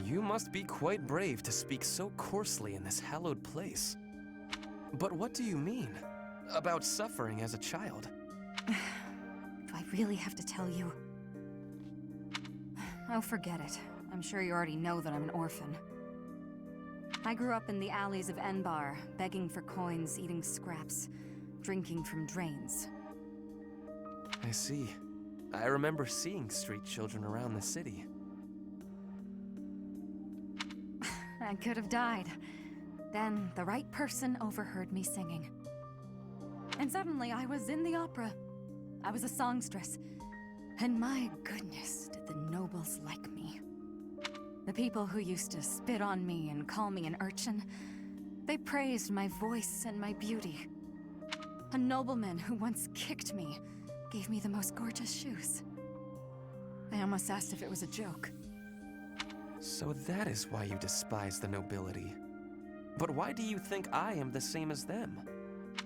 You must be quite brave to speak so coarsely in this hallowed place. But what do you mean? About suffering as a child? Do I really have to tell you? Oh, forget it. I'm sure you already know that I'm an orphan. I grew up in the alleys of Enbar, begging for coins, eating scraps, drinking from drains. I see. I remember seeing street children around the city. I could have died. Then the right person overheard me singing. And suddenly I was in the opera. I was a songstress. And my goodness, did the nobles like me. The people who used to spit on me and call me an urchin, They praised my voice and my beauty. A nobleman who once kicked me gave me the most gorgeous shoes. I almost asked if it was a joke. So that is why you despise the nobility. But why do you think I am the same as them?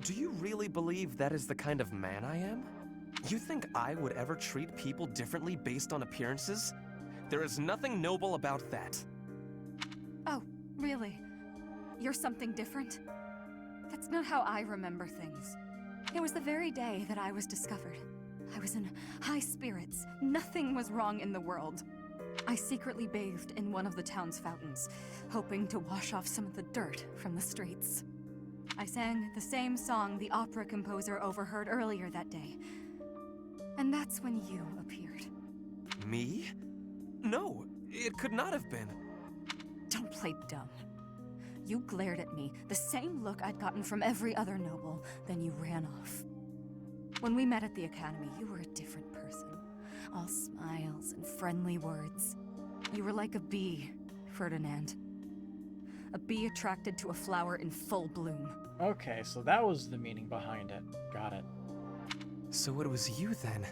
Do you really believe that is the kind of man I am? You think I would ever treat people differently based on appearances? There is nothing noble about that. Oh, really? You're something different? That's not how I remember things. It was the very day that I was discovered. I was in high spirits. Nothing was wrong in the world. I secretly bathed in one of the town's fountains, hoping to wash off some of the dirt from the streets. I sang the same song the opera composer overheard earlier that day. And that's when you appeared. Me? No, it could not have been. Don't play dumb. You glared at me, the same look I'd gotten from every other noble, then you ran off. When we met at the academy, you were a different person. All smiles and friendly words. You were like a bee, Ferdinand. A bee attracted to a flower in full bloom. Okay, so that was the meaning behind it. Got it. So it was you then,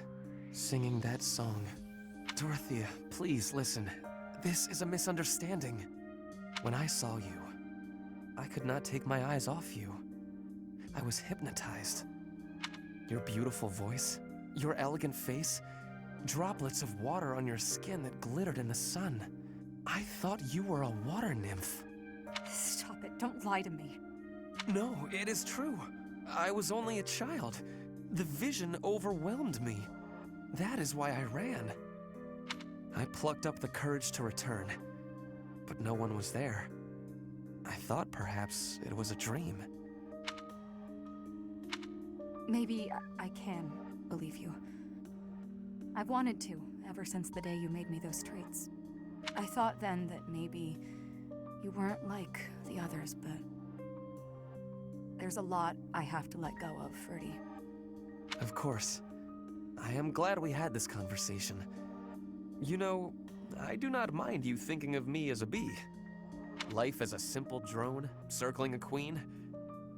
singing that song. Dorothea, please listen. This is a misunderstanding. When I saw you, I could not take my eyes off you. I was hypnotized. Your beautiful voice, your elegant face, droplets of water on your skin that glittered in the sun. I thought you were a water nymph. Stop it, don't lie to me. No, it is true. I was only a child. The vision overwhelmed me. That is why I ran. I plucked up the courage to return, but no one was there. I thought perhaps it was a dream. Maybe I can believe you. I've wanted to, ever since the day you made me those traits. I thought then that maybe you weren't like the others, but there's a lot I have to let go of, Ferdy. Of course. I am glad we had this conversation. You know, I do not mind you thinking of me as a bee. Life as a simple drone, circling a queen.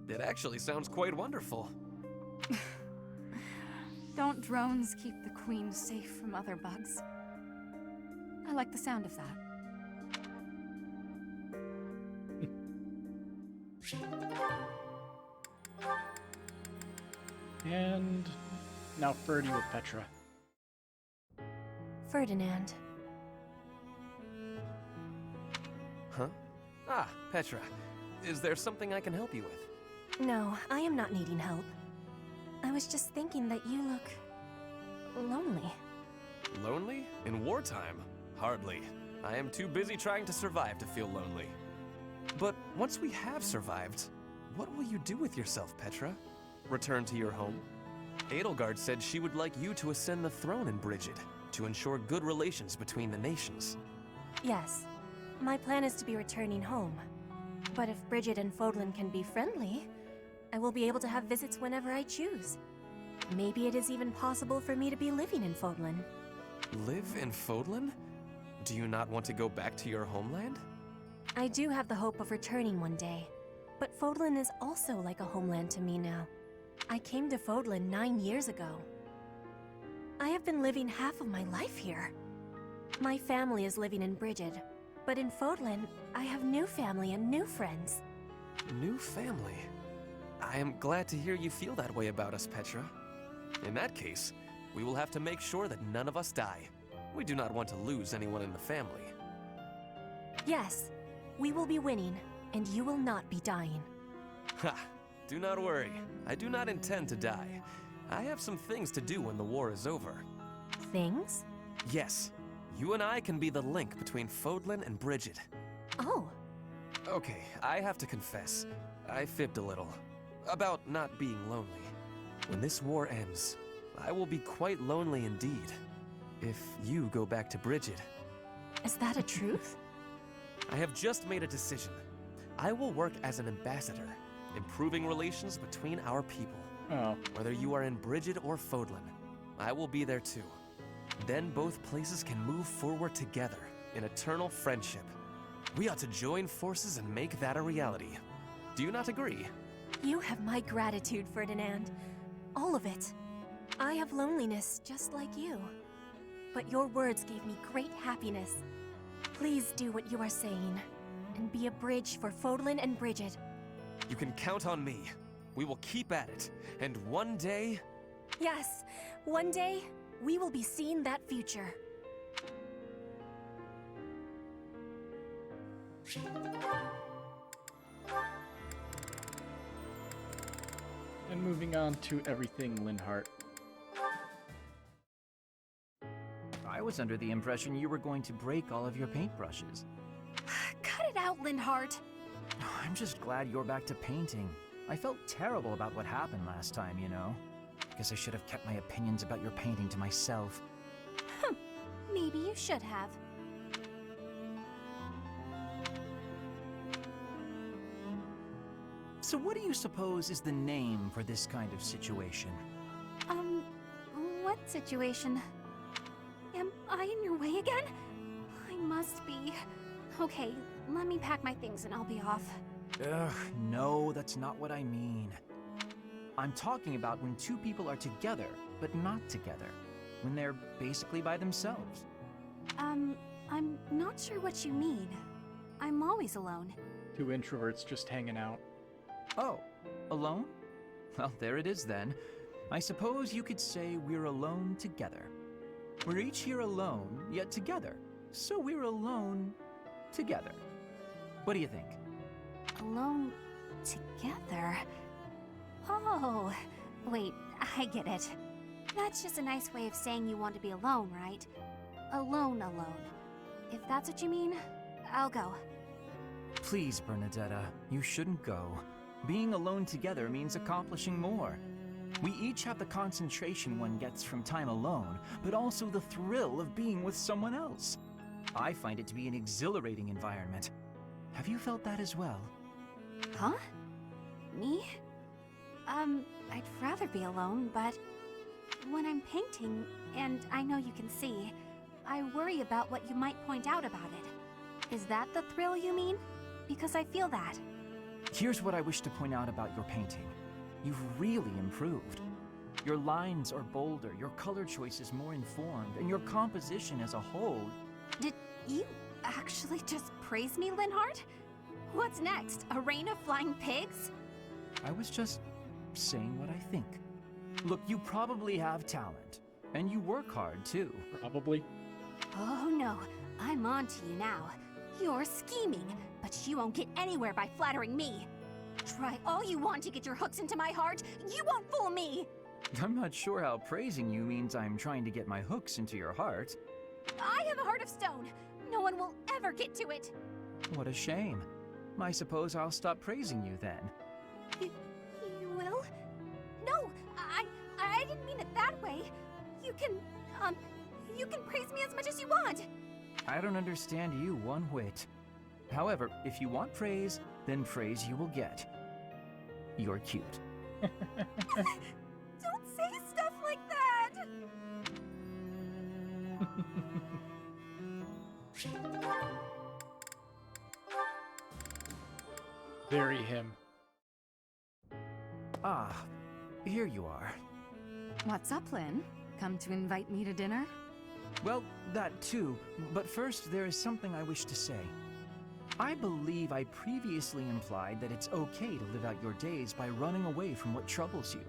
It actually sounds quite wonderful. Don't drones keep the queen safe from other bugs? I like the sound of that. And now Ferdy with Petra. Ferdinand. Huh? Ah, Petra. Is there something I can help you with? No, I am not needing help. I was just thinking that you look lonely. Lonely? In wartime? Hardly. I am too busy trying to survive to feel lonely. But once we have survived, what will you do with yourself, Petra? Return to your home? Edelgard said she would like you to ascend the throne in Brigid, to ensure good relations between the nations. Yes, my plan is to be returning home. But if Brigid and Fodlan can be friendly, I will be able to have visits whenever I choose. Maybe it is even possible for me to be living in Fodlan. Live in Fodlan? Do you not want to go back to your homeland? I do have the hope of returning one day, but Fodlan is also like a homeland to me now. I came to Fodlan 9 years ago. I have been living half of my life here. My family is living in Brigid, but in Fodlan, I have new family and new friends. New family? I am glad to hear you feel that way about us, Petra. In that case, we will have to make sure that none of us die. We do not want to lose anyone in the family. Yes, we will be winning, and you will not be dying. Ha! Do not worry. I do not intend to die. I have some things to do when the war is over. Things? Yes. You and I can be the link between Fodlan and Brigid. Oh. Okay, I have to confess. I fibbed a little. About not being lonely. When this war ends, I will be quite lonely indeed. If you go back to Brigid. Is that a truth? I have just made a decision. I will work as an ambassador, improving relations between our people. Oh. Whether you are in Brigid or Fodlan, I will be there too. Then both places can move forward together in eternal friendship. We ought to join forces and make that a reality. Do you not agree? You have my gratitude, Ferdinand. All of it. I have loneliness just like you. But your words gave me great happiness. Please do what you are saying, and be a bridge for Fodlan and Bridget. You can count on me. We will keep at it, and one day... Yes, one day, we will be seeing that future. And moving on to everything Linhart. I was under the impression you were going to break all of your paintbrushes. Cut it out, Linhart. I'm just glad you're back to painting. I felt terrible about what happened last time, you know. Guess I should have kept my opinions about your painting to myself. Maybe you should have. So what do you suppose is the name for this kind of situation? What situation? Am I in your way again? I must be. Okay, let me pack my things and I'll be off. Ugh, no, that's not what I mean. I'm talking about when two people are together, but not together. When they're basically by themselves. I'm not sure what you mean. I'm always alone. Two introverts just hanging out. Oh, alone? Well, there it is then. I suppose you could say we're alone together. We're each here alone, yet together. So we're alone together. What do you think? Alone together? Oh, wait, I get it. That's just a nice way of saying you want to be alone, right? Alone. If that's what you mean, I'll go. Please, Bernadetta, you shouldn't go. Being alone together means accomplishing more. We each have the concentration one gets from time alone, but also the thrill of being with someone else. I find it to be an exhilarating environment. Have you felt that as well? Huh? Me? I'd rather be alone, but when I'm painting, and I know you can see, I worry about what you might point out about it. Is that the thrill you mean? Because I feel that. Here's what I wish to point out about your painting. You've really improved. Your lines are bolder, your color choice is more informed, and your composition as a whole... Did you actually just praise me, Linhart? What's next? A rain of flying pigs? I was just saying what I think. Look, you probably have talent, and you work hard too. Probably. Oh no, I'm on to you now. You're scheming, but you won't get anywhere by flattering me. Try all you want to get your hooks into my heart, you won't fool me! I'm not sure how praising you means I'm trying to get my hooks into your heart. I have a heart of stone. No one will ever get to it. What a shame. I suppose I'll stop praising you then. You will? No, I didn't mean it that way. You can praise me as much as you want. I don't understand you one whit. However, if you want praise, then praise you will get. You're cute. Don't say stuff like that! Very him. Ah, here you are. What's up, Lynn? Come to invite me to dinner? Well, that too, but first there is something I wish to say. I believe I previously implied that it's okay to live out your days by running away from what troubles you.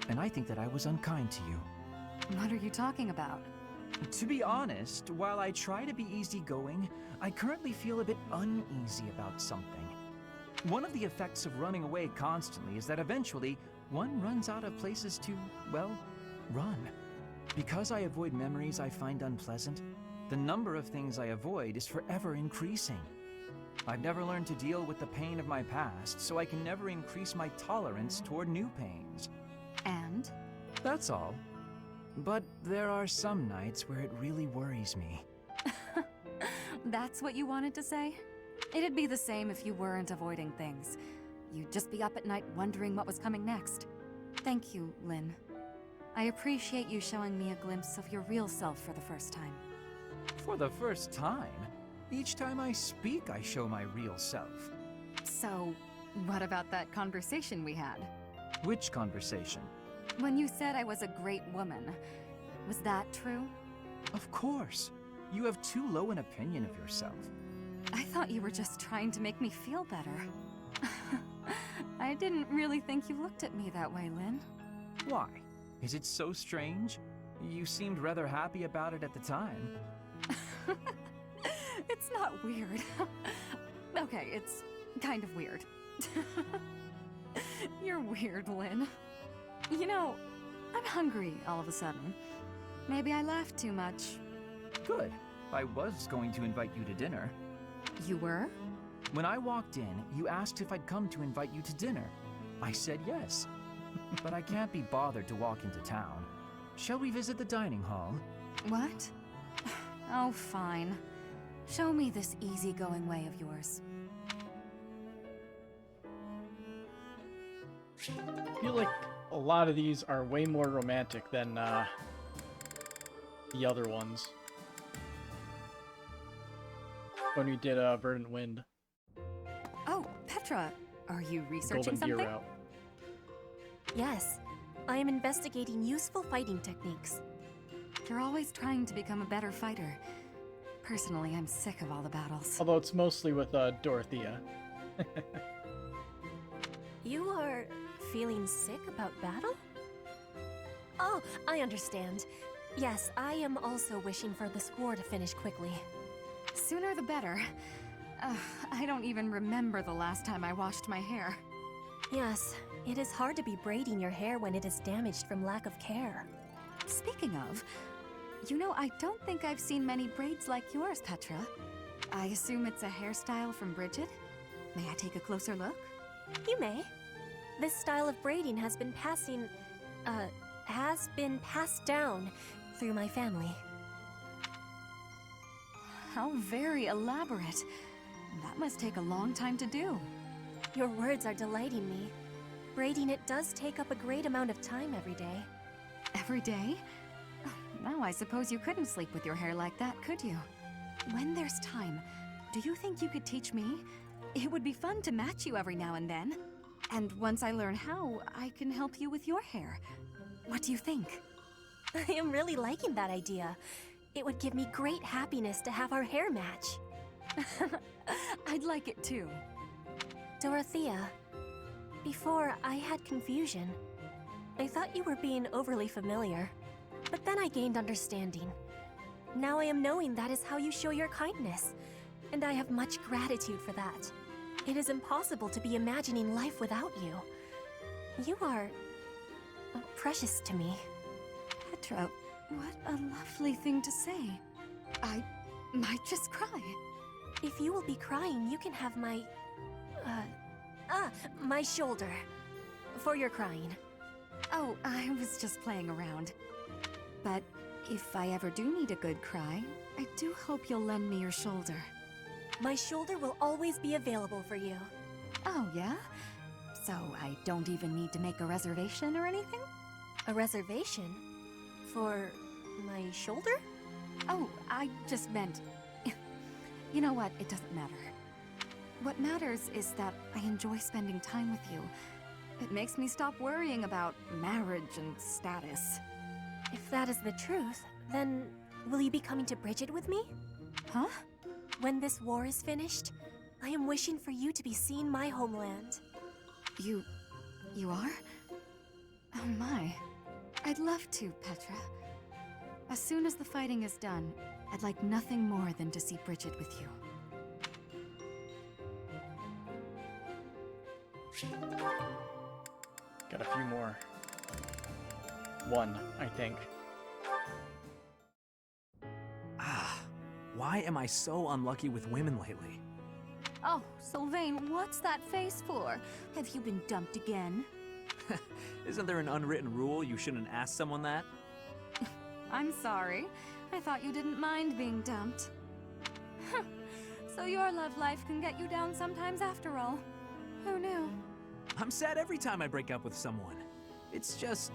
And I think that I was unkind to you. What are you talking about? To be honest, while I try to be easygoing, I currently feel a bit uneasy about something. One of the effects of running away constantly is that eventually one runs out of places to, well, run. Because I avoid memories I find unpleasant, the number of things I avoid is forever increasing. I've never learned to deal with the pain of my past, so I can never increase my tolerance toward new pains. And? That's all. But there are some nights where it really worries me. That's what you wanted to say? It'd be the same if you weren't avoiding things. You'd just be up at night wondering what was coming next. Thank you, Lynn. I appreciate you showing me a glimpse of your real self for the first time. For the first time? Each time I speak, I show my real self. So, What about that conversation we had? Which conversation? When you said I was a great woman, was that true? Of course. You have too low an opinion of yourself. I thought you were just trying to make me feel better. I didn't really think you looked at me that way, Lynn. Why? Is it so strange? You seemed rather happy about it at the time. It's not weird. Okay, it's kind of weird. You're weird, Lynn. You know, I'm hungry all of a sudden. Maybe I laughed too much. Good. I was going to invite you to dinner. You were? When I walked in, you asked if I'd come to invite you to dinner. I said yes. But I can't be bothered to walk into town. Shall we visit the dining hall? What? Oh, fine. Show me this easygoing way of yours. I feel like a lot of these are way more romantic than the other ones. When we did Verdant Wind. Oh, Petra, are you researching Golden Deer something? Route. Yes, I am investigating useful fighting techniques. You're always trying to become a better fighter. Personally, I'm sick of all the battles. Although it's mostly with Dorothea. You are feeling sick about battle? Oh, I understand. Yes, I am also wishing for this war to finish quickly. Sooner the better. I don't even remember the last time I washed my hair. Yes, it is hard to be braiding your hair when it is damaged from lack of care. Speaking of, you know, I don't think I've seen many braids like yours, Petra. I assume it's a hairstyle from Bridget? May I take a closer look? You may. This style of braiding has been passed down through my family. How very elaborate. That must take a long time to do. Your words are delighting me. Braiding it does take up a great amount of time every day. Every day? Now I suppose you couldn't sleep with your hair like that, could you? When there's time, do you think you could teach me? It would be fun to match you every now and then. And once I learn how, I can help you with your hair. What do you think? I am really liking that idea. It would give me great happiness to have our hair match. I'd like it too. Dorothea, before I had confusion. I thought you were being overly familiar, but then I gained understanding. Now I am knowing that is how you show your kindness, and I have much gratitude for that. It is impossible to be imagining life without you. You are precious to me. Petra, what a lovely thing to say. I might just cry. If you will be crying, you can have my shoulder. For your crying. Oh, I was just playing around. But if I ever do need a good cry, I do hope you'll lend me your shoulder. My shoulder will always be available for you. Oh, yeah? So I don't even need to make a reservation or anything? A reservation? For my shoulder? Oh, I just meant... You know what? It doesn't matter. What matters is that I enjoy spending time with you. It makes me stop worrying about marriage and status. If that is the truth, then will you be coming to Bridget with me? Huh? When this war is finished, I am wishing for you to be seeing my homeland. You are? Oh my. I'd love to, Petra. As soon as the fighting is done, I'd like nothing more than to see Bridget with you. Got a few more. One, I think. Why am I so unlucky with women lately? Oh, Sylvain, what's that face for? Have you been dumped again? Isn't there an unwritten rule you shouldn't ask someone that? I'm sorry. I thought you didn't mind being dumped. So your love life can get you down sometimes after all. Who knew? I'm sad every time I break up with someone. It's just,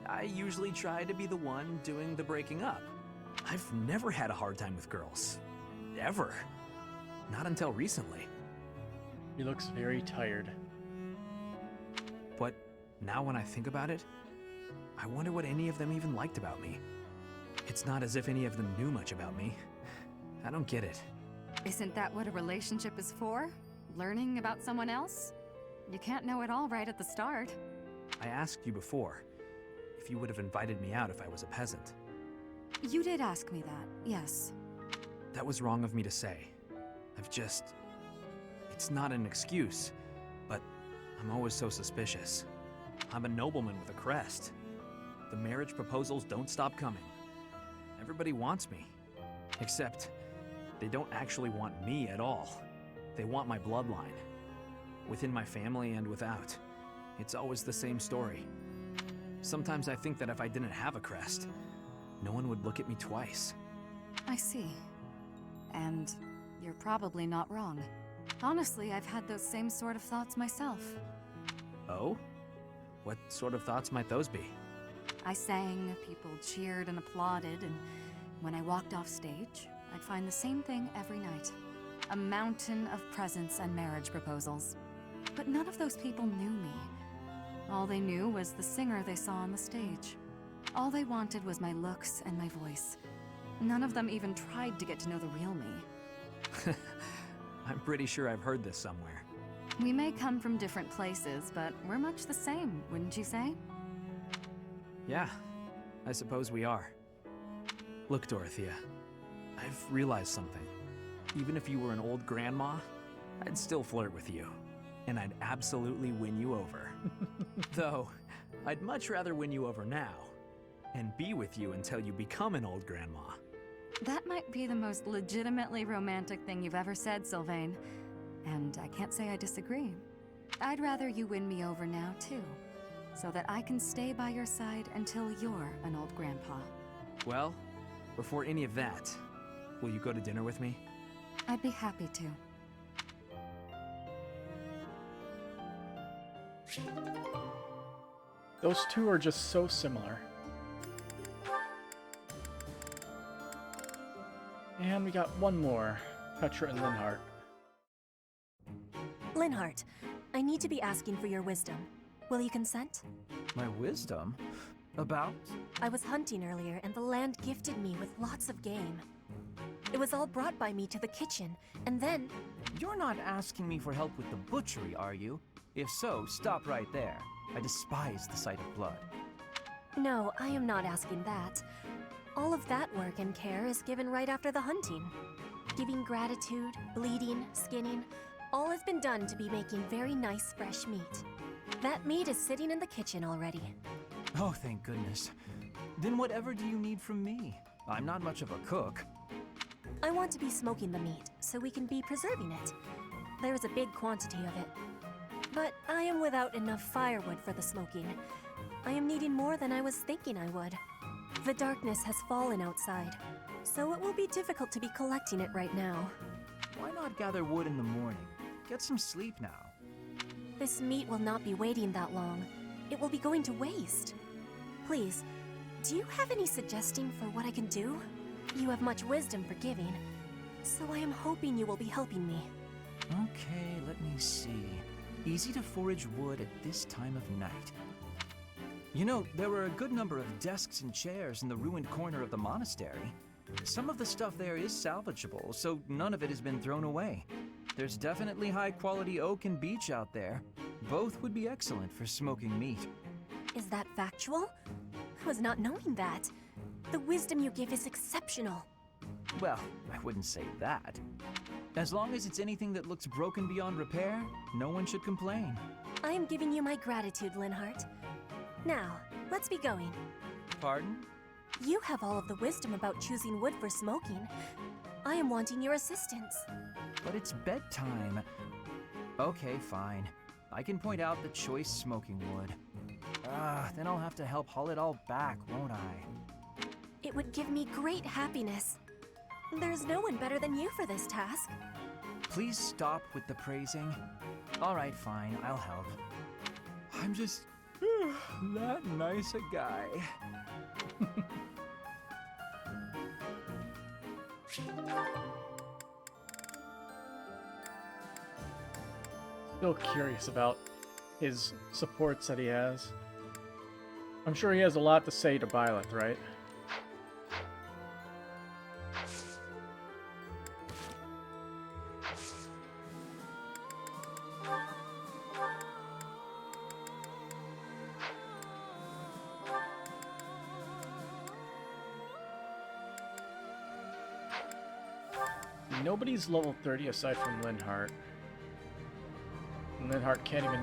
I usually try to be the one doing the breaking up. I've never had a hard time with girls. Ever. Not until recently. He looks very tired. Now when I think about it, I wonder what any of them even liked about me. It's not as if any of them knew much about me. I don't get it. Isn't that what a relationship is for? Learning about someone else? You can't know it all right at the start. I asked you before if you would have invited me out if I was a peasant. You did ask me that, yes. That was wrong of me to say. It's not an excuse, but I'm always so suspicious. I'm a nobleman with a crest. The marriage proposals don't stop coming. Everybody wants me. Except, they don't actually want me at all. They want my bloodline. Within my family and without. It's always the same story. Sometimes I think that if I didn't have a crest, no one would look at me twice. I see. And you're probably not wrong. Honestly, I've had those same sort of thoughts myself. Oh? What sort of thoughts might those be? I sang, people cheered and applauded, and when I walked off stage, I'd find the same thing every night. A mountain of presents and marriage proposals. But none of those people knew me. All they knew was the singer they saw on the stage. All they wanted was my looks and my voice. None of them even tried to get to know the real me. I'm pretty sure I've heard this somewhere. We may come from different places, but we're much the same, wouldn't you say? Yeah, I suppose we are. Look, Dorothea, I've realized something. Even if you were an old grandma, I'd still flirt with you. And I'd absolutely win you over. Though, I'd much rather win you over now, and be with you until you become an old grandma. That might be the most legitimately romantic thing you've ever said, Sylvain. And I can't say I disagree. I'd rather you win me over now, too. So that I can stay by your side until you're an old grandpa. Well, before any of that, will you go to dinner with me? I'd be happy to. Those two are just so similar. And we got one more. Petra and Linhardt. Linhardt, I need to be asking for your wisdom. Will you consent? My wisdom? About? I was hunting earlier, and the land gifted me with lots of game. It was all brought by me to the kitchen, and then... You're not asking me for help with the butchery, are you? If so, stop right there. I despise the sight of blood. No, I am not asking that. All of that work and care is given right after the hunting. Giving gratitude, bleeding, skinning, all has been done to be making very nice fresh meat. That meat is sitting in the kitchen already. Oh, thank goodness. Then whatever do you need from me? I'm not much of a cook. I want to be smoking the meat, so we can be preserving it. There is a big quantity of it. But I am without enough firewood for the smoking. I am needing more than I was thinking I would. The darkness has fallen outside, so it will be difficult to be collecting it right now. Why not gather wood in the morning? Get some sleep now. This meat will not be waiting that long. It will be going to waste. Please, do you have any suggestion for what I can do? You have much wisdom for giving, so I am hoping you will be helping me. Okay, let me see. Easy to forage wood at this time of night. You know, there were a good number of desks and chairs in the ruined corner of the monastery. Some of the stuff there is salvageable, so none of it has been thrown away. There's definitely high-quality oak and beech out there. Both would be excellent for smoking meat. Is that factual? I was not knowing that. The wisdom you give is exceptional. Well, I wouldn't say that. As long as it's anything that looks broken beyond repair, no one should complain. I am giving you my gratitude, Linhardt. Now, let's be going. Pardon? You have all of the wisdom about choosing wood for smoking. I am wanting your assistance. But it's bedtime. Okay, fine. I can point out the choice smoking wood. Then I'll have to help haul it all back, won't I? It would give me great happiness. There's no one better than you for this task. Please stop with the praising. All right, fine, I'll help. I'm just that nice a guy. Still curious about his supports that he has. I'm sure he has a lot to say to Byleth, right? Nobody's level 30 aside from Linhardt. And Linhardt can't even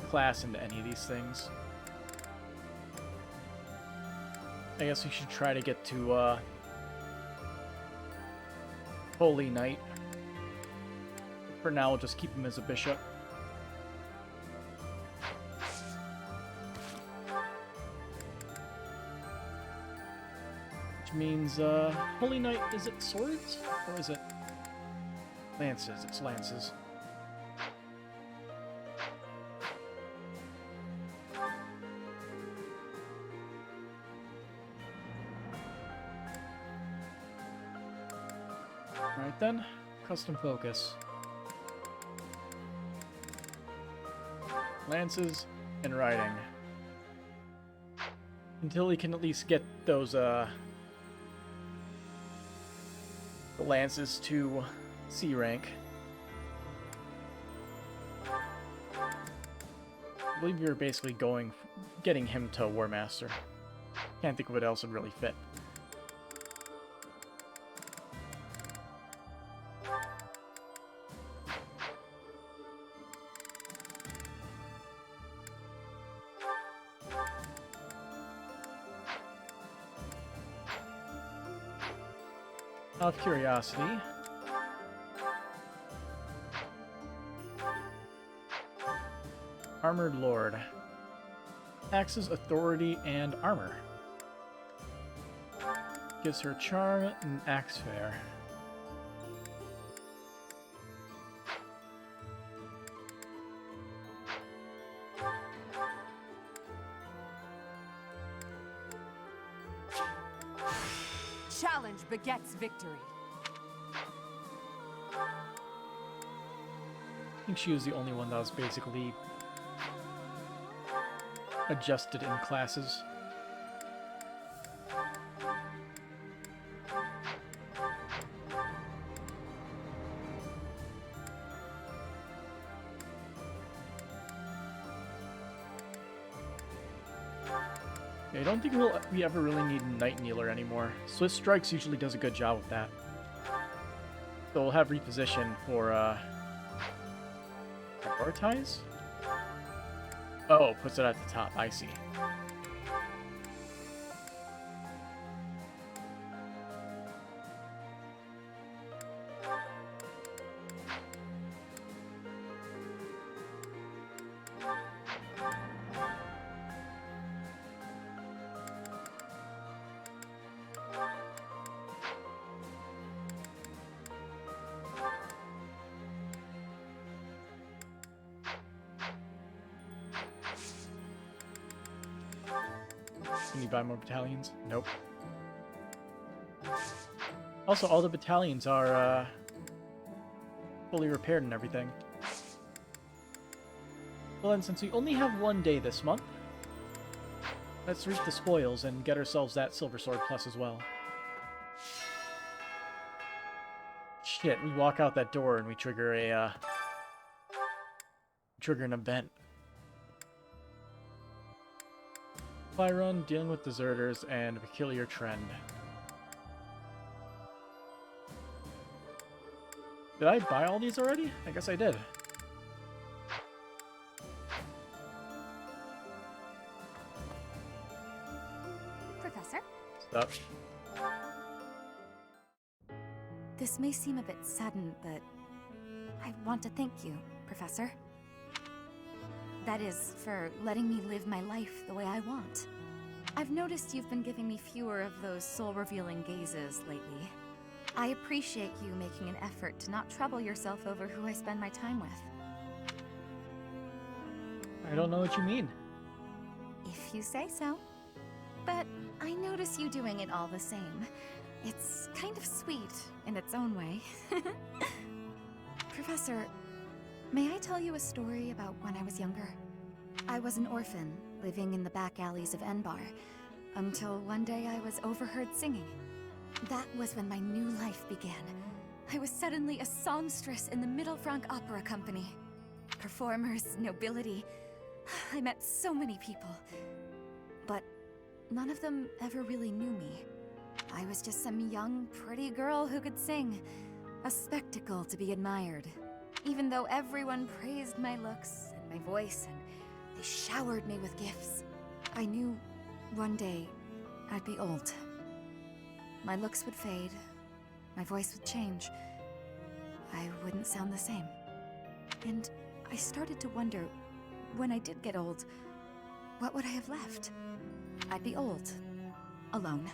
class into any of these things. I guess we should try to get to Holy Knight. For now, we'll just keep him as a bishop. Which means, Holy Knight, is it swords? Or is it lances? It's lances. Alright then, custom focus. Lances and riding. Until we can at least get those, the lances to C rank. I believe you're basically getting him to War Master. Can't think of what else would really fit. Out of curiosity, Armored Lord. Axe's authority and armor. Gives her charm and axe fair. Challenge begets victory. I think she was the only one that was basically adjusted in classes. I don't think we ever really need Night Kneeler anymore. Swift Strikes usually does a good job with that. So we'll have reposition for prioritize? Oh, puts it at the top. I see. Can you buy more battalions? Nope. Also, all the battalions are fully repaired and everything. Well then, since we only have one day this month, let's reap the spoils and get ourselves that Silver Sword Plus as well. Shit, we walk out that door and we trigger a an event. Fly run, dealing with deserters, and a peculiar trend. Did I buy all these already? I guess I did. Professor? Stop. This may seem a bit sudden, but I want to thank you, Professor. That is, for letting me live my life the way I want. I've noticed you've been giving me fewer of those soul-revealing gazes lately. I appreciate you making an effort to not trouble yourself over who I spend my time with. I don't know what you mean. If you say so. But I notice you doing it all the same. It's kind of sweet in its own way. Professor, may I tell you a story about when I was younger? I was an orphan, living in the back alleys of Enbar, until one day I was overheard singing. That was when my new life began. I was suddenly a songstress in the Mittelfrank Opera Company. Performers, nobility. I met so many people. But none of them ever really knew me. I was just some young, pretty girl who could sing. A spectacle to be admired. Even though everyone praised my looks and my voice, and they showered me with gifts. I knew one day I'd be old. My looks would fade. My voice would change. I wouldn't sound the same. And I started to wonder, when I did get old, what would I have left? I'd be old, alone,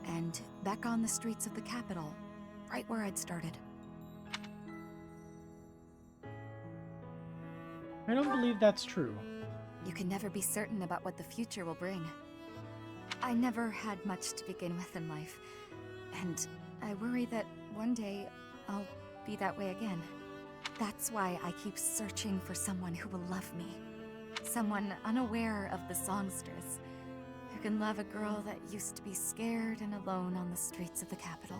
and back on the streets of the capital, right where I'd started. I don't believe that's true. You can never be certain about what the future will bring. I never had much to begin with in life, and I worry that one day I'll be that way again. That's why I keep searching for someone who will love me. Someone unaware of the songstress, who can love a girl that used to be scared and alone on the streets of the capital.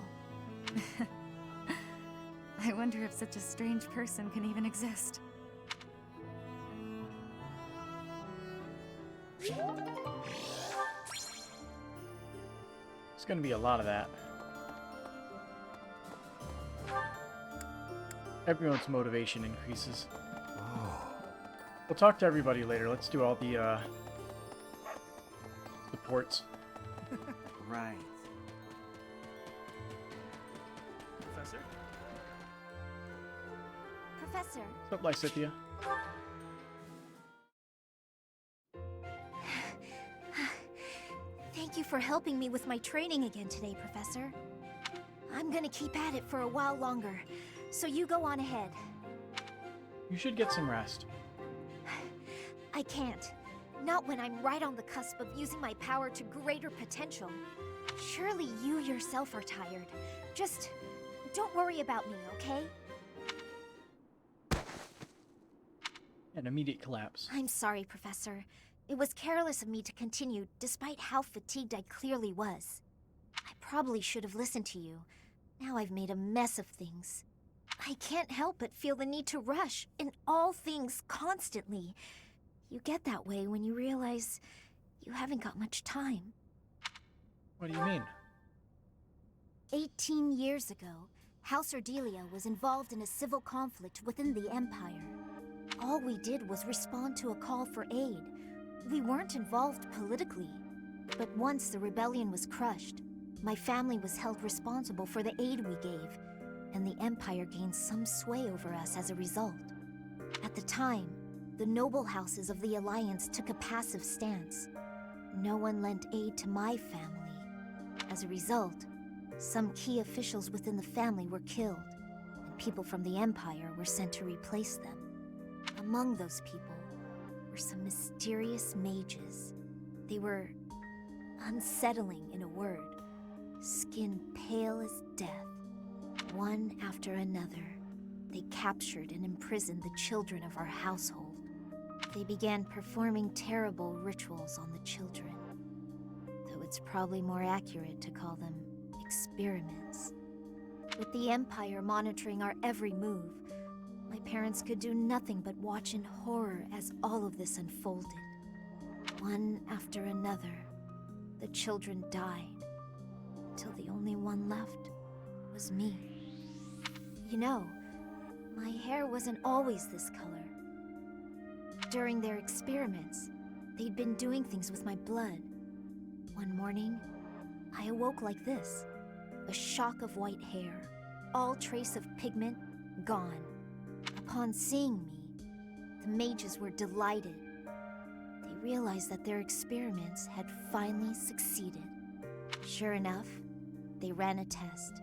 I wonder if such a strange person can even exist. It's gonna be a lot of that. Everyone's motivation increases. We'll talk to everybody later. Let's do all the supports. Right. Professor? Professor, What's up, Lysithia? thank you for helping me with my training again today, Professor. I'm gonna keep at it for a while longer, so you go on ahead. You should get some rest. I can't. Not when I'm right on the cusp of using my power to greater potential. Surely you yourself are tired. Just don't worry about me, okay? An immediate collapse. I'm sorry, Professor. It was careless of me to continue, despite how fatigued I clearly was. I probably should have listened to you. Now I've made a mess of things. I can't help but feel the need to rush in all things constantly. You get that way when you realize you haven't got much time. What do you mean? 18 years ago, House Ordelia was involved in a civil conflict within the Empire. All we did was respond to a call for aid. We weren't involved politically. But once the rebellion was crushed, my family was held responsible for the aid we gave, and the Empire gained some sway over us as a result. At the time, the noble houses of the Alliance took a passive stance. No one lent aid to my family. As a result, some key officials within the family were killed, and people from the Empire were sent to replace them. Among those people were some mysterious mages. They were unsettling, in a word. Skin pale as death. One after another, they captured and imprisoned the children of our household. They began performing terrible rituals on the children, though it's probably more accurate to call them experiments. With the Empire monitoring our every move, my parents could do nothing but watch in horror as all of this unfolded. One after another, the children died, until the only one left was me. You know, my hair wasn't always this color. During their experiments, they'd been doing things with my blood. One morning, I awoke like this. A shock of white hair, all trace of pigment gone. Upon seeing me, the mages were delighted. They realized that their experiments had finally succeeded. Sure enough, they ran a test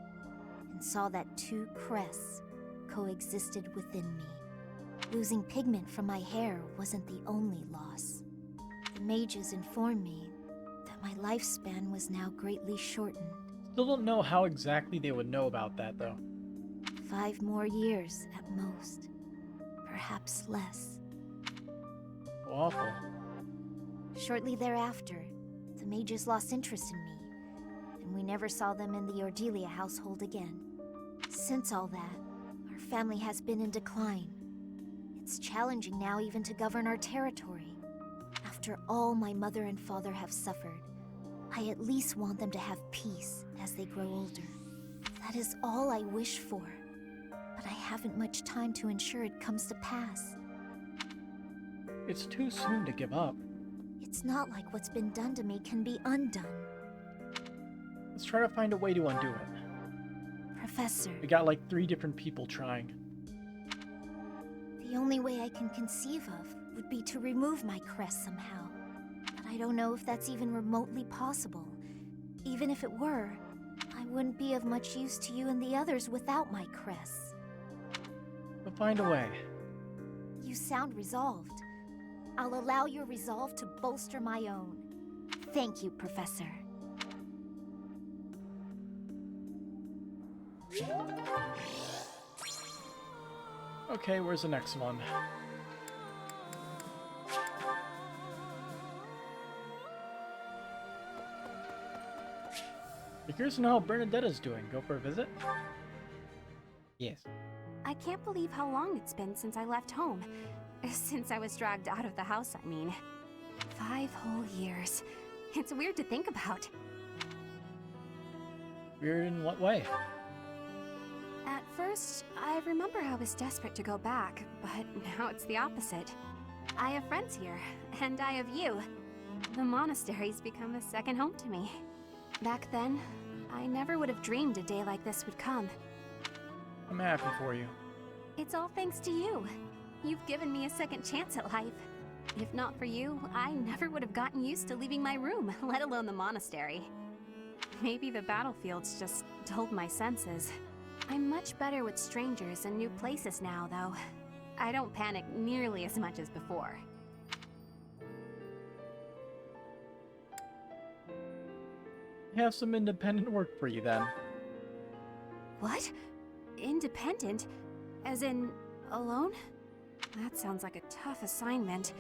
and saw that two crests coexisted within me. Losing pigment from my hair wasn't the only loss. The mages informed me that my lifespan was now greatly shortened. Still don't know how exactly they would know about that, though. 5 more years at most. Perhaps less. Awful. Shortly thereafter, the mages lost interest in me, and we never saw them in the Ordelia household again. Since all that, our family has been in decline. It's challenging now even to govern our territory. After all my mother and father have suffered, I at least want them to have peace as they grow older. That is all I wish for, but I haven't much time to ensure it comes to pass. It's too soon to give up. It's not like what's been done to me can be undone. Let's try to find a way to undo it. Professor. We got like 3 different people trying. The only way I can conceive of would be to remove my crest somehow. But I don't know if that's even remotely possible. Even if it were, I wouldn't be of much use to you and the others without my crests. We'll find a way. You sound resolved. I'll allow your resolve to bolster my own. Thank you, Professor. Okay, where's the next one? Be curious to know how Bernadetta's doing. Go for a visit? Yes. I can't believe how long it's been since I left home. Since I was dragged out of the house, I mean. 5 whole years. It's weird to think about. Weird in what way? At first, I remember I was desperate to go back, but now it's the opposite. I have friends here, and I have you. The monastery's become a second home to me. Back then, I never would have dreamed a day like this would come. I'm happy for you. It's all thanks to you. You've given me a second chance at life. If not for you, I never would have gotten used to leaving my room, let alone the monastery. Maybe the battlefields just dulled my senses. I'm much better with strangers and new places now, though. I don't panic nearly as much as before. I have some independent work for you then. What? Independent? As in, alone? That sounds like a tough assignment.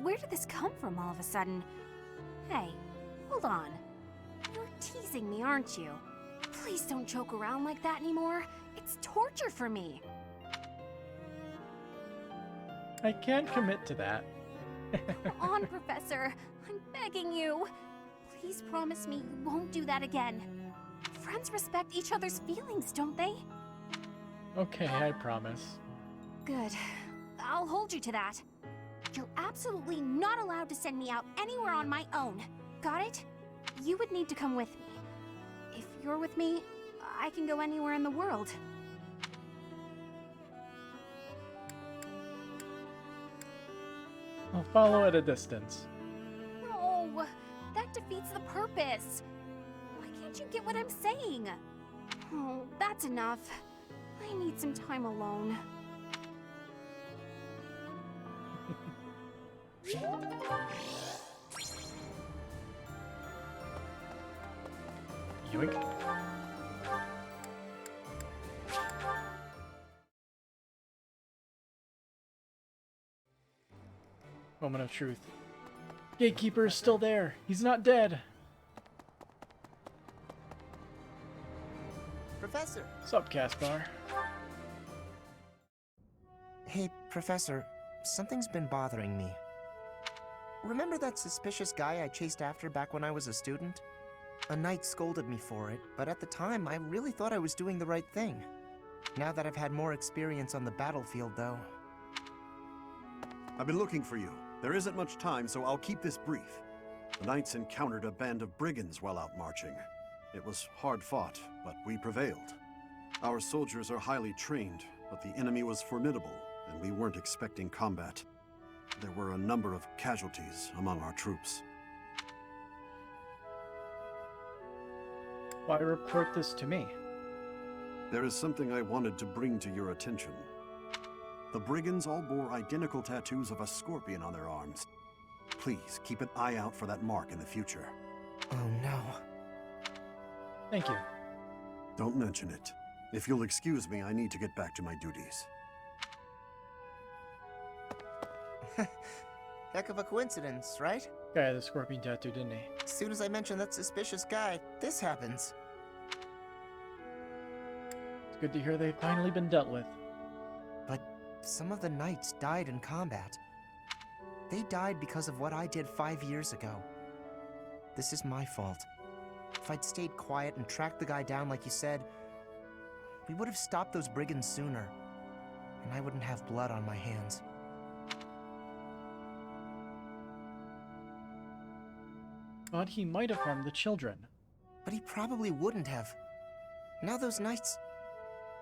Where did this come from all of a sudden? Hey, hold on. You're teasing me, aren't you? Please don't joke around like that anymore. It's torture for me. I can't commit to that. Come on, Professor. I'm begging you. Please promise me you won't do that again. Friends respect each other's feelings, don't they? Okay, I promise. Good. I'll hold you to that. You're absolutely not allowed to send me out anywhere on my own. Got it? You would need to come with me. If you're with me, I can go anywhere in the world. I'll follow at a distance. No, that defeats the purpose. Why can't you get what I'm saying? Oh, that's enough. I need some time alone. Yoink. Moment of truth. Gatekeeper is still there. He's not dead. Professor! Sup, Caspar? Hey, Professor. Something's been bothering me. Remember that suspicious guy I chased after back when I was a student? A knight scolded me for it, but at the time I really thought I was doing the right thing. Now that I've had more experience on the battlefield, though... I've been looking for you. There isn't much time, so I'll keep this brief. The knights encountered a band of brigands while out marching. It was hard fought, but we prevailed. Our soldiers are highly trained, but the enemy was formidable, and we weren't expecting combat. There were a number of casualties among our troops. Why report this to me? There is something I wanted to bring to your attention. The brigands all bore identical tattoos of a scorpion on their arms. Please keep an eye out for that mark in the future. Oh no. Thank you. Don't mention it. If you'll excuse me, I need to get back to my duties. Heck of a coincidence, right? Guy had the scorpion tattoo, didn't he? As soon as I mention that suspicious guy, this happens. It's good to hear they've finally been dealt with. But some of the knights died in combat. They died because of what I did 5 years ago. This is my fault. If I'd stayed quiet and tracked the guy down like you said, we would have stopped those brigands sooner, and I wouldn't have blood on my hands. But he might have harmed the children. But he probably wouldn't have. Now those knights,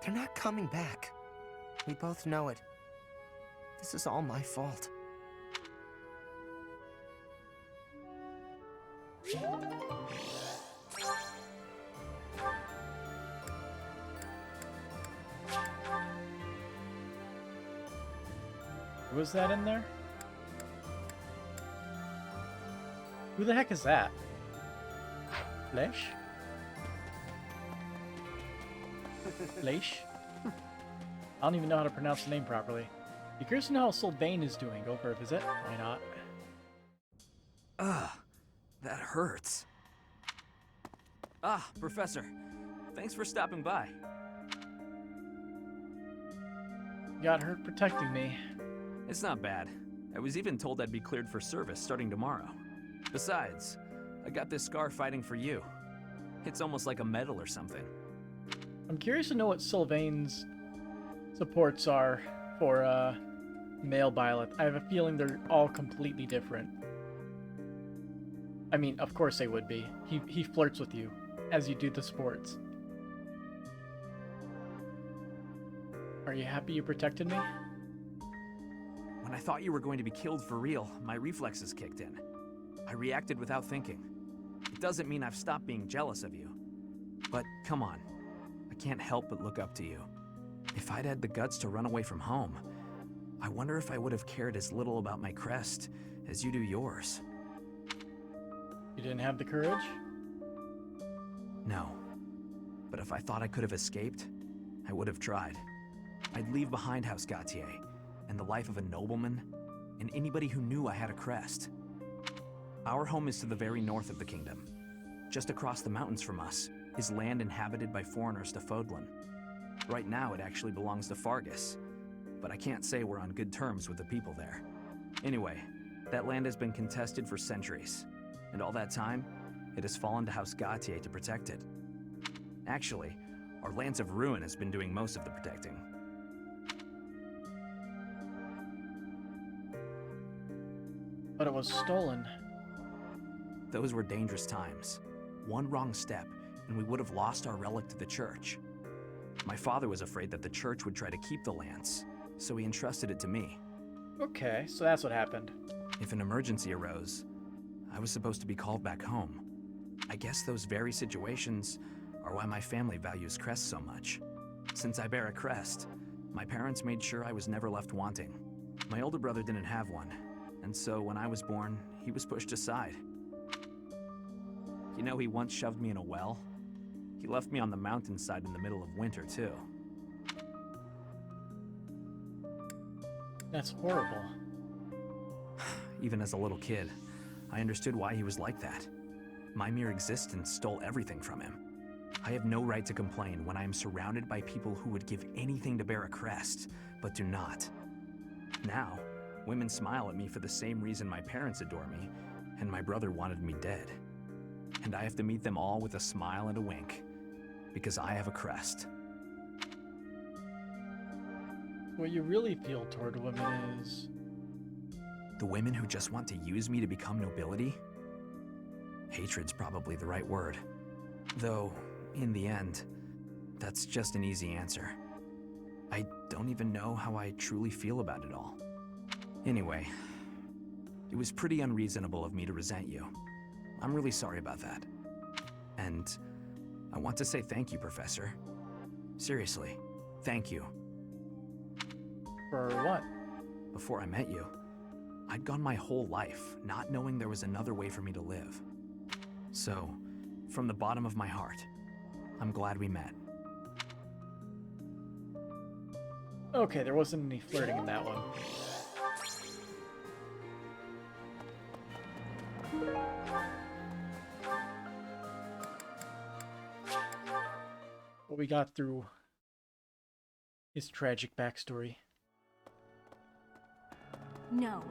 they're not coming back. We both know it. This is all my fault. Was that in there? Who the heck is that? Flesh? Flesh? I don't even know how to pronounce the name properly. Be curious to know how Sylvain is doing. Go for a visit. Why not? Ugh, that hurts. Ah, Professor. Thanks for stopping by. Got hurt protecting me. It's not bad. I was even told I'd be cleared for service starting tomorrow. Besides, I got this scar fighting for you. It's almost like a medal or something. I'm curious to know what Sylvain's supports are for male Byleth. I have a feeling they're all completely different. I mean, of course they would be. He flirts with you as you do the sports. Are you happy you protected me? When I thought you were going to be killed for real, my reflexes kicked in. I reacted without thinking. It doesn't mean I've stopped being jealous of you. But come on, I can't help but look up to you. If I'd had the guts to run away from home, I wonder if I would have cared as little about my crest as you do yours. You didn't have the courage? No. But if I thought I could have escaped, I would have tried. I'd leave behind House Gautier, and the life of a nobleman, and anybody who knew I had a crest. Our home is to the very north of the kingdom. Just across the mountains from us is land inhabited by foreigners to Fodlan. Right now it actually belongs to Fargus, but I can't say we're on good terms with the people there. Anyway, that land has been contested for centuries, and all that time, it has fallen to House Gautier to protect it. Actually, our Lance of Ruin has been doing most of the protecting. But it was stolen. Those were dangerous times. One wrong step, and we would have lost our relic to the church. My father was afraid that the church would try to keep the lance, so he entrusted it to me. Okay, so that's what happened. If an emergency arose, I was supposed to be called back home. I guess those very situations are why my family values crests so much. Since I bear a crest, my parents made sure I was never left wanting. My older brother didn't have one, and so when I was born, he was pushed aside. You know, he once shoved me in a well. He left me on the mountainside in the middle of winter, too. That's horrible. Even as a little kid, I understood why he was like that. My mere existence stole everything from him. I have no right to complain when I am surrounded by people who would give anything to bear a crest, but do not. Now, women smile at me for the same reason my parents adore me, and my brother wanted me dead. And I have to meet them all with a smile and a wink, because I have a crest. What you really feel toward women is... The women who just want to use me to become nobility? Hatred's probably the right word. Though, in the end, that's just an easy answer. I don't even know how I truly feel about it all. Anyway, it was pretty unreasonable of me to resent you. I'm really sorry about that. And I want to say thank you, Professor. Seriously, thank you. For what? Before I met you, I'd gone my whole life not knowing there was another way for me to live. So, from the bottom of my heart, I'm glad we met. Okay, there wasn't any flirting in that one. we got through his tragic backstory. No.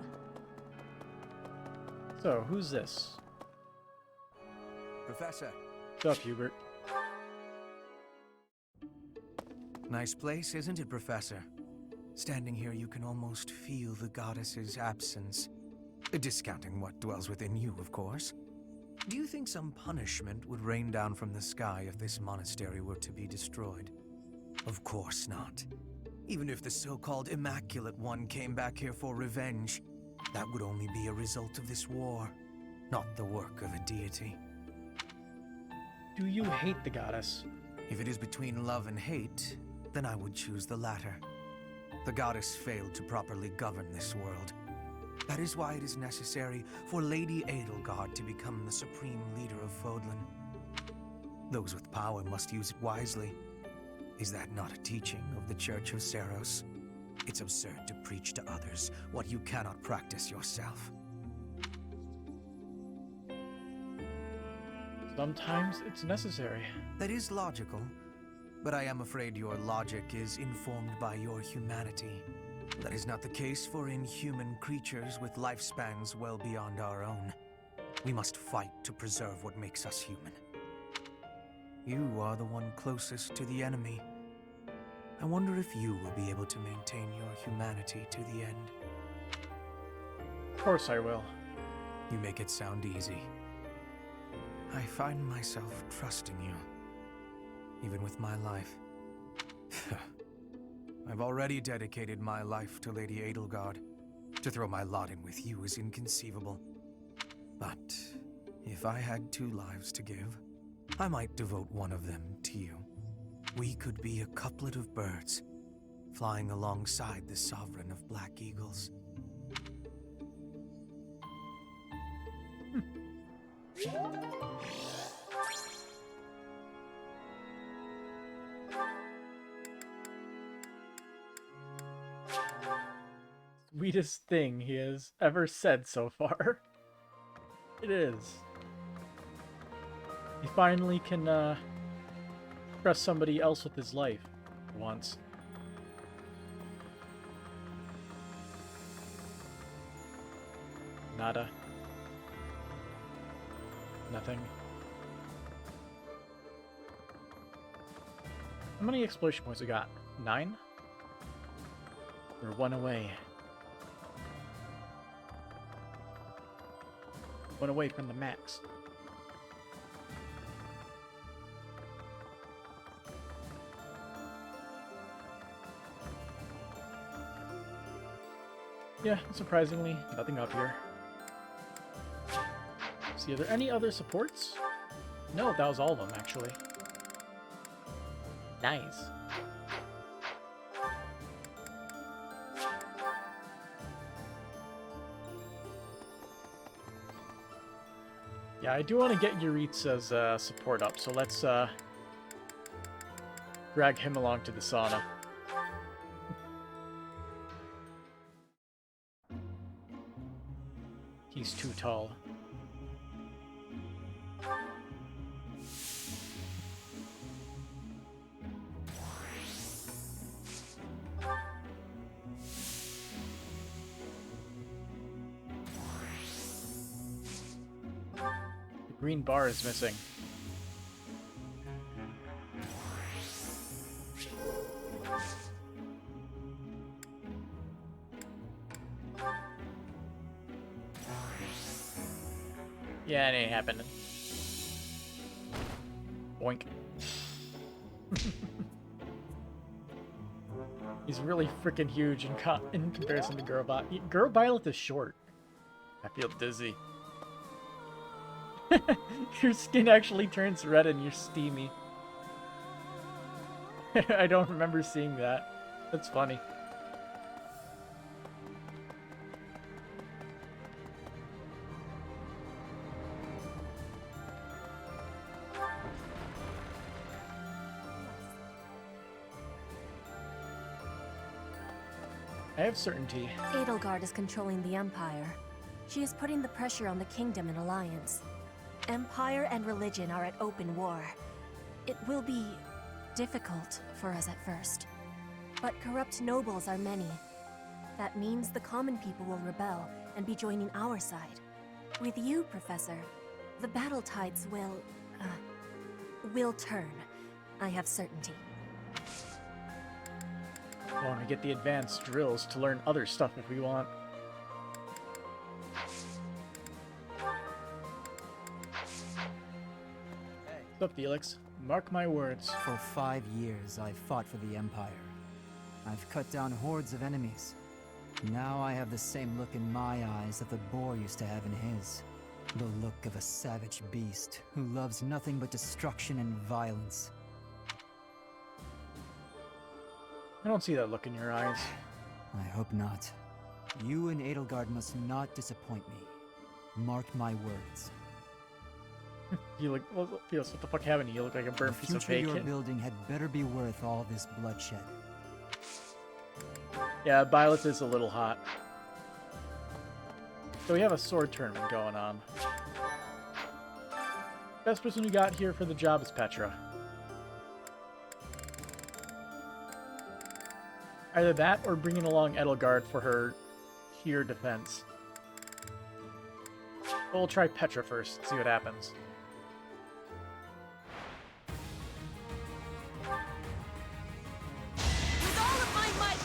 So, who's this? Professor. What's up, Hubert? Nice place, isn't it, Professor? Standing here, you can almost feel the goddess's absence. Discounting what dwells within you, of course. Do you think some punishment would rain down from the sky if this monastery were to be destroyed? Of course not. Even if the so-called Immaculate One came back here for revenge, that would only be a result of this war, not the work of a deity. Do you hate the goddess? If it is between love and hate, then I would choose the latter. The goddess failed to properly govern this world. That is why it is necessary for Lady Edelgard to become the supreme leader of Fodlan. Those with power must use it wisely. Is that not a teaching of the Church of Seros? It's absurd to preach to others what you cannot practice yourself. Sometimes it's necessary. That is logical, but I am afraid your logic is informed by your humanity. That is not the case for inhuman creatures with lifespans well beyond our own. We must fight to preserve what makes us human. You are the one closest to the enemy. I wonder if you will be able to maintain your humanity to the end. Of course I will. You make it sound easy. I find myself trusting you, even with my life. I've already dedicated my life to Lady Edelgard. To throw my lot in with you is inconceivable. But if I had 2 lives to give, I might devote one of them to you. We could be a couplet of birds, flying alongside the sovereign of Black Eagles. Sweetest thing he has ever said so far. It is. He finally can, trust somebody else with his life for once. Nada. Nothing. How many exploration points we got? 9? We're 1 away. 1 away from the max. Yeah, surprisingly, nothing up here. See, are there any other supports? No, that was all of them, actually. Nice. Yeah, I do want to get Yuritsa's support up, so let's drag him along to the sauna. He's too tall. The green bar is missing. Yeah, it ain't happening. Boink. He's really freaking huge in comparison to Girlbot. Girlbot is short. I feel dizzy. Your skin actually turns red and you're steamy. I don't remember seeing that. That's funny. I have certainty. Edelgard is controlling the Empire. She is putting the pressure on the Kingdom in alliance. Empire and religion are at open war. It will be difficult for us at first. But corrupt nobles are many. That means the common people will rebel and be joining our side. With you, Professor, the battle tides will turn. I have certainty. I want to get the advanced drills to learn other stuff if we want. What's up, Felix? Mark my words. For 5 years, I've fought for the Empire. I've cut down hordes of enemies. Now I have the same look in my eyes that the boar used to have in his. The look of a savage beast who loves nothing but destruction and violence. I don't see that look in your eyes. I hope not. You and Edelgard must not disappoint me. Mark my words. You look, Felix, what the fuck happened to you? You look like a burnt piece of The future bacon. you're building had better be worth all this bloodshed. Yeah, Violet is a little hot. So we have a sword tournament going on. Best person we got here for the job is Petra. Either that or bringing along Edelgard for her sheer defense. We'll try Petra first, see what happens. With all of my might!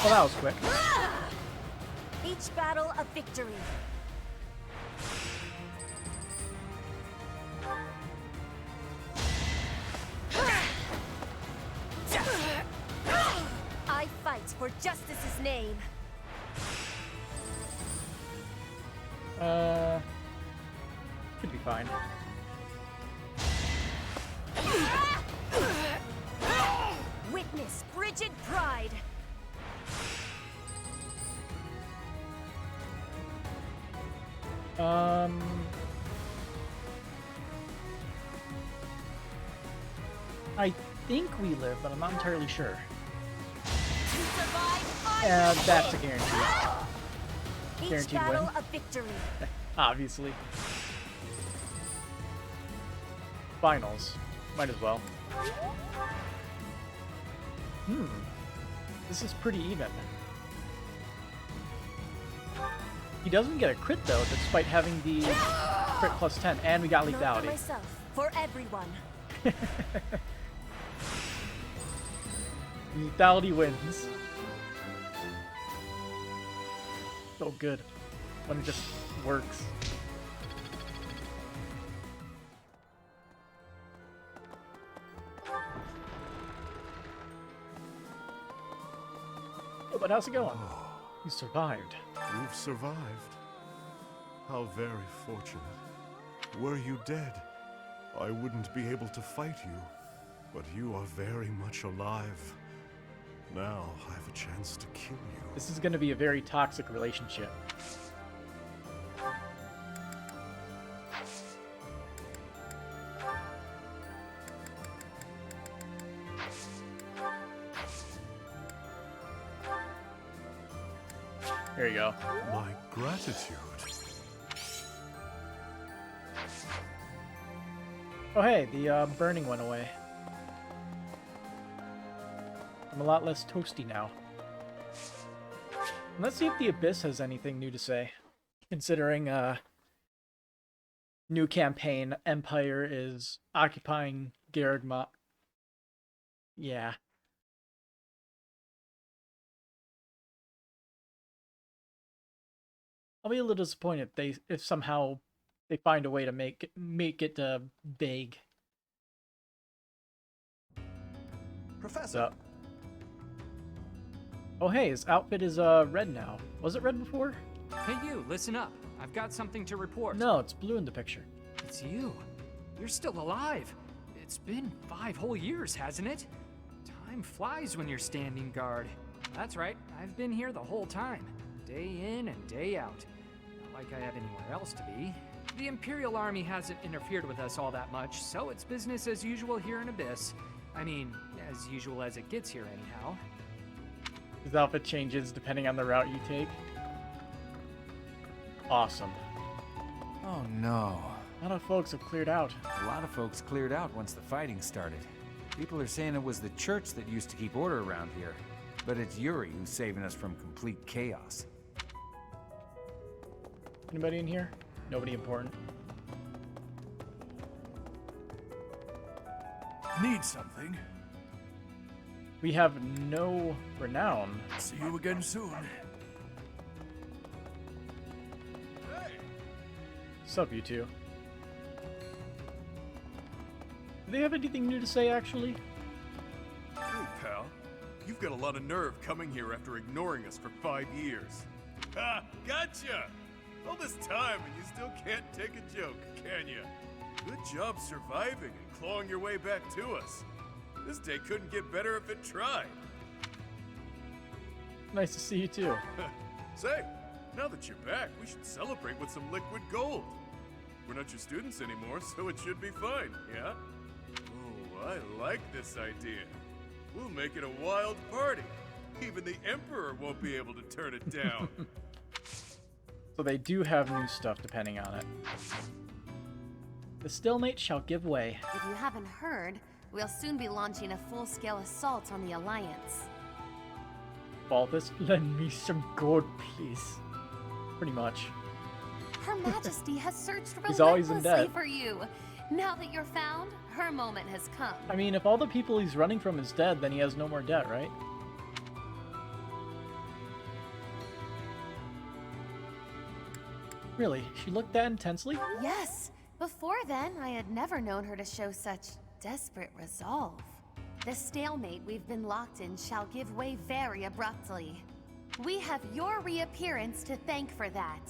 Oh, that was quick. Each battle a victory. I fight for justice's name. Should be fine. Witness frigid pride. I think we live, but I'm not entirely sure. To survive, And that's a guarantee. Each Guaranteed battle win. a victory. Obviously. Finals. Might as well. This is pretty even. He doesn't get a crit though, despite having the crit plus 10, and we got Not lethality. for myself, for everyone. Lethality wins. So good when it just works. Oh, but how's it going? You survived. You've survived. How very fortunate. Were you dead, I wouldn't be able to fight you. But you are very much alive. Now I have a chance to kill you. This is going to be a very toxic relationship. There you go. My gratitude. Oh hey, the burning went away. I'm a lot less toasty now. Let's see if the Abyss has anything new to say. Considering, new campaign, Empire is occupying Garagma. Yeah. I'll be a little disappointed if somehow they find a way to make it vague. Professor. Oh hey, his outfit is red now. Was it red before? Hey you, listen up. I've got something to report. No, it's blue in the picture. It's you. You're still alive. It's been 5 whole years, hasn't it? Time flies when you're standing guard. That's right, I've been here the whole time. Day in and day out. Not like I have anywhere else to be. The Imperial Army hasn't interfered with us all that much, so it's business as usual here in Abyss. I mean, as usual as it gets here anyhow. His outfit changes depending on the route you take. Awesome. Oh no. A lot of folks have cleared out. A lot of folks cleared out once the fighting started. People are saying it was the church that used to keep order around here, but it's Yuri who's saving us from complete chaos. Anybody in here? Nobody important. Need something? We have no renown. See you again soon. What's up, you two? Do they have anything new to say, actually? Hey, pal. You've got a lot of nerve coming here after ignoring us for 5 years. Ha! Gotcha! All this time and you still can't take a joke, can you? Good job surviving and clawing your way back to us. This day couldn't get better if it tried. Nice to see you too. Say, now that you're back, we should celebrate with some liquid gold. We're not your students anymore, so it should be fine, yeah? Oh, I like this idea. We'll make it a wild party. Even the Emperor won't be able to turn it down. So they do have new stuff depending on it. The stalemate shall give way. If you haven't heard, we'll soon be launching a full-scale assault on the Alliance. Balthus, lend me some gold, please. Pretty much. Her Majesty has searched He's always in relentlessly debt. for you. Now that you're found, her moment has come. I mean, if all the people he's running from is dead, then he has no more debt, right? Really? She looked that intensely? Yes. Before then, I had never known her to show such desperate resolve. The stalemate we've been locked in shall give way very abruptly. We have your reappearance to thank for that.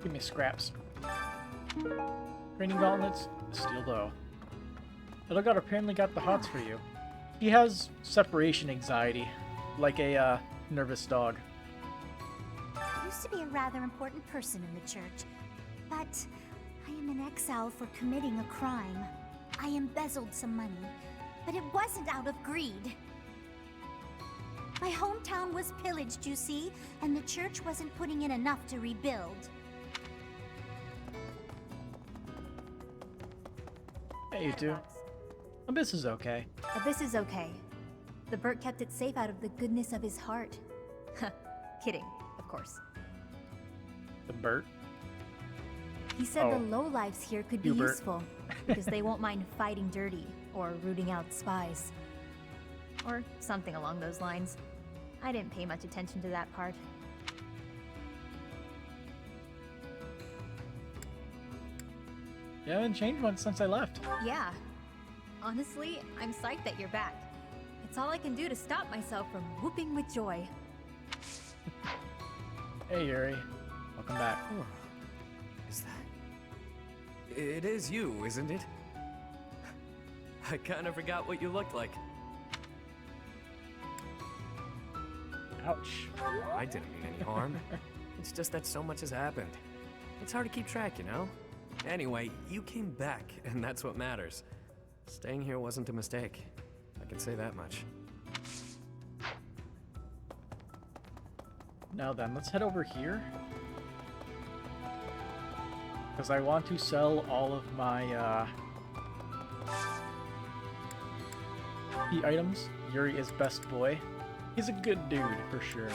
Give me scraps. Training gauntlets, steel bow. Little God apparently got the hots for you. He has separation anxiety, like a nervous dog. I used to be a rather important person in the church, but I am in exile for committing a crime. I embezzled some money, but it wasn't out of greed. My hometown was pillaged, you see, and the church wasn't putting in enough to rebuild. Hey, you two. Abyss is okay. Abyss is okay. The Burt kept it safe out of the goodness of his heart. Kidding, of course. The Burt? He said the lowlifes here could be Hubert. useful, because they won't mind fighting dirty, or rooting out spies. Or something along those lines. I didn't pay much attention to that part. You haven't changed much since I left. Yeah. Honestly, I'm psyched that you're back. It's all I can do to stop myself from whooping with joy. Hey, Yuri. Welcome back. Is that... It is you, isn't it? I kind of forgot what you looked like. Ouch. I didn't mean any harm. It's just that so much has happened. It's hard to keep track, you know? Anyway, you came back, and that's what matters. Staying here wasn't a mistake. I can say that much. Now then, let's head over here. Because I want to sell all of my, key items. Yuri is best boy. He's a good dude, for sure.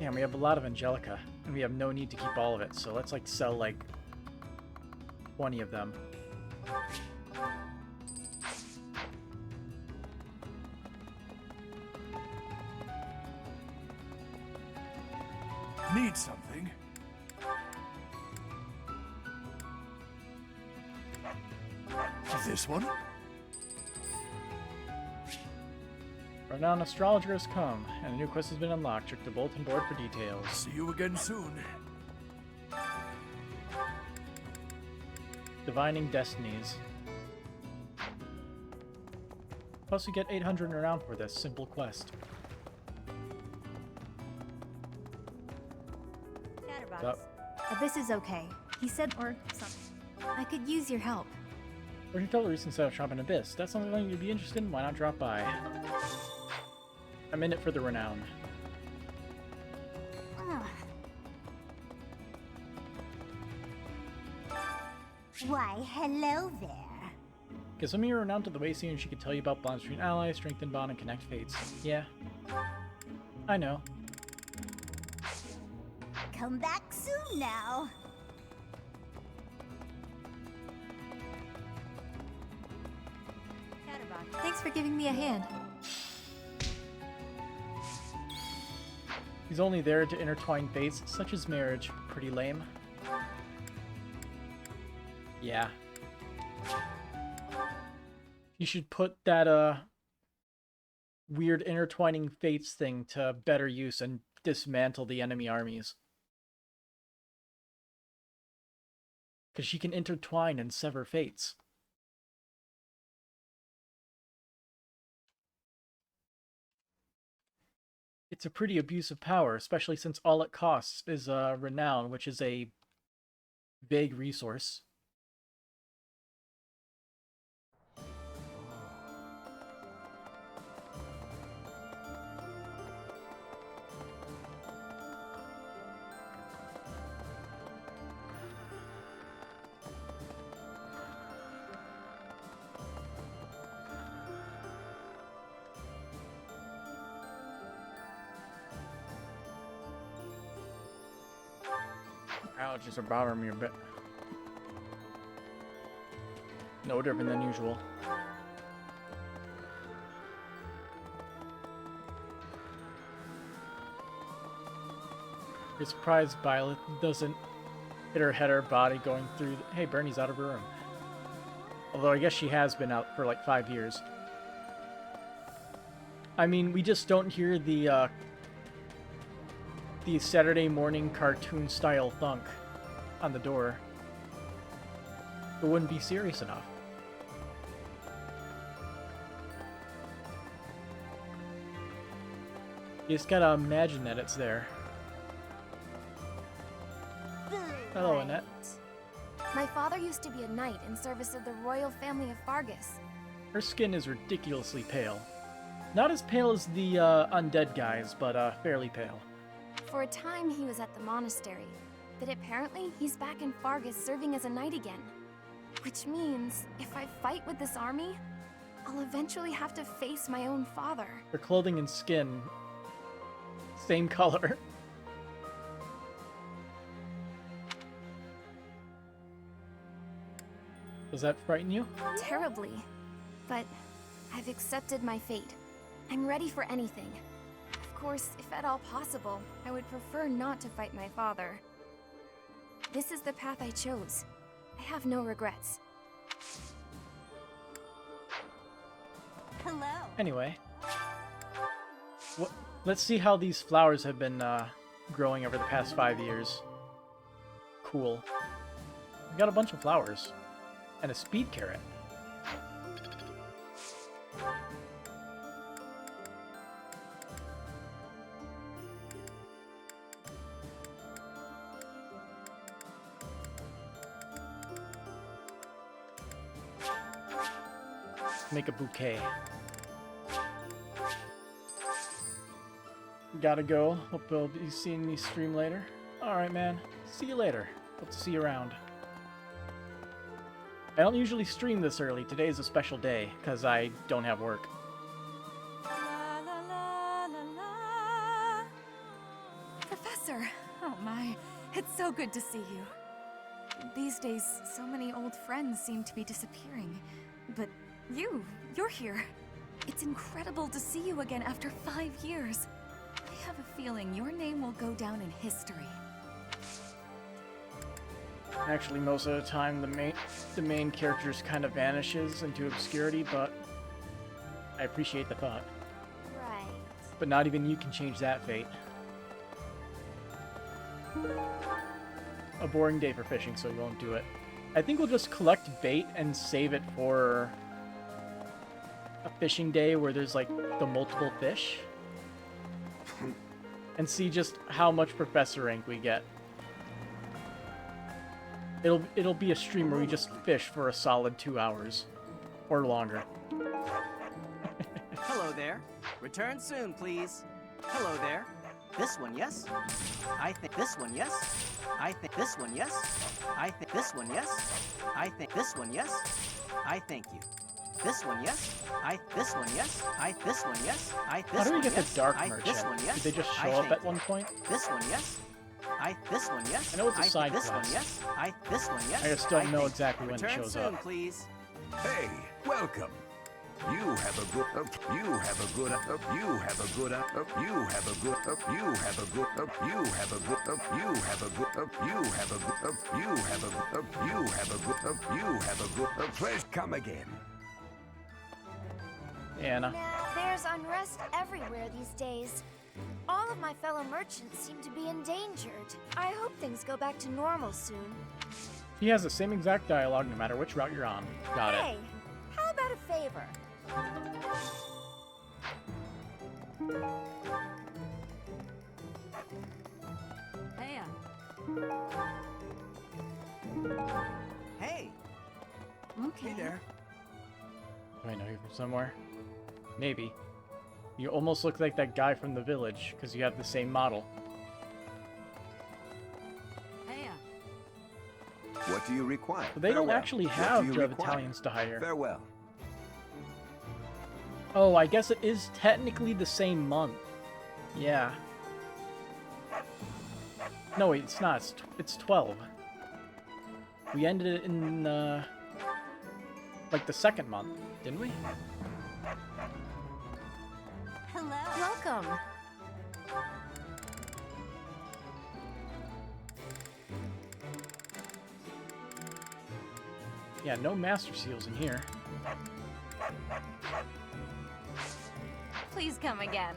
Yeah, we have a lot of Angelica, and we have no need to keep all of it, so let's like sell like 20 of them. Need something? This one? Renowned astrologer has come, and a new quest has been unlocked. Check the bulletin board for details. See you again soon. Divining Destinies. Plus, you get 800 renown for this simple quest. Chatterbox. Abyss is okay. He said, or something. I could use your help. Fortune teller recently set up shop in Abyss. That's something you'd be interested in? Why not drop by? I'm in it for the renown. Why, hello there. Give some of your renown to the Wasteland and she can tell you about bonds between allies, strengthen bond, and connect fates. Yeah. I know. Come back soon now. Chatterbox. Thanks for giving me a hand. He's only there to intertwine fates, such as marriage. Pretty lame. Yeah. You should put that, weird intertwining fates thing to better use and dismantle the enemy armies. Because she can intertwine and sever fates. It's a pretty abuse of power, especially since all it costs is renown, which is a vague resource. Allergies are bothering me a bit. No different than usual. You're surprised Violet doesn't hit her head or body going through... Hey, Bernie's out of her room. Although I guess she has been out for like 5 years. I mean, we just don't hear the Saturday morning cartoon style thunk on the door. It wouldn't be serious enough. You just gotta imagine that it's there. Hello, Annette. My father used to be a knight in service of the royal family of Fargus. Her skin is ridiculously pale. Not as pale as the undead guys, but fairly pale. For a time, he was at the monastery, but apparently he's back in Fargus serving as a knight again. Which means, if I fight with this army, I'll eventually have to face my own father. Her clothing and skin, same color. Does that frighten you? Terribly. But I've accepted my fate. I'm ready for anything. Of course, if at all possible, I would prefer not to fight my father. This is the path I chose. I have no regrets. Hello. Anyway. Let's see how these flowers have been growing over the past 5 years. Cool. We got a bunch of flowers. And a speed carrot. Make a bouquet. Gotta go. Hope you'll be seeing me stream later. Alright, man. See you later. Hope to see you around. I don't usually stream this early. Today is a special day, because I don't have work. Professor! Oh my, it's so good to see you. These days, so many old friends seem to be disappearing. But you're here. It's incredible to see you again after 5 years. I have a feeling your name will go down in history. Actually, most of the time, the main character kind of vanishes into obscurity, but I appreciate the thought. Right. But not even you can change that fate. A boring day for fishing, so you won't do it. I think we'll just collect bait and save it for a fishing day where there's like the multiple fish. And see just how much professor rank we get. It'll be a stream where we just fish for a solid 2 hours. Or longer. Hello there. Return soon, please. Hello there. This one, yes? I think this one, yes? I think this one, yes? I think this one, yes? I think this one, yes? I thank you. This one, yes? This one, yes? This one, yes? How do we get the dark merchant? This one, yes? Did they just show up at one point? This one, yes? This one, yes? I know it's a side this quest. one, yes? This one, yes? I just don't know exactly when it Return shows soon, up. please. Hey, welcome. You have a good, you have a good, you have a good, you have a good, you have a good, you have a good, you have a good, you have a good, you have a good, you have a good, you have a good, please come again. Anna. There's unrest everywhere these days. All of my fellow merchants seem to be endangered. I hope things go back to normal soon. He has the same exact dialogue no matter which route you're on. Got Hey, it. how about a favor? Hey. Okay. Hey there. Do I know you from somewhere? Maybe. You almost look like that guy from the village, because you have the same model. What do you require? But they don't Farewell. actually What have do you Dread require? Battalions to hire. Farewell. Oh, I guess it is technically the same month. Yeah. No, wait, it's not. It's 12. We ended it in, like the second month, didn't we? Hello. Welcome. Yeah, no Master Seals in here. Please come again.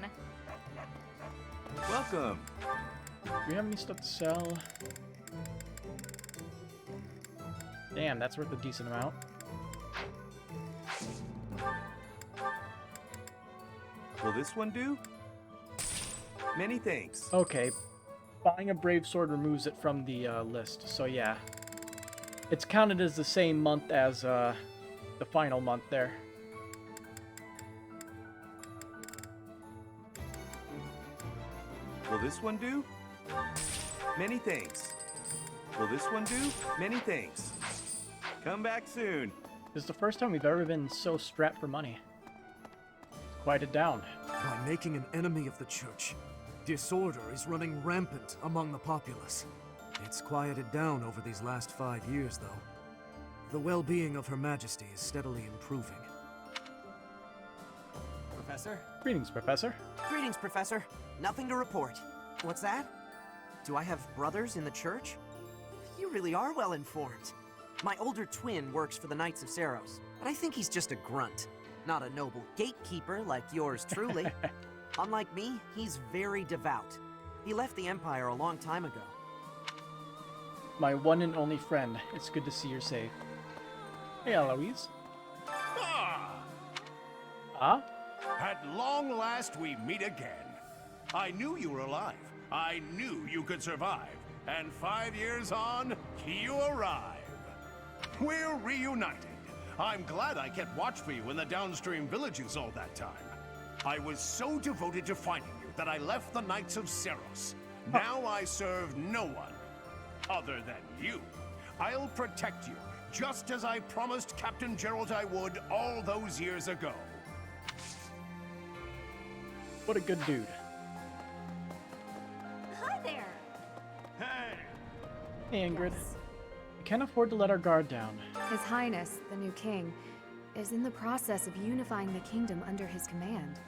Welcome. Do we have any stuff to sell? Damn, that's worth a decent amount. Will this one do? Many thanks. Okay. Buying a Brave Sword removes it from the list, so yeah. It's counted as the same month as the final month there. Will this one do? Many thanks. Will this one do? Many thanks. Come back soon. This is the first time we've ever been so strapped for money. Quieted down. By making an enemy of the church, disorder is running rampant among the populace. It's quieted down over these last 5 years, though. The well-being of Her Majesty is steadily improving. Professor? Greetings, Professor. Greetings, Professor. Nothing to report. What's that? Do I have brothers in the church? You really are well informed. My older twin works for the Knights of Saros, but I think he's just a grunt, not a noble gatekeeper like yours truly. Unlike me, he's very devout. He left the Empire a long time ago. My one and only friend. It's good to see you're safe. Hey, Eloise. Ah? At long last we meet again. I knew you were alive. I knew you could survive. And 5 years on, you arrive. We're reunited. I'm glad I kept watch for you in the downstream villages all that time. I was so devoted to finding you that I left the Knights of Saros. Now I serve no one other than you. I'll protect you, just as I promised Captain Gerald I would all those years ago. What a good dude. Hi there. Hey, Ingrid. We can't afford to let our guard down. His Highness, the new king, is in the process of unifying the kingdom under his command.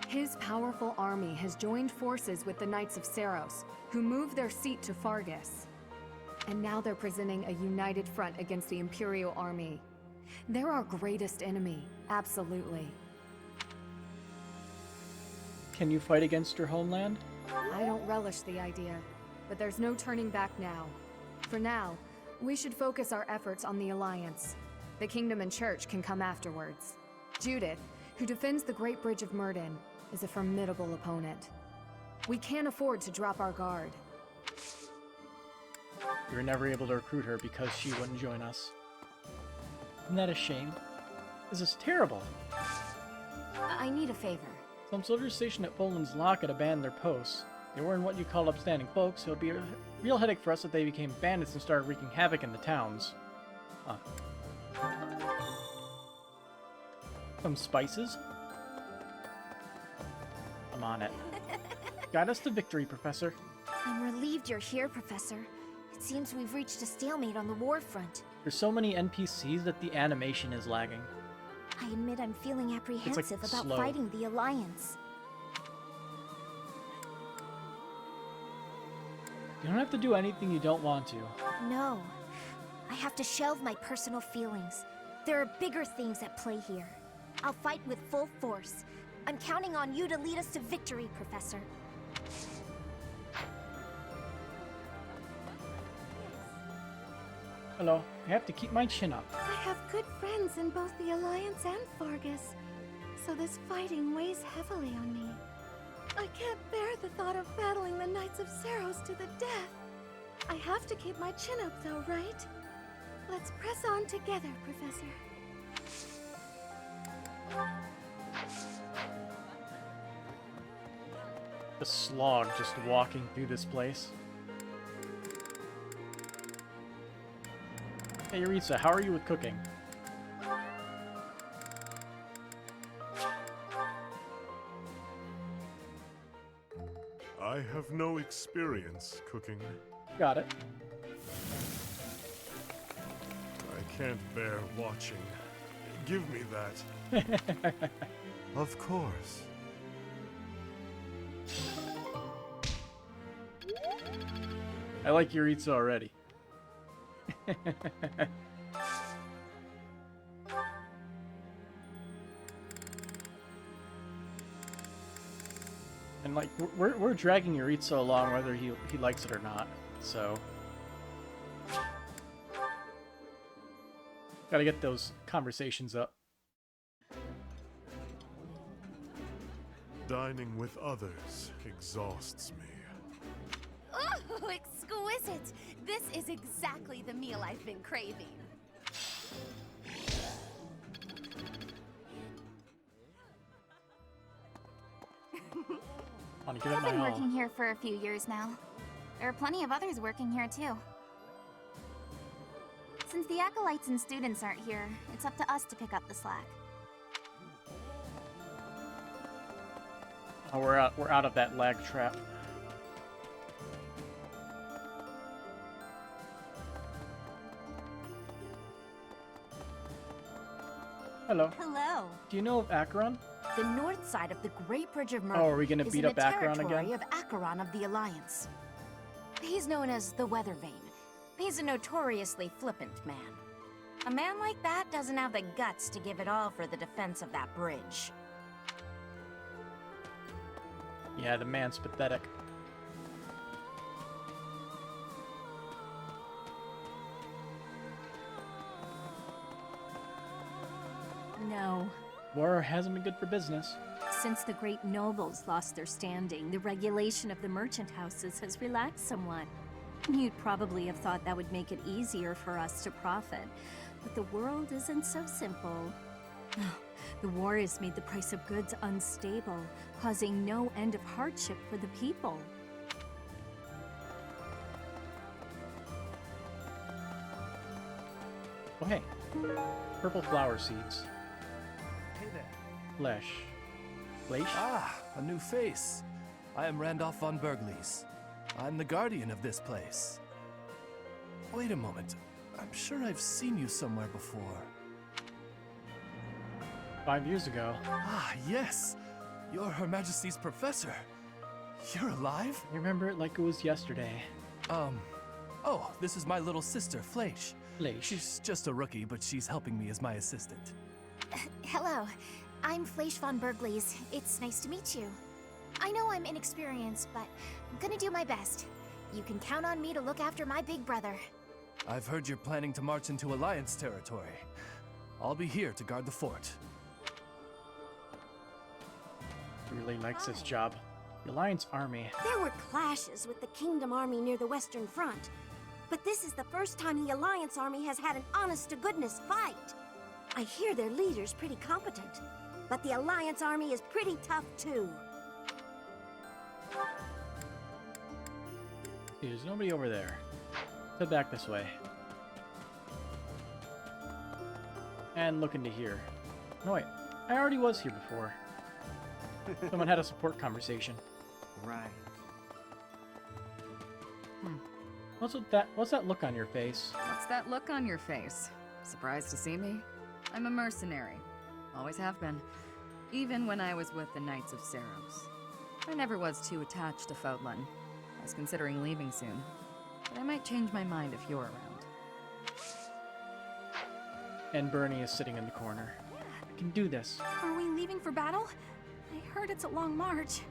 His powerful army has joined forces with the Knights of Saros, who moved their seat to Fargus. And now they're presenting a united front against the Imperial army. They're our greatest enemy, absolutely. Can you fight against your homeland? I don't relish the idea, but there's no turning back now. For now, We should focus our efforts on the Alliance. The Kingdom and Church can come afterwards. Judith, who defends the Great Bridge of Myrden, is a formidable opponent. We can't afford to drop our guard. We were never able to recruit her because she wouldn't join us. Isn't that a shame? This is terrible. I need a favor. Some soldiers stationed at Poland's Lock had abandoned their posts. They weren't what you call upstanding folks, so it would be a real headache for us if they became bandits and started wreaking havoc in the towns. Huh. Some spices? I'm on it. Guide us to victory, Professor. I'm relieved you're here, Professor. It seems we've reached a stalemate on the war front. There's so many NPCs that the animation is lagging. I admit I'm feeling apprehensive about slow. fighting the Alliance. You don't have to do anything you don't want to. No. I have to shelve my personal feelings. There are bigger things at play here. I'll fight with full force. I'm counting on you to lead us to victory, Professor. Hello. I have to keep my chin up. I have good friends in both the Alliance and Fargus, so this fighting weighs heavily on me. I can't bear the thought of battling the Knights of Seros to the death. I have to keep my chin up though, right? Let's press on together, Professor. The slog just walking through this place. Hey, Yuritsa, how are you with cooking? I have no experience cooking. Got it. I can't bear watching. Give me that. Of course. I like Yuritsa already. And like we're dragging Yuritsa along whether he likes it or not. So gotta get those conversations up. Dining with others exhausts me. Oh, exquisite! This is exactly the meal I've been craving. Wanna give it I've my been all. working here for a few years now. There are plenty of others working here too. Since the acolytes and students aren't here, it's up to us to pick up the slack. Oh, we're out of that lag trap. Hello. Hello. Do you know of Acheron? The north side of the Great Bridge of Myrden Oh, are we gonna is beat in up the Acheron territory again? of Acheron of the Alliance. He's known as the Weather Vane. He's a notoriously flippant man. A man like that doesn't have the guts to give it all for the defense of that bridge. Yeah, the man's pathetic. No. War hasn't been good for business. Since the great nobles lost their standing, the regulation of the merchant houses has relaxed somewhat. You'd probably have thought that would make it easier for us to profit, but the world isn't so simple. The war has made the price of goods unstable, causing no end of hardship for the people. Oh, hey. Purple flower seeds. Hey there. Flesh. Fleisch? Ah, a new face. I am Randolph von Bergles. I'm the guardian of this place. Wait a moment. I'm sure I've seen you somewhere before. 5 years ago. Ah, yes. You're Her Majesty's professor. You're alive? I remember it like it was yesterday. Oh, this is my little sister, Fleisch. Fleisch. She's just a rookie, but she's helping me as my assistant. Hello, I'm Fleisch von Bergles. It's nice to meet you. I know I'm inexperienced, but I'm gonna do my best. You can count on me to look after my big brother. I've heard you're planning to march into Alliance territory. I'll be here to guard the fort. He really likes his job. The Alliance army. There were clashes with the Kingdom Army near the Western Front. But this is the first time the Alliance Army has had an honest-to-goodness fight. I hear their leader's pretty competent. But the Alliance Army is pretty tough, too. There's nobody over there. Head back this way. And look into here. No, wait. I already was here before. Someone had a support conversation. Right. What's that look on your face? What's that look on your face? Surprised to see me? I'm a mercenary. Always have been. Even when I was with the Knights of Seros. I never was too attached to Fodlan. I was considering leaving soon. But I might change my mind if you're around. And Bernie is sitting in the corner. I can do this. Are we leaving for battle? I heard it's a long march.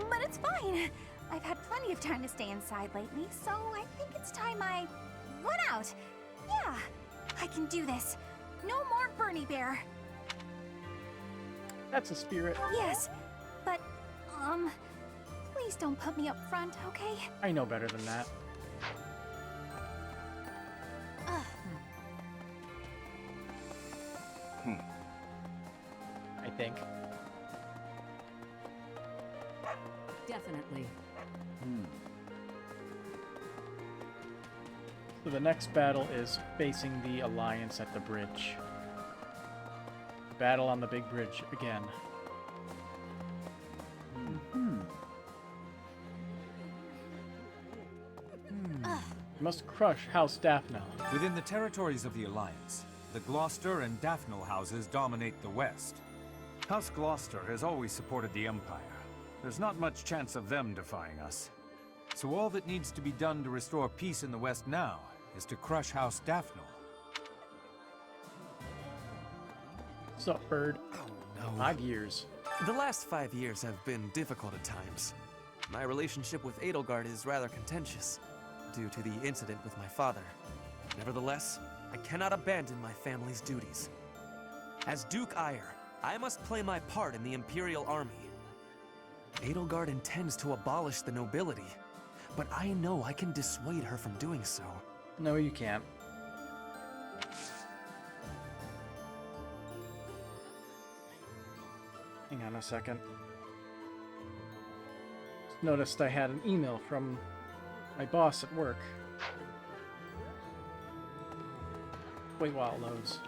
But it's fine. I've had plenty of time to stay inside lately, so I think it's time I run out. Yeah, I can do this. No more Bernie Bear. That's a spirit. Yes, but, please don't put me up front, okay? I know better than that. I think. Definitely. So the next battle is facing the Alliance at the bridge. Battle on the big bridge again. You must crush House Daphne. Within the territories of the Alliance, the Gloucester and Daphne houses dominate the West. House Gloucester has always supported the Empire. There's not much chance of them defying us. So all that needs to be done to restore peace in the West now is to crush House Daphne. Sup, bird? Oh, no. 5 years. The last 5 years have been difficult at times. My relationship with Edelgard is rather contentious, due to the incident with my father. Nevertheless, I cannot abandon my family's duties. As Duke Eyre, I must play my part in the Imperial Army. Edelgard intends to abolish the nobility, but I know I can dissuade her from doing so. No, you can't. Hang on a second. Just noticed I had an email from my boss at work. Wait while it loads.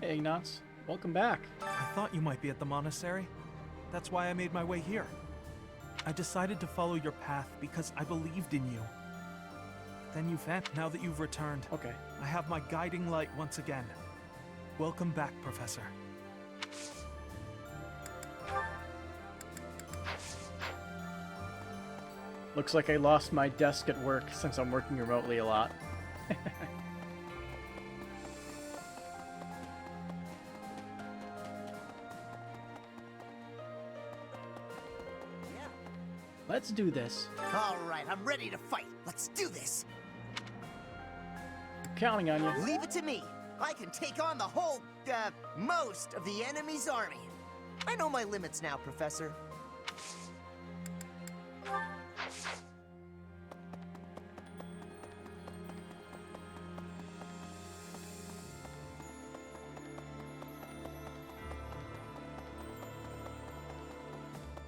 Hey, Ignatz. Welcome back. I thought you might be at the monastery. That's why I made my way here. I decided to follow your path because I believed in you. Then you vanished. Now that you've returned, okay, I have my guiding light once again. Welcome back, Professor. Looks like I lost my desk at work since I'm working remotely a lot. Let's do this. All right, I'm ready to fight. Let's do this. I'm counting on you. Leave it to me. I can take on the whole, most of the enemy's army. I know my limits now, Professor.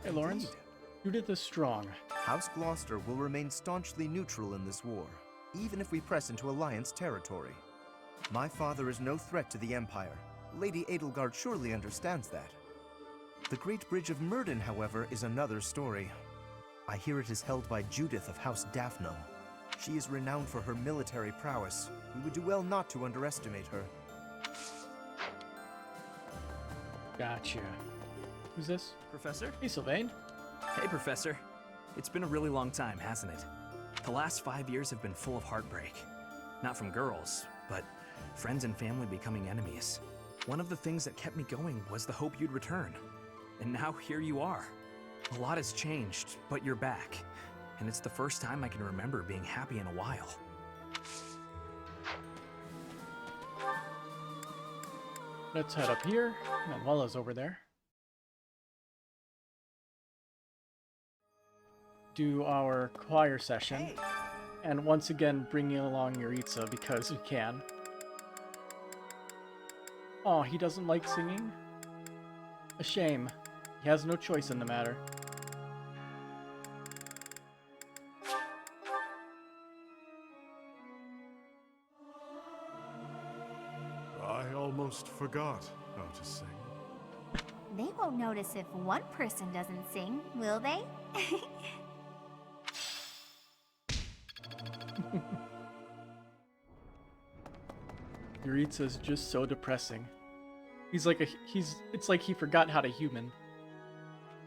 Hey, Lawrence. Judith is strong. House Gloucester will remain staunchly neutral in this war, even if we press into Alliance territory. My father is no threat to the Empire. Lady Edelgard surely understands that. The Great Bridge of Myrden, however, is another story. I hear it is held by Judith of House Daphne. She is renowned for her military prowess. We would do well not to underestimate her. Gotcha. Who's this? Professor? Hey, Sylvain. Hey, Professor. It's been a really long time, hasn't it? The last 5 years have been full of heartbreak. Not from girls, but friends and family becoming enemies. One of the things that kept me going was the hope you'd return. And now here you are. A lot has changed, but you're back. And it's the first time I can remember being happy in a while. Let's head up here. Manuela's over there. Do our choir session. And once again, bringing along Yuritsa because we can. Oh, he doesn't like singing? A shame. He has no choice in the matter. I almost forgot how to sing. They won't notice if one person doesn't sing, will they? Yuritsa is just so depressing. It's like he forgot how to human.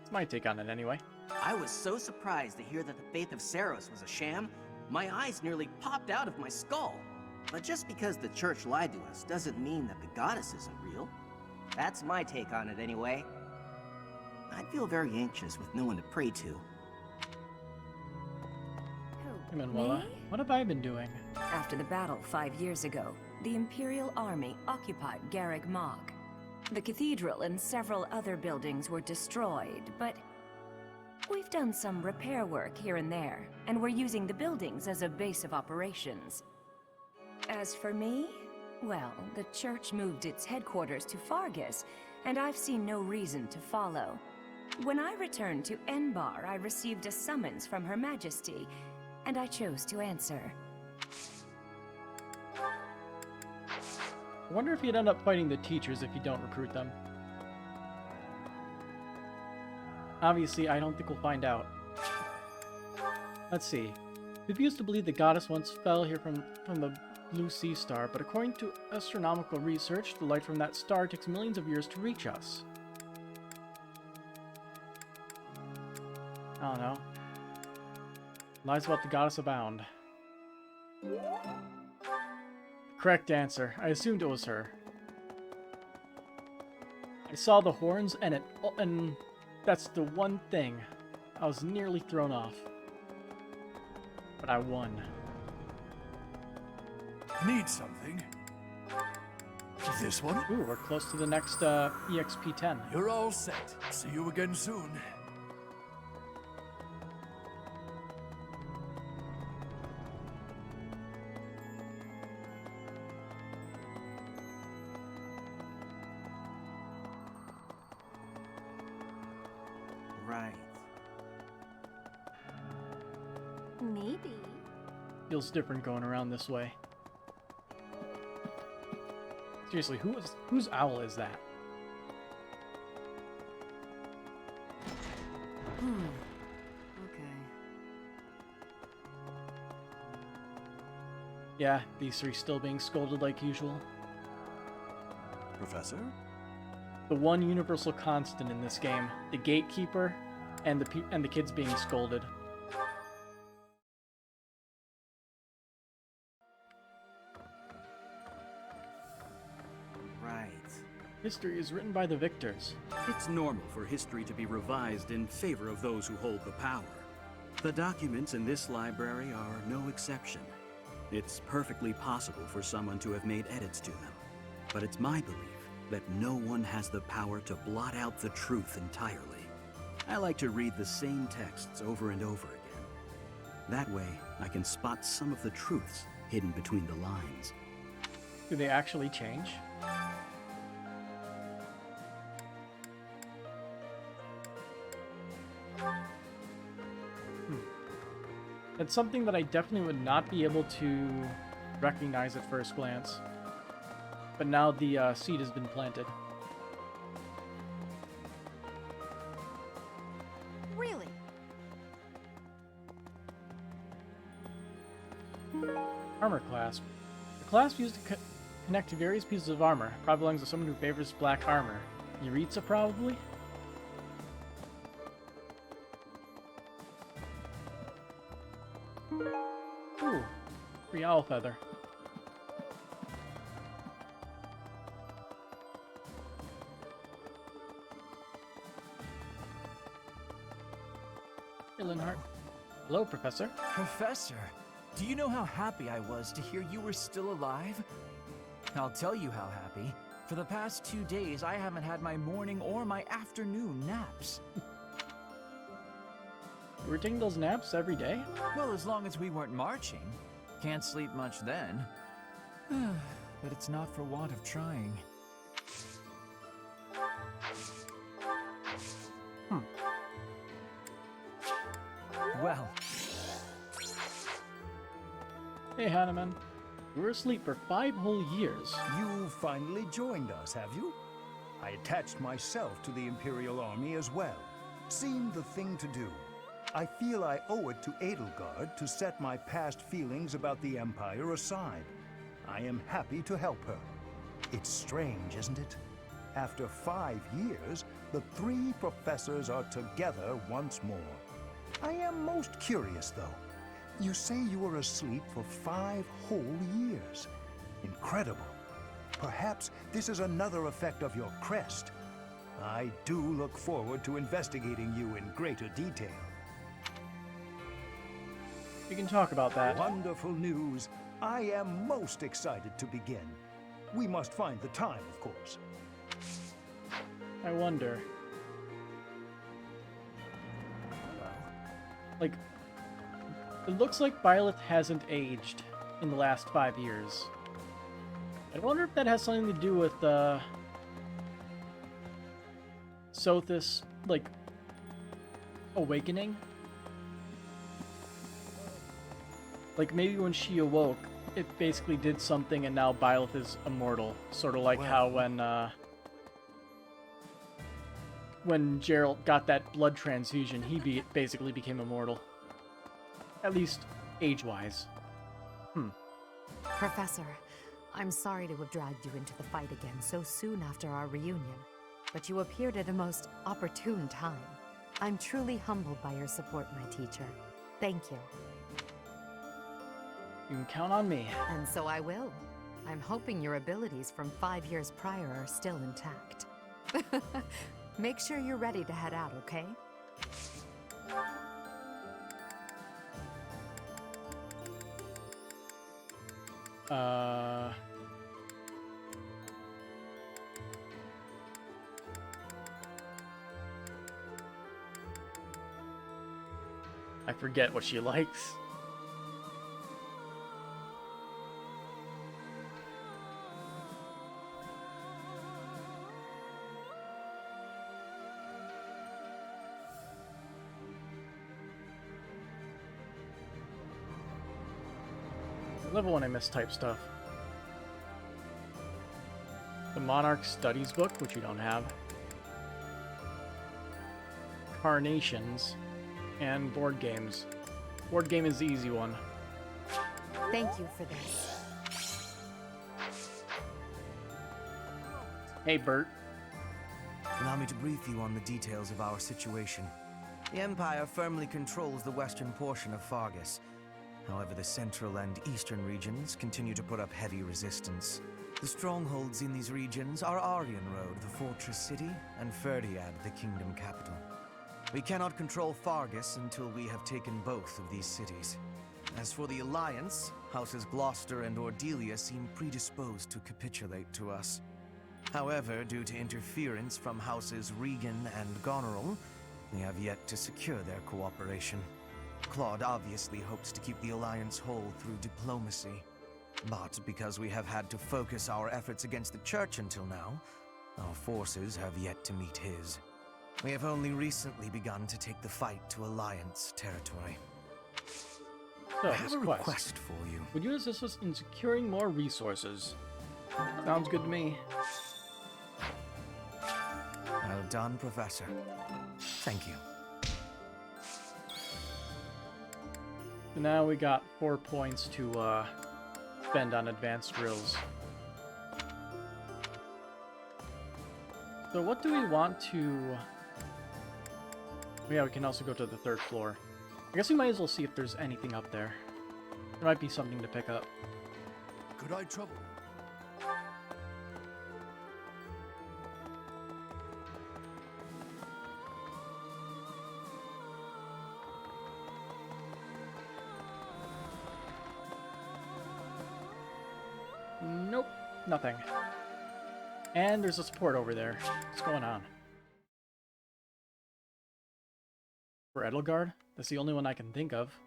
It's my take on it anyway. I was so surprised to hear that the faith of Saros was a sham, my eyes nearly popped out of my skull. But just because the church lied to us doesn't mean that the goddess isn't real. That's my take on it anyway. I'd feel very anxious with no one to pray to. Hey, Manuela, what have I been doing? After the battle 5 years ago, the Imperial Army occupied Garreg Mach. The cathedral and several other buildings were destroyed, but we've done some repair work here and there, and we're using the buildings as a base of operations. As for me, well, the church moved its headquarters to Fargus, and I've seen no reason to follow. When I returned to Enbar, I received a summons from Her Majesty, and I chose to answer. I wonder if you'd end up fighting the teachers if you don't recruit them. Obviously, I don't think we'll find out. Let's see. We've used to believe the goddess once fell here from the blue sea star, but according to astronomical research, the light from that star takes millions of years to reach us. I don't know. Lies about the goddess abound. Correct answer. I assumed it was her. I saw the horns and that's the one thing. I was nearly thrown off. But I won. Need something? This one? Ooh, we're close to the next EXP-10. You're all set. See you again soon. Right. Maybe. Feels different going around this way. Seriously, whose owl is that? Okay. Yeah, these three still being scolded like usual. Professor? The one universal constant in this game, the gatekeeper and the kids being scolded. Right. History is written by the victors. It's normal for history to be revised in favor of those who hold the power. The documents in this library are no exception. It's perfectly possible for someone to have made edits to them. But it's my belief that no one has the power to blot out the truth entirely. I like to read the same texts over and over again. That way, I can spot some of the truths hidden between the lines. Do they actually change? That's something that I definitely would not be able to recognize at first glance. But now the seed has been planted. Really? Armor clasp. The clasp used to connect to various pieces of armor. Probably belongs to someone who favors black armor. Yuritsa, probably? Ooh, free owl feather. Hey, Linhart. Hello, Professor. Professor, do you know how happy I was to hear you were still alive? I'll tell you how happy. For the past 2 days, I haven't had my morning or my afternoon naps. You were taking those naps every day? Well, as long as we weren't marching. Can't sleep much then. But it's not for want of trying. Well. Hey, Hanneman. You were asleep for 5 whole years. You finally joined us, have you? I attached myself to the Imperial Army as well. Seemed the thing to do. I feel I owe it to Edelgard to set my past feelings about the Empire aside. I am happy to help her. It's strange, isn't it? After 5 years, the 3 professors are together once more. I am most curious, though. You say you were asleep for 5 whole years. Incredible. Perhaps this is another effect of your crest. I do look forward to investigating you in greater detail. We can talk about that. Wonderful news. I am most excited to begin. We must find the time, of course. I wonder. Like, it looks like Violet hasn't aged in the last 5 years. I wonder if that has something to do with, Sothis, like, awakening? Like, maybe when she awoke, it basically did something and now Byleth is immortal. Sort of like how when Geralt got that blood transfusion, he basically became immortal. At least, age-wise. Professor, I'm sorry to have dragged you into the fight again so soon after our reunion, but you appeared at a most opportune time. I'm truly humbled by your support, my teacher. Thank you. You can count on me. And so I will. I'm hoping your abilities from 5 years prior are still intact. Make sure you're ready to head out, okay? I forget what she likes. I love it when I mistype stuff. The Monarch Studies book, which we don't have. Carnations. And board games. Board game is the easy one. Thank you for this. Hey, Bert. Allow me to brief you on the details of our situation. The Empire firmly controls the western portion of Fargus. However, the central and eastern regions continue to put up heavy resistance. The strongholds in these regions are Aryan Road, the fortress city, and Ferdiad, the kingdom capital. We cannot control Fargus until we have taken both of these cities. As for the Alliance, Houses Gloucester and Ordelia seem predisposed to capitulate to us. However, due to interference from Houses Regan and Goneril, we have yet to secure their cooperation. Claude obviously hopes to keep the Alliance whole through diplomacy. But because we have had to focus our efforts against the Church until now, our forces have yet to meet his. We have only recently begun to take the fight to Alliance territory. So, I have a request for you. Would you assist us in securing more resources? Sounds good to me. Well done, Professor. Thank you. So now we got 4 points to spend on advanced drills. So what do we want to... Yeah, we can also go to the 3rd floor. I guess we might as well see if there's anything up there. There might be something to pick up. Could I trouble? Nothing. And there's a support over there. What's going on? For Edelgard? That's the only one I can think of.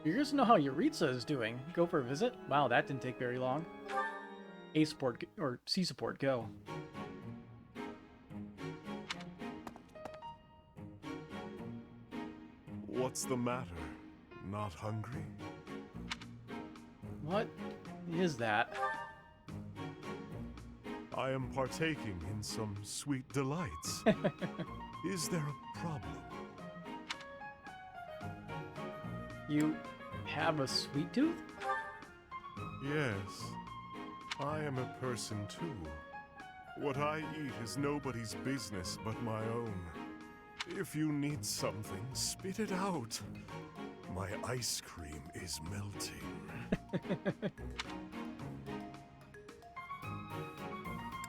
Curious to know how Yuritsa is doing. Go for a visit? Wow, that didn't take very long. A support, or C support, go. What's the matter? Not hungry? What is that? I am partaking in some sweet delights. Is there a problem? You have a sweet tooth? Yes. I am a person too. What I eat is nobody's business but my own. If you need something, spit it out. My ice cream is melting.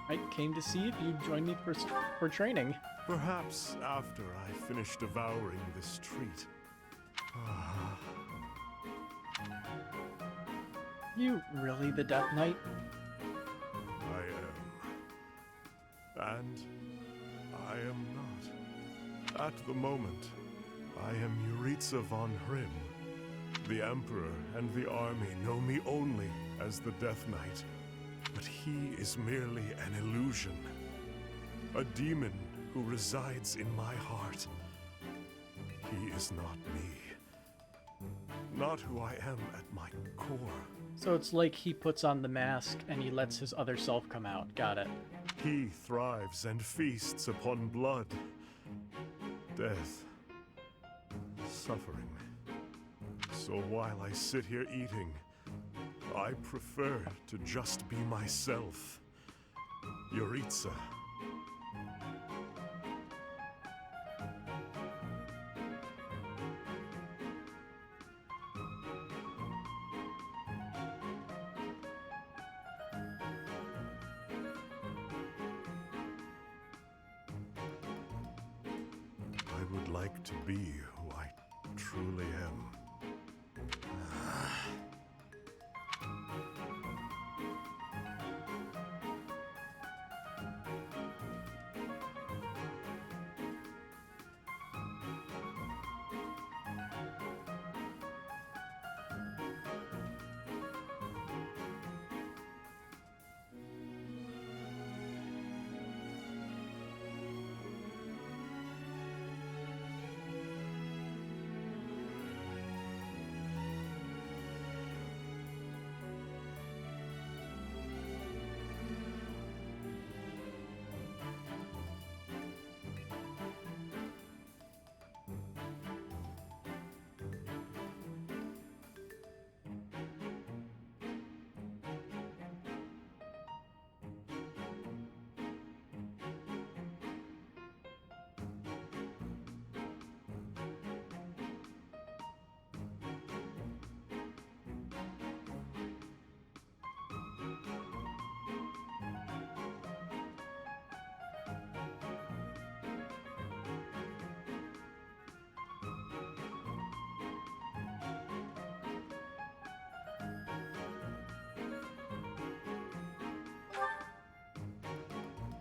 I came to see if you'd join me for training. Perhaps after I finish devouring this treat. You really the Death Knight? I am. And I am not. At the moment, I am Yuritsa von Hrim. The Emperor and the army know me only as the Death Knight. But he is merely an illusion. A demon who resides in my heart. He is not me. Not who I am at my core. So it's like he puts on the mask and he lets his other self come out. Got it. He thrives and feasts upon blood, death, suffering. So while I sit here eating, I prefer to just be myself. Yuritsa. I would like to be who I truly am.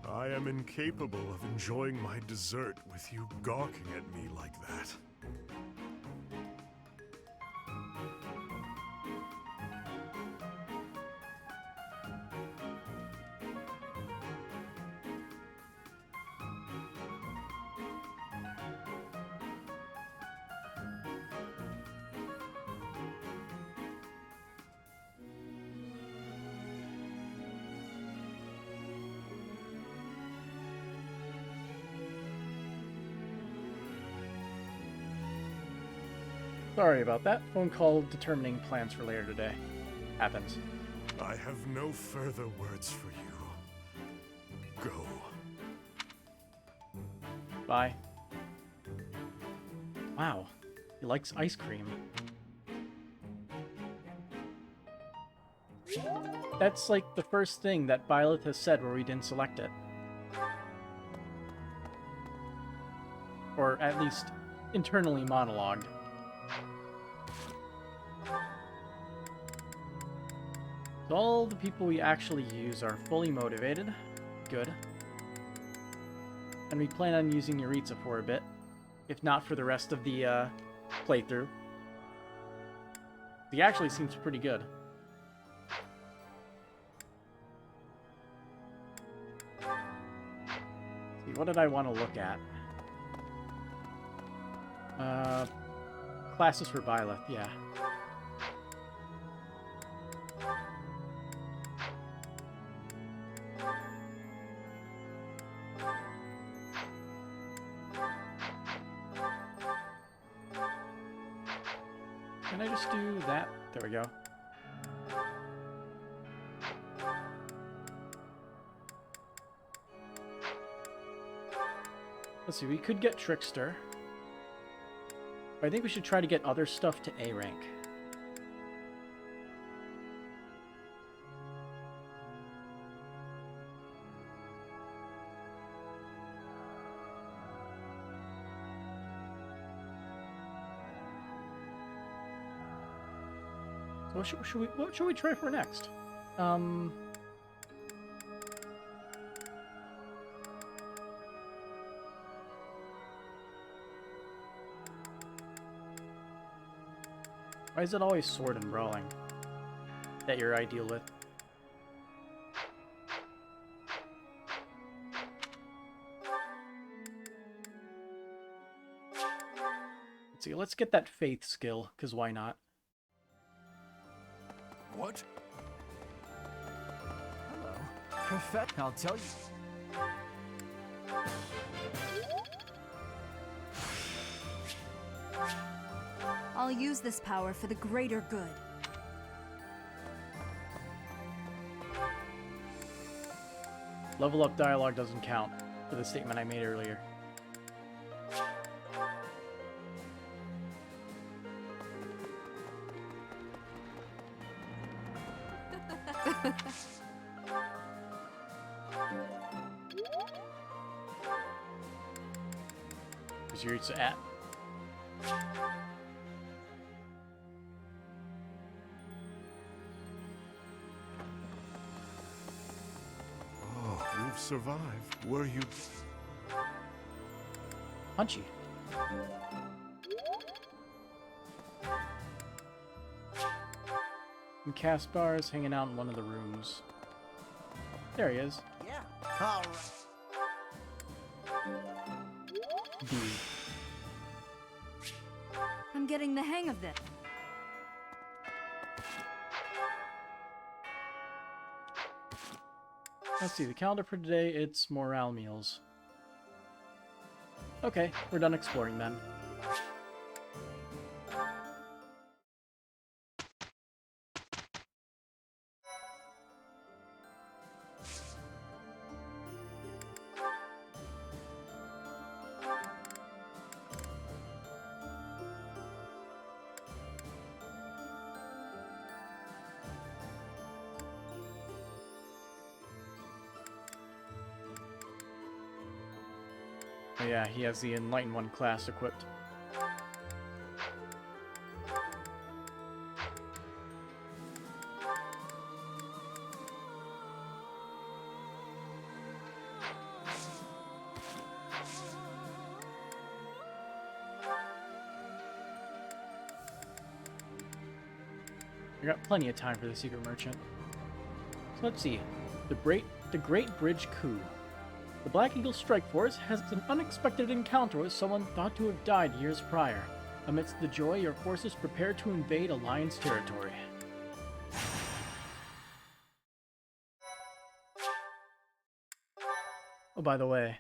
I am incapable of enjoying my dessert with you gawking at me like that. Sorry about that. Phone call determining plans for later today. Happens. I have no further words for you. Go. Bye. Wow. He likes ice cream. That's like the first thing that Byleth has said where we didn't select it. Or at least internally monologued. So all the people we actually use are fully motivated. Good. And we plan on using Yuritsa for a bit, if not for the rest of the playthrough. He actually seems pretty good. Let's see, what did I want to look at? Classes for Byleth, yeah. Can I just do that? There we go. Let's see, we could get Trickster. But I think we should try to get other stuff to A rank. So what should we try for next? Why is it always sword and brawling that you're ideal with? Let's see, let's get that faith skill, because why not? What? Hello. Prophet, I'll tell you. I'll use this power for the greater good. Level up dialogue doesn't count for the statement I made earlier. Where's Yuritsa at? Oh, you've survived. Were you... Punchy. And Caspar is hanging out in one of the rooms. There he is. Yeah. All right. D. I'm getting the hang of this. Let's see, the calendar for today, it's morale meals. Okay, we're done exploring then. Oh yeah, he has the Enlightened One class equipped. I got plenty of time for the secret merchant. So let's see. The Great Bridge Coup. The Black Eagle Strike Force has an unexpected encounter with someone thought to have died years prior. Amidst the joy, your forces prepare to invade Alliance territory. Oh, by the way,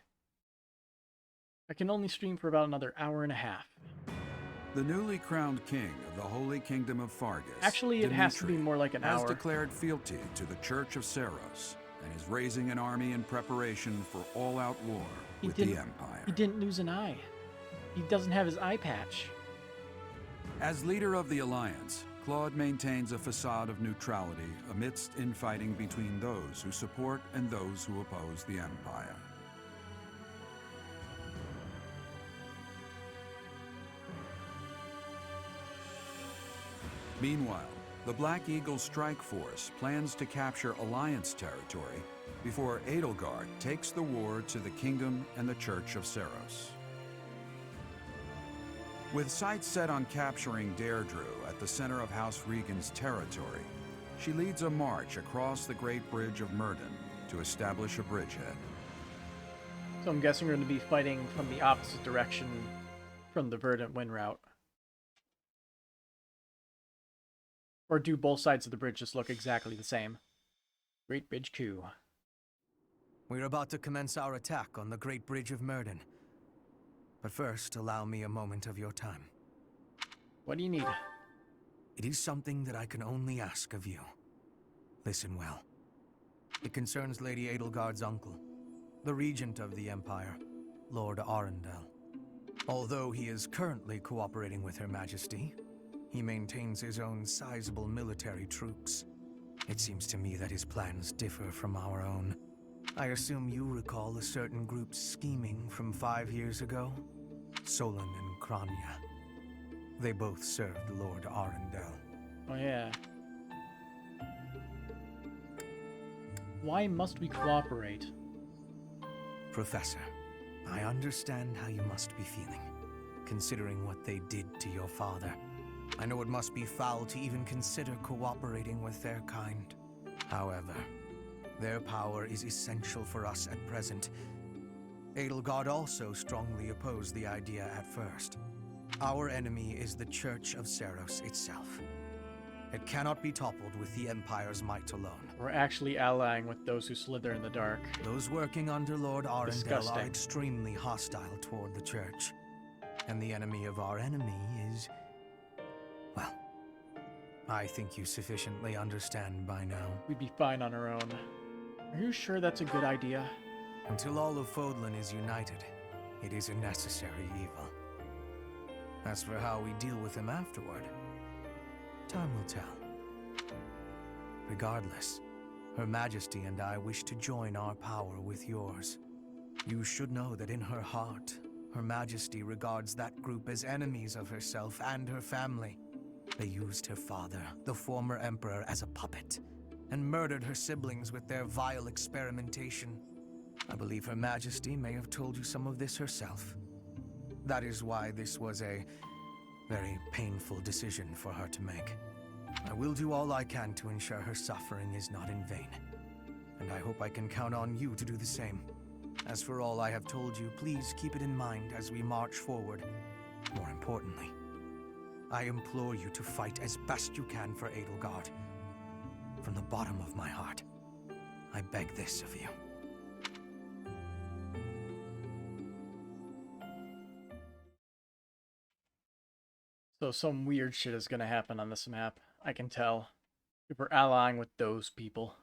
I can only stream for about another hour and a half. The newly crowned king of the Holy Kingdom of Fargus, Actually, it has to be more like an has hour. declared fealty to the Church of Seros and is raising an army in preparation for all-out war with the Empire. He didn't lose an eye. He doesn't have his eye patch. As leader of the Alliance, Claude maintains a facade of neutrality amidst infighting between those who support and those who oppose the Empire. Meanwhile, The Black Eagle Strike Force plans to capture Alliance territory before Edelgard takes the war to the Kingdom and the Church of Seiros. With sights set on capturing Deirdre at the center of House Regan's territory, she leads a march across the Great Bridge of Myrddin to establish a bridgehead. So I'm guessing we're going to be fighting from the opposite direction from the Verdant Wind route. Or do both sides of the bridge just look exactly the same? Great Bridge coup. We're about to commence our attack on the Great Bridge of Myrddin. But first, allow me a moment of your time. What do you need? It is something that I can only ask of you. Listen well. It concerns Lady Edelgard's uncle, the Regent of the Empire, Lord Arundel. Although he is currently cooperating with Her Majesty, he maintains his own sizable military troops. It seems to me that his plans differ from our own. I assume you recall a certain group's scheming from 5 years ago? Solon and Kranya. They both served Lord Arundel. Oh yeah. Why must we cooperate? Professor, I understand how you must be feeling, considering what they did to your father. I know it must be foul to even consider cooperating with their kind. However, their power is essential for us at present. Edelgard also strongly opposed the idea at first. Our enemy is the Church of Seiros itself. It cannot be toppled with the Empire's might alone. We're actually allying with those who slither in the dark. Those working under Lord Arundel Disgusting. are extremely hostile toward the Church. And the enemy of our enemy is... well, I think you sufficiently understand by now. We'd be fine on our own. Are you sure that's a good idea? Until all of Fodlan is united, it is a necessary evil. As for how we deal with him afterward, time will tell. Regardless, Her Majesty and I wish to join our power with yours. You should know that in her heart, Her Majesty regards that group as enemies of herself and her family. They used her father, the former Emperor, as a puppet, and murdered her siblings with their vile experimentation. I believe Her Majesty may have told you some of this herself. That is why this was a very painful decision for her to make. I will do all I can to ensure her suffering is not in vain. And I hope I can count on you to do the same. As for all I have told you, please keep it in mind as we march forward. More importantly, I implore you to fight as best you can for Edelgard. From the bottom of my heart, I beg this of you. So some weird shit is gonna happen on this map. I can tell. If we're allying with those people.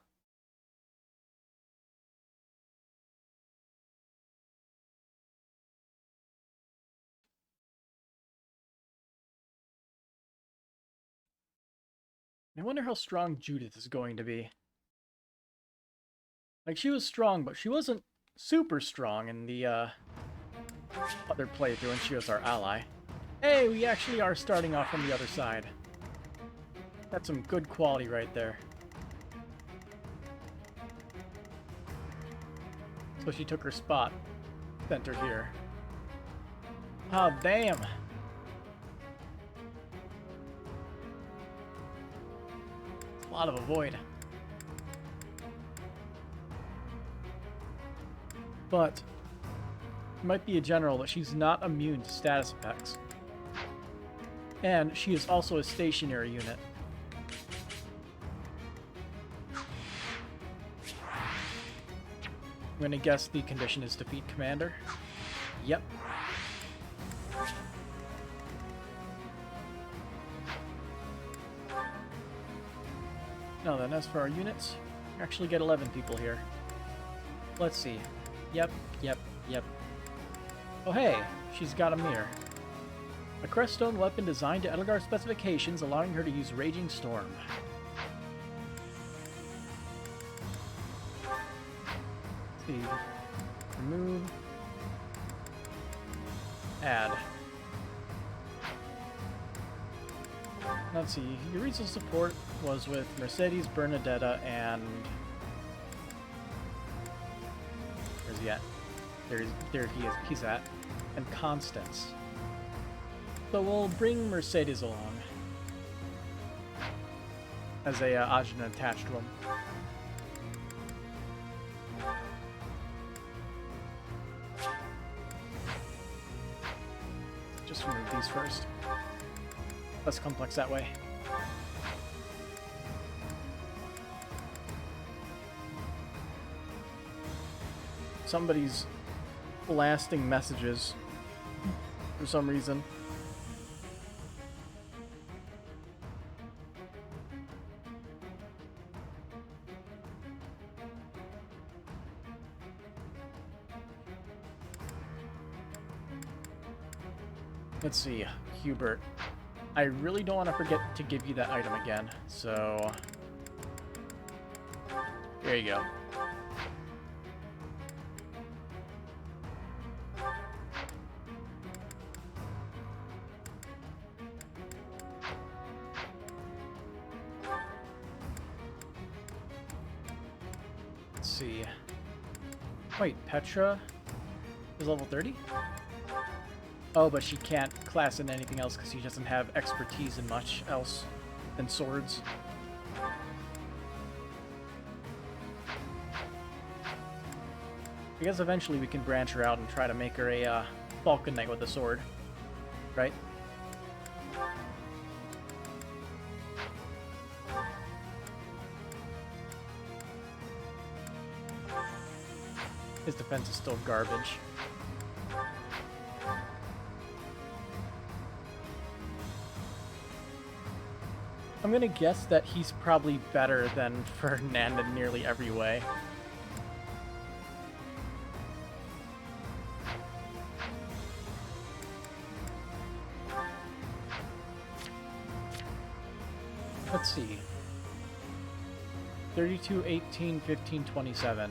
I wonder how strong Judith is going to be. Like, she was strong, but she wasn't super strong in the other playthrough, and she was our ally. Hey, we actually are starting off from the other side. That's some good quality right there. So she took her spot. Sent her here. Oh, damn! A lot of avoid. But it might be a general that she's not immune to status effects. And she is also a stationary unit. I'm gonna guess the condition is defeat commander. Yep. Now then, as for our units, we actually get 11 people here. Let's see. Yep. Oh hey, she's got a mirror. A creststone weapon designed to Edelgard's specifications, allowing her to use Raging Storm. Let's see. Remove. Add. Let's see. Eureka's support was with Mercedes, Bernadetta, and... Where's he at? There he is. He's at. And Constance. So we'll bring Mercedes along. As a Ajna attached to him. Just remove these first. Less complex that way. Somebody's blasting messages for some reason. Let's see, Hubert. I really don't want to forget to give you that item again, so... There you go. Let's see. Wait, Petra is level 30? Oh, but she can't class in anything else because she doesn't have expertise in much else than swords. I guess eventually we can branch her out and try to make her a Falcon Knight with a sword, right? His defense is still garbage. I'm gonna guess that he's probably better than Ferdinand in nearly every way. Let's see. 32, 18, 15, 27.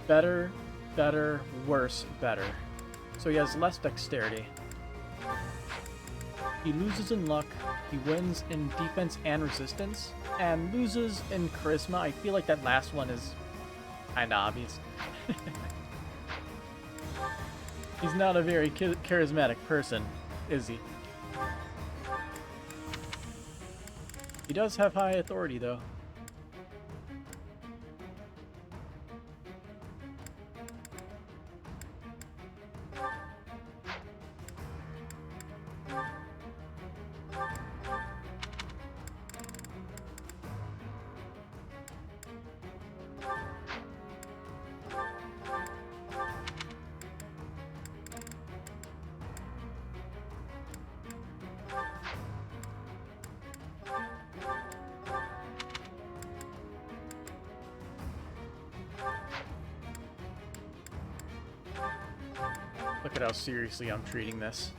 Better, better, worse, better. So he has less dexterity. He loses in luck, he wins in defense and resistance, and loses in charisma. I feel like that last one is kinda obvious. He's not a very charismatic person, is he? He does have high authority, though. Look at how seriously I'm treating this.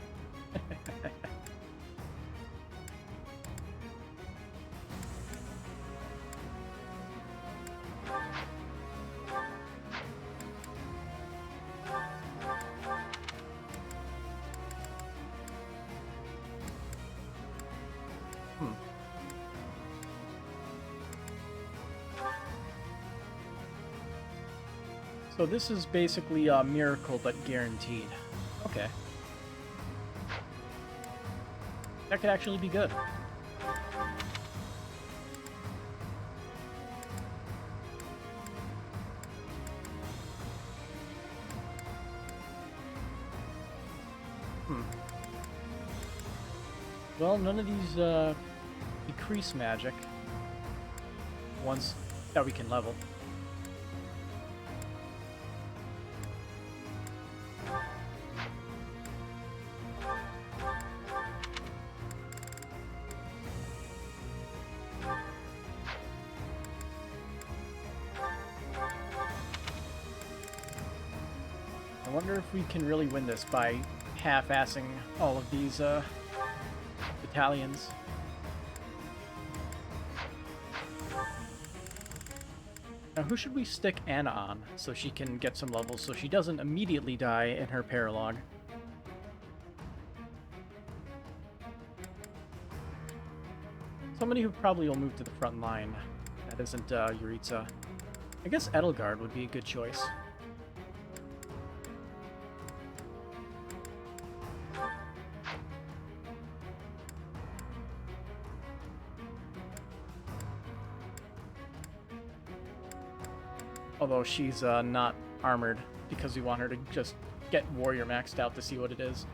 So this is basically a miracle, but guaranteed. Okay. That could actually be good. Well, none of these decrease magic once that we can level. I wonder if we can really win this by half-assing all of these battalions. Now, who should we stick Anna on so she can get some levels so she doesn't immediately die in her paralog? somebody who probably will move to the front line. That isn't Yuritsa. I guess Edelgard would be a good choice. Although she's not armored because we want her to just get warrior maxed out to see what it is.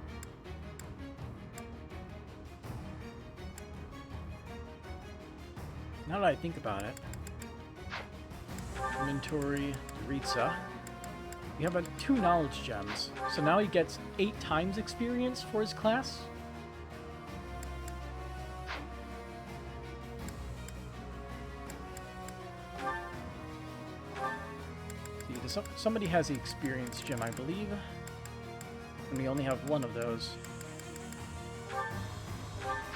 Now that I think about it, inventory, Yuritsa. We have 2 knowledge gems, so now he gets 8 times experience for his class. Somebody has the experience gem, I believe, and we only have 1 of those.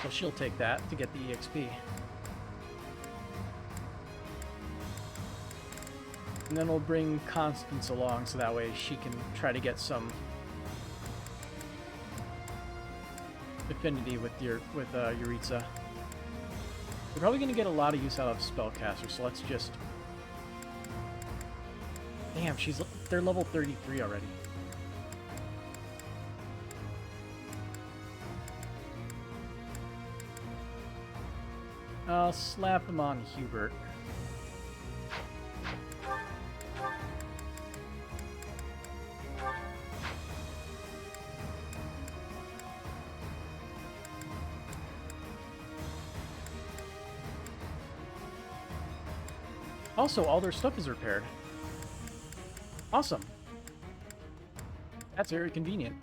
So she'll take that to get the EXP. And then we'll bring Constance along so that way she can try to get some affinity with Yuritsa. We're probably going to get a lot of use out of Spellcaster, so let's just... Damn, they're level 33 already. I'll slap him on Hubert. Also, all their stuff is repaired. Awesome. That's very convenient.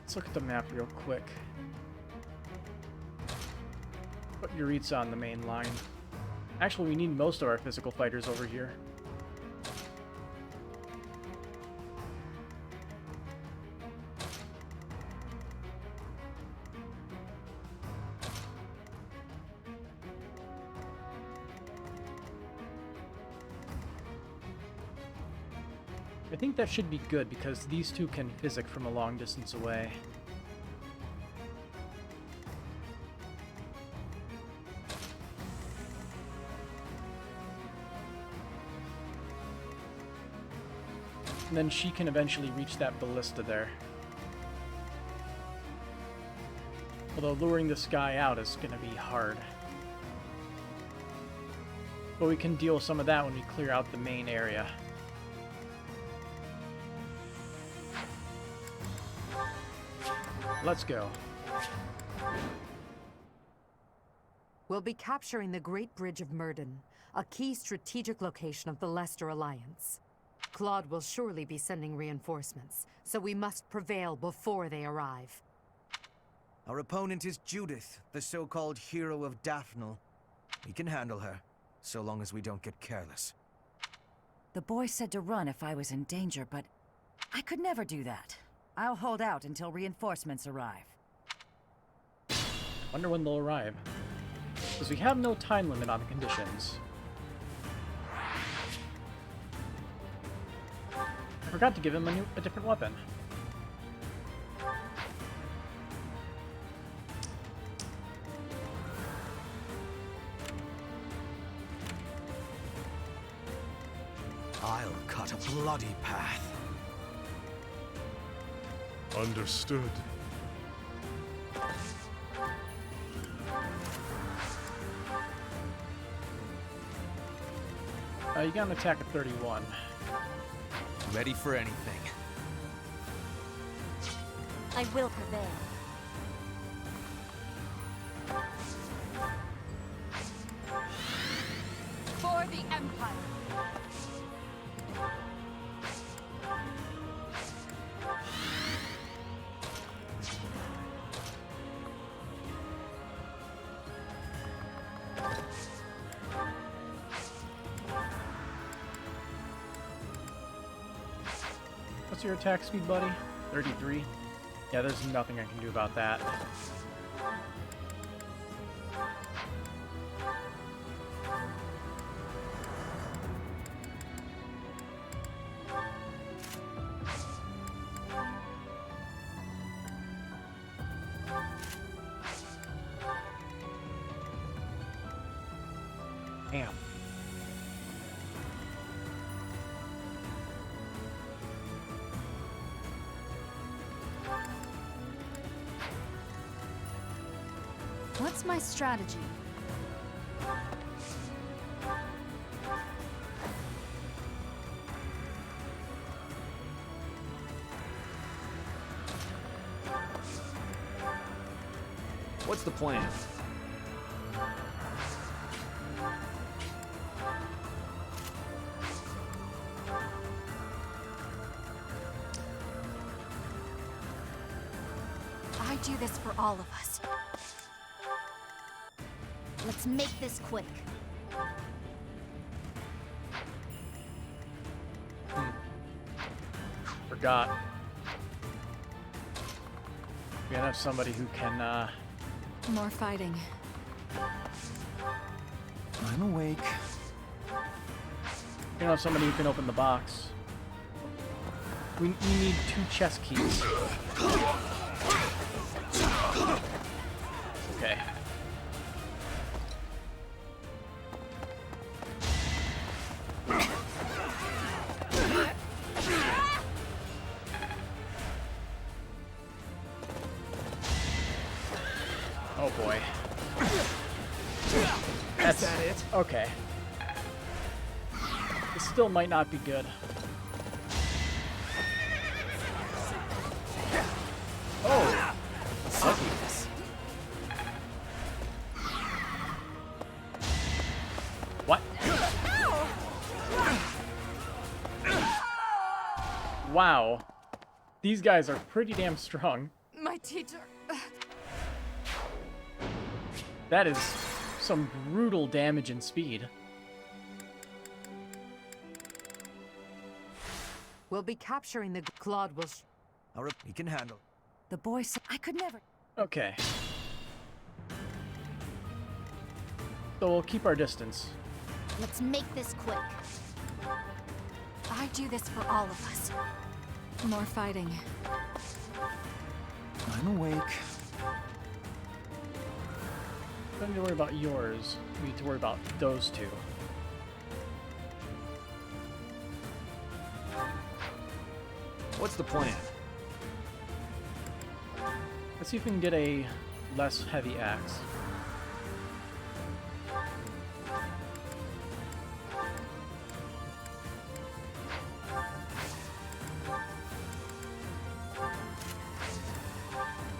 Let's look at the map real quick. Put Yuritsa on the main line. Actually, we need most of our physical fighters over here. I think that should be good because these 2 can physic from a long distance away. And then she can eventually reach that ballista there. Although luring this guy out is going to be hard. But we can deal with some of that when we clear out the main area. Let's go. We'll be capturing the Great Bridge of Myrden, a key strategic location of the Leicester Alliance. Claude will surely be sending reinforcements, so we must prevail before they arrive. Our opponent is Judith, the so-called hero of Daphnel. We can handle her, so long as we don't get careless. The boy said to run if I was in danger, but I could never do that. I'll hold out until reinforcements arrive. Wonder when they'll arrive. Because we have no time limit on the conditions. I forgot to give him a different weapon. I'll cut a bloody path. Understood. You got an attack of 31. Ready for anything. I will prevail. For the Empire! What's your attack speed, buddy? 33? Yeah, there's nothing I can do about that. Damn. What's my strategy? What's the plan? I do this for all of us. Let's make this quick. Forgot. We gotta have somebody who can, More fighting. I'm awake. you know, somebody who can open the box. We need 2 chest keys. Okay. Oh boy. That's that it? Okay. This still might not be good. Oh! Suckiness. What? Wow. These guys are pretty damn strong. My teacher. That is some brutal damage and speed. We'll be capturing the Claude will. He can handle. The boy said I could never. Okay. So we'll keep our distance. Let's make this quick. I do this for all of us. More fighting. I'm awake. Don't need to worry about yours. We need to worry about those 2. What's the plan? Let's see if we can get a less heavy axe.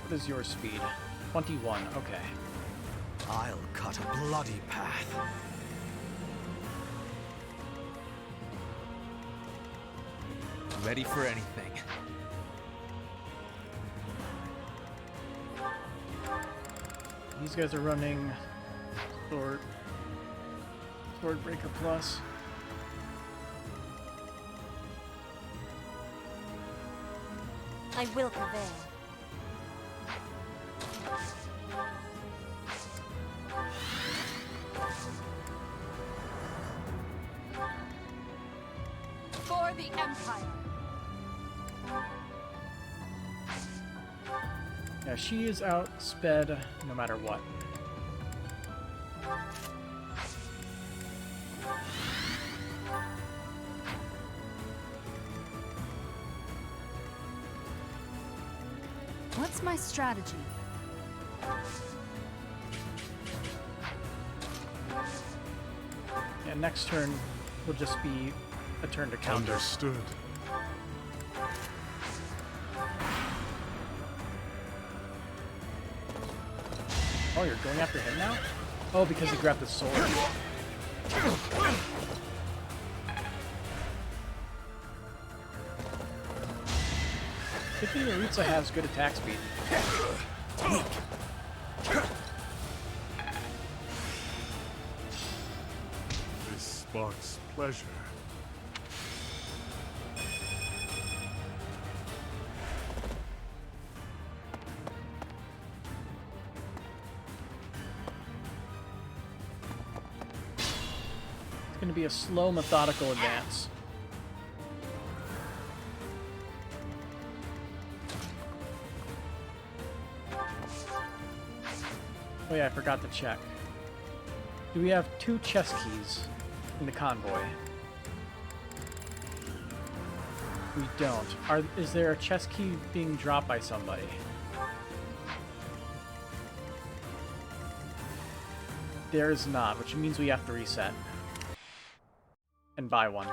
What is your speed? 21, okay. I'll cut a bloody path. Ready for anything. These guys are running Sword Breaker Plus. I will prevail. For the Empire. Yeah, she is outsped no matter what. What's my strategy? Yeah, next turn will just be a turn to counter. Understood. Oh, you're going after him now? Oh, because he grabbed the sword. Good thing Yaritza has good attack speed. This sparks pleasure. It's going to be a slow, methodical advance. Oh yeah, I forgot to check. Do we have 2 chest keys in the convoy? We don't. Is there a chest key being dropped by somebody? There's not, which means we have to reset. And buy one.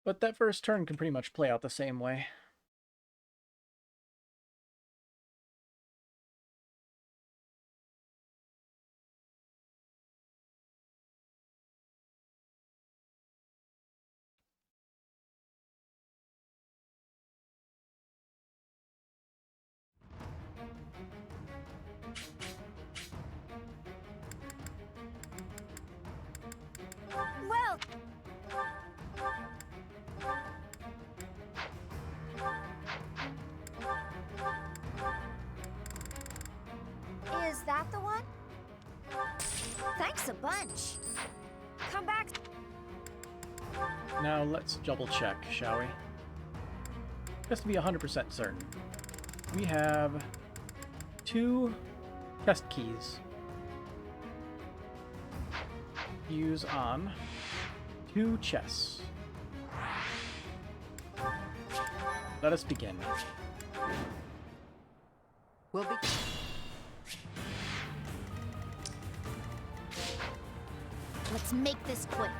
But that first turn can pretty much play out the same way. Well, is that the one? Thanks a bunch. Come back. Now let's double check, shall we? Just to be 100% certain. We have 2 chest keys. Use on 2 chests. Let us begin. We'll be... Let's make this quick.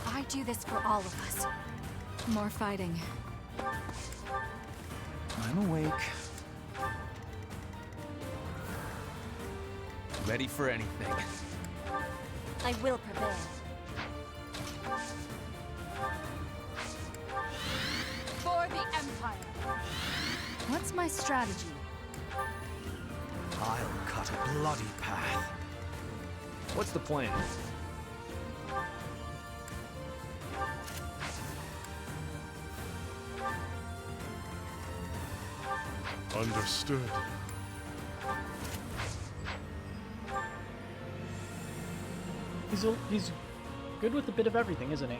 I do this for all of us. More fighting. I'm awake. Ready for anything. I will prevail. For the Empire! What's my strategy? I'll cut a bloody path. What's the plan? Understood. He's good with a bit of everything, isn't he?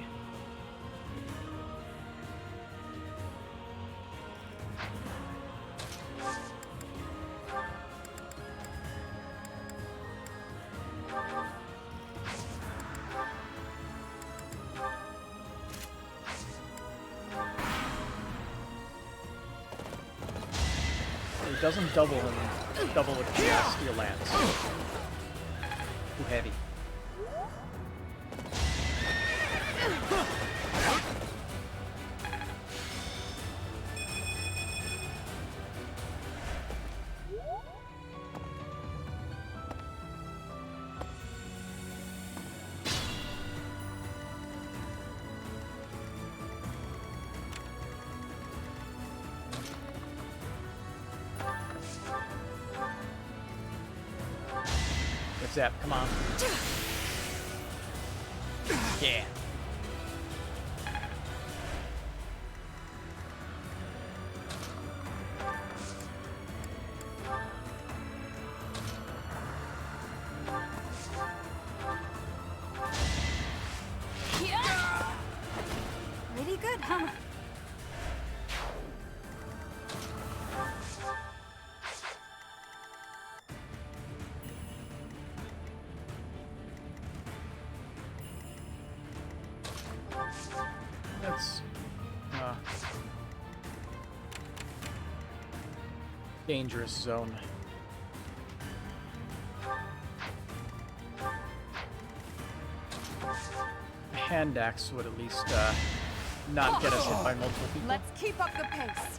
It doesn't double with steel lance. Too heavy. Zap, come on. Yeah. Pretty good, huh? That's dangerous zone. A hand axe would at least not get us hit by multiple people. Let's keep up the pace.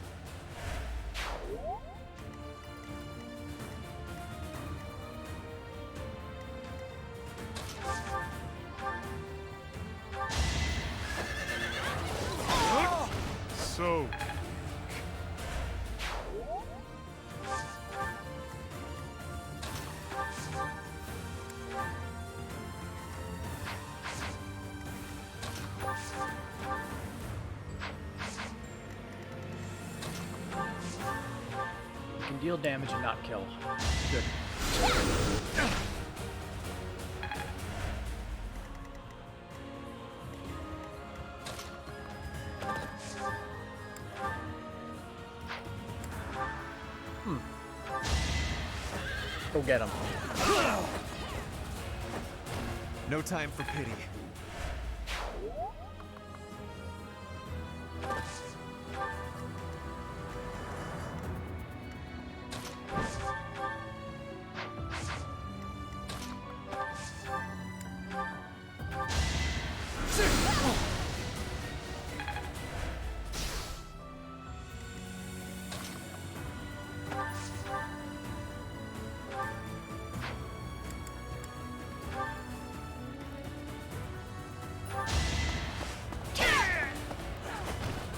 So... You can deal damage and not kill. Good. Go get him. No time for pity.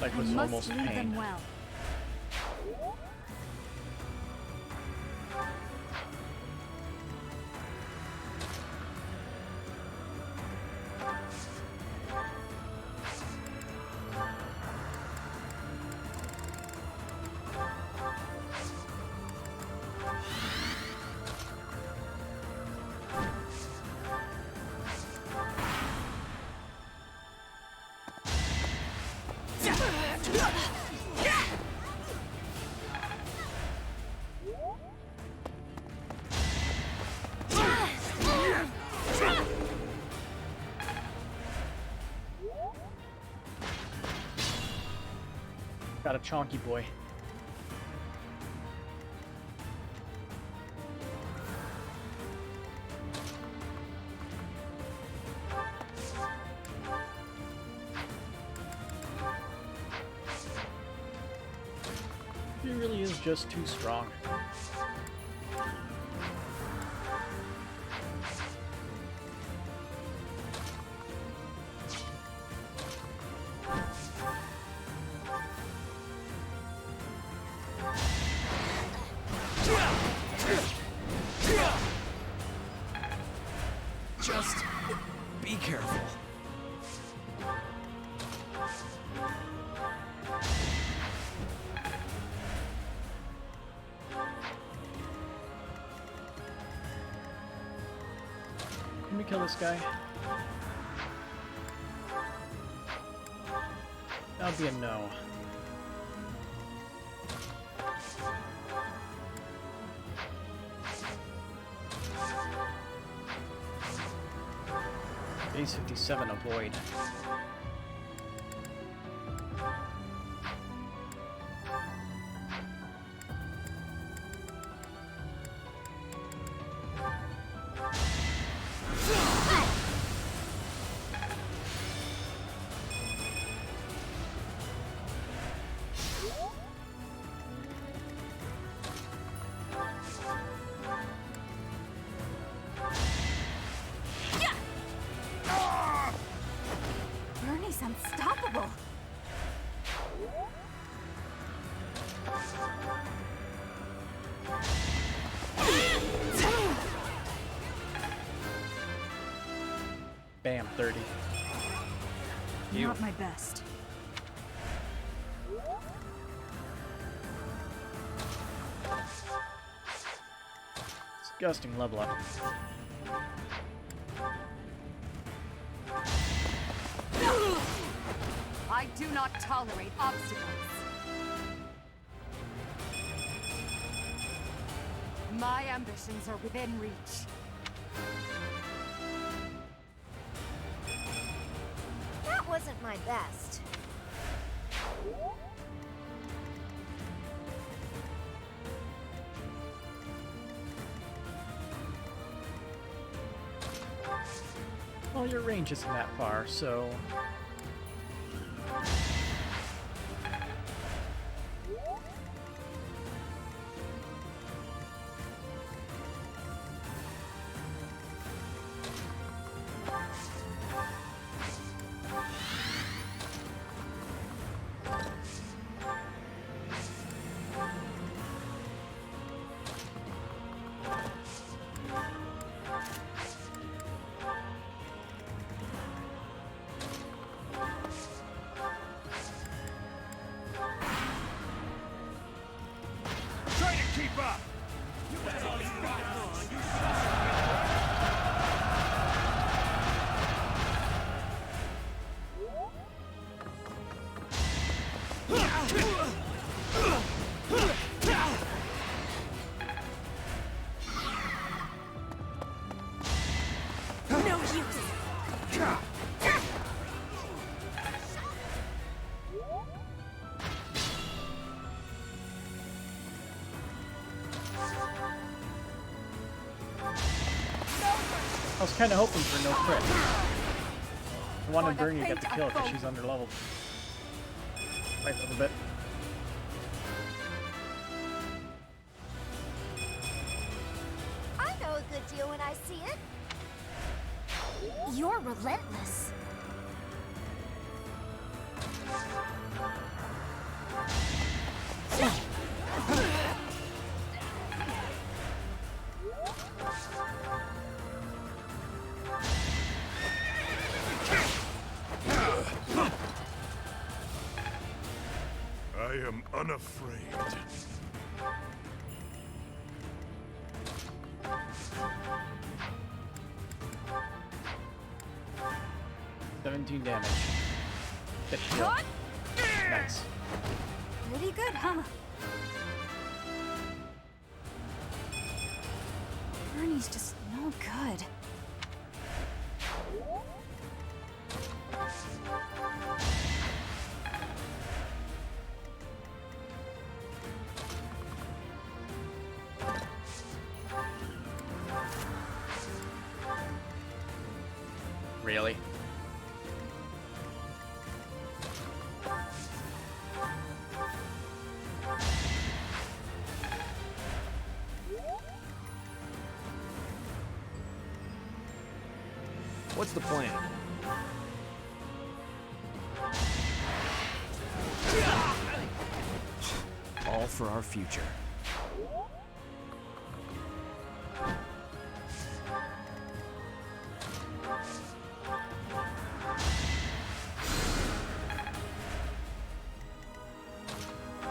Like I was must almost lead pain. them well. Got a chonky boy. He really is just too strong. Just be careful. Can we kill this guy? That would be a no. Base 57, avoid. Bernie's unstoppable. Bam, 30. Not my best. Disgusting level up. I do not tolerate obstacles. My ambitions are within reach. That wasn't my best. Well, your range isn't that far, so... Try to keep up! I was kind of hoping for no crit. I wanted Bernie to get the kill because she's underleveled. Right for a bit. I know a good deal when I see it. You're relentless. I am unafraid. 17 damage. Good kill. Nice. Pretty good, huh? Bernie's just no good. Really? What's the plan? All for our future.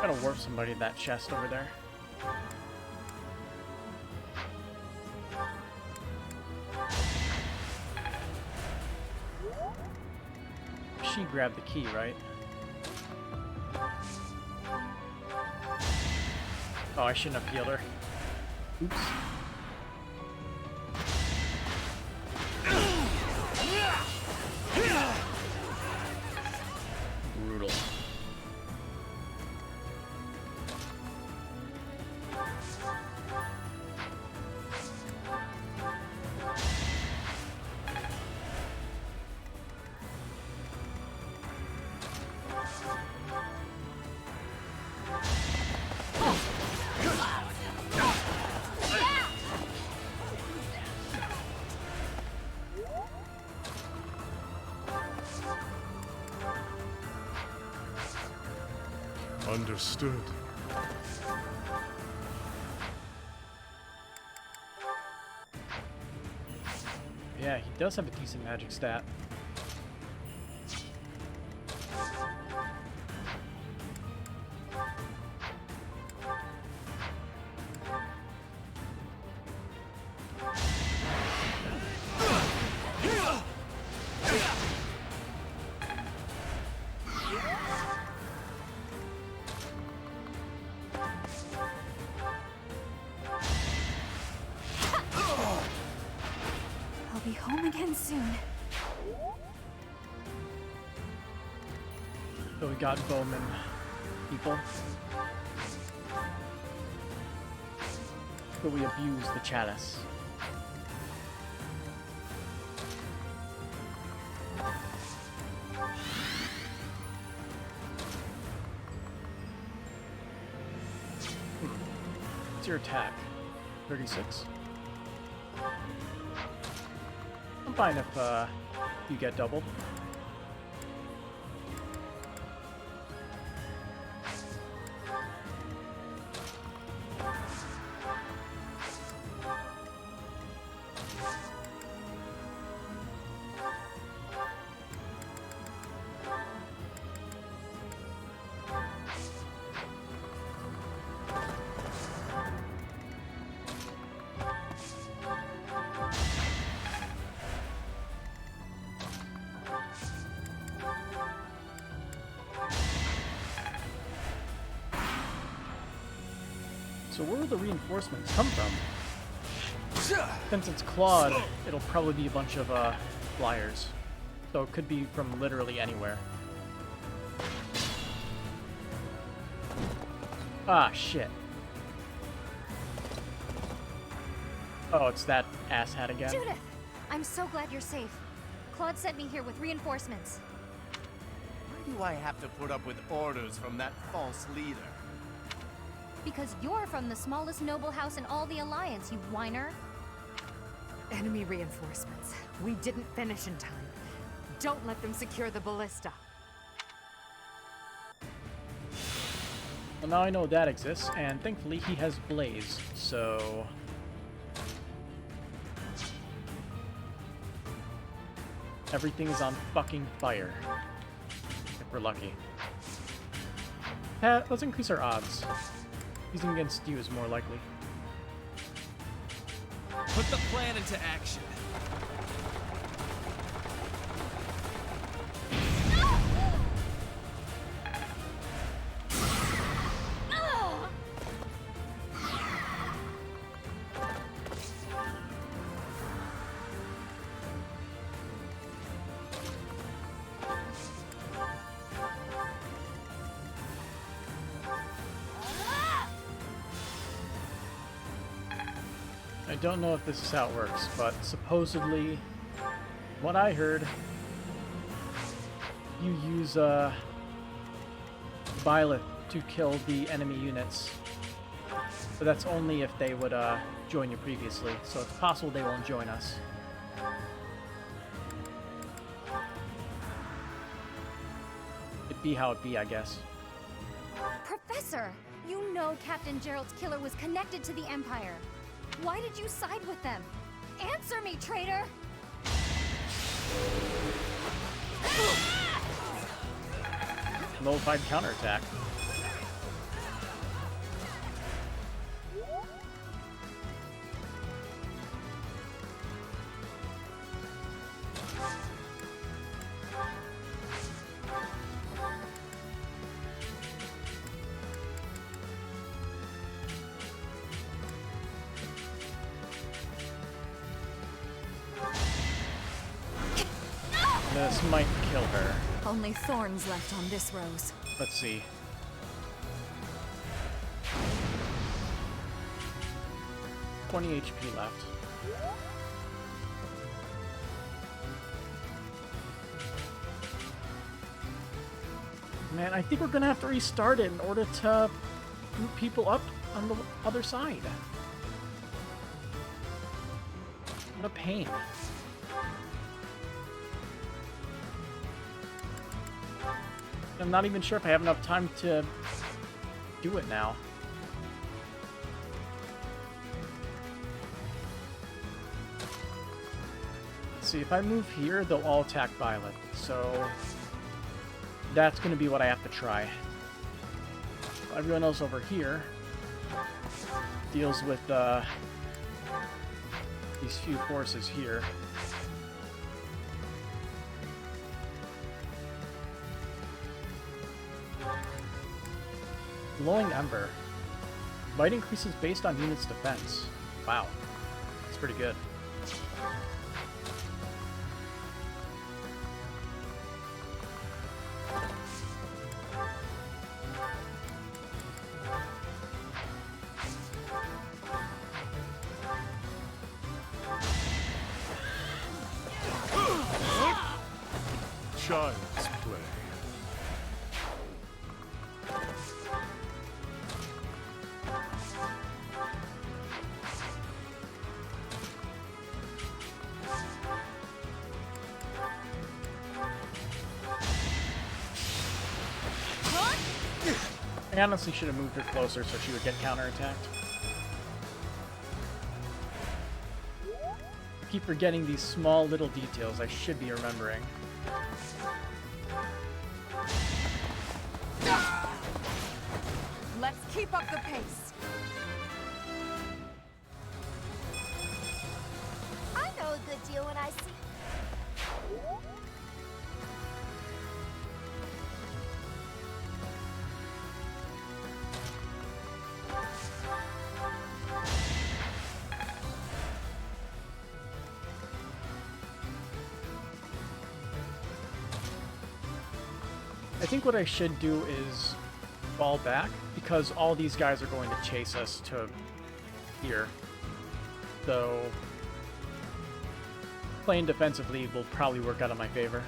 Gotta warp somebody to that chest over there. She grabbed the key, right? Oh, I shouldn't have healed her. Oops. Brutal. Understood. Yeah, he does have a decent magic stat. I'll be home again soon. So we got Bowman people. But we abuse the chalice. What's your attack? 36. I'm fine if you get doubled. So where will the reinforcements come from? Since it's Claude, it'll probably be a bunch of flyers. So it could be from literally anywhere. Ah, shit. Oh, it's that asshat again. Judith, I'm so glad you're safe. Claude sent me here with reinforcements. Why do I have to put up with orders from that false leader? Because you're from the smallest noble house in all the Alliance, you whiner. Enemy reinforcements. We didn't finish in time. Don't let them secure the ballista. Well, now I know that exists, and thankfully he has Blaze, so... everything is on fucking fire. If we're lucky. Let's increase our odds. Using against you is more likely. Put the plan into action. I don't know if this is how it works, but supposedly, what I heard, you use Violet to kill the enemy units. But that's only if they would join you previously, so it's possible they won't join us. It be how it be, I guess. Professor! You know Captain Gerald's killer was connected to the Empire. Why did you side with them? Answer me, traitor! Nullified counterattack. This might kill her. Only thorns left on this rose. Let's see. $20 HP left. Man, I think we're gonna have to restart it in order to group people up on the other side. What a pain. I'm not even sure if I have enough time to do it now. Let's see, if I move here, they'll all attack Violet. So that's going to be what I have to try. Everyone else over here deals with these few forces here. Glowing Ember. Bite increases based on unit's defense. Wow. That's pretty good. Child's play. I honestly should have moved her closer so she would get counterattacked. I keep forgetting these small little details I should be remembering. Let's keep up the pace. I know a good deal when I see. I think what I should do is fall back, because all these guys are going to chase us to here. So playing defensively will probably work out in my favor.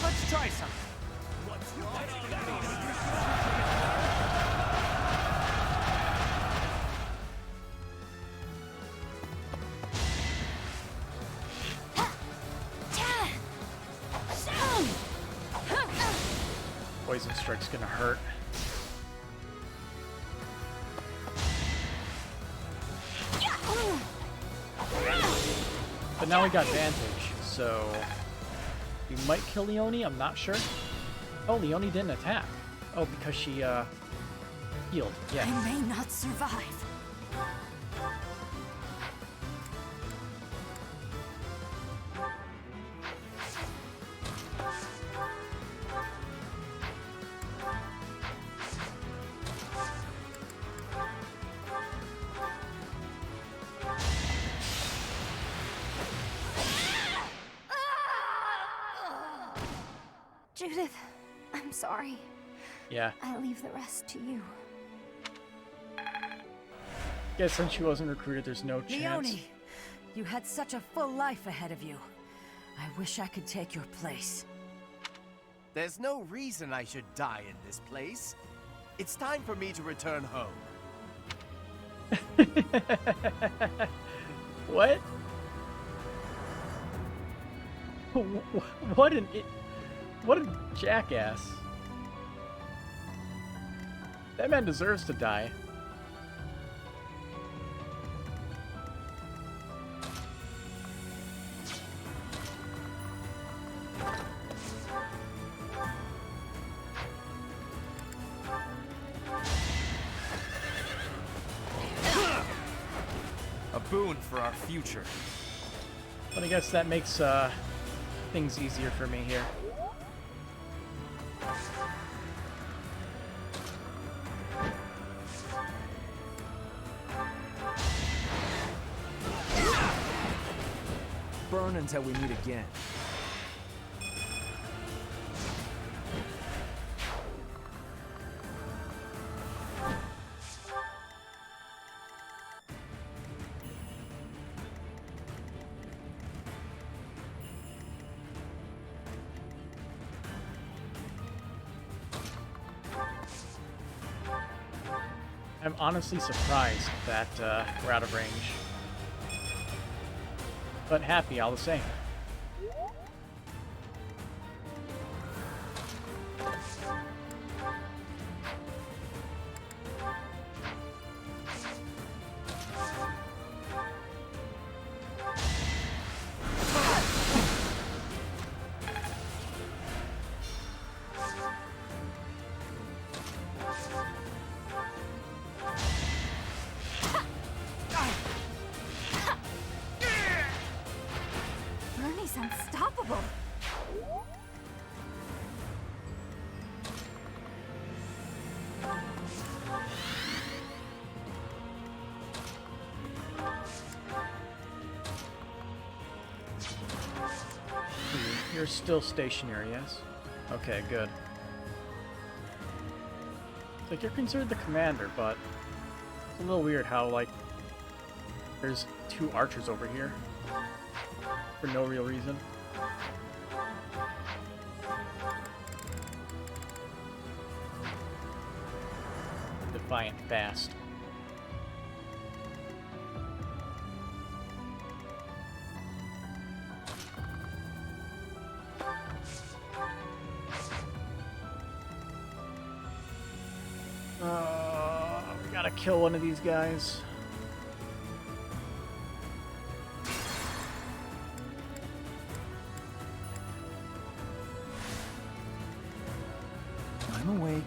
Let's try something. Poison Strike's gonna hurt. But now we got Vantage, so we might kill Leonie, I'm not sure. Oh, Leonie didn't attack. Oh, because she healed. Yeah. I may not survive. Judith, I'm sorry. Yeah. I leave the rest to you. Guess since she wasn't recruited, there's no chance. Leonie, you had such a full life ahead of you. I wish I could take your place. There's no reason I should die in this place. It's time for me to return home. What? What a jackass. That man deserves to die. A boon for our future. But I guess that makes things easier for me here. Burn until we meet again. I'm honestly surprised that we're out of range. But happy all the same. Bernie's unstoppable. You're still stationary, yes? Okay, good. It's like you're considered the commander, but it's a little weird how, like, there's two archers over here for no real reason. Defiant fast. We gotta kill one of these guys. I'm awake.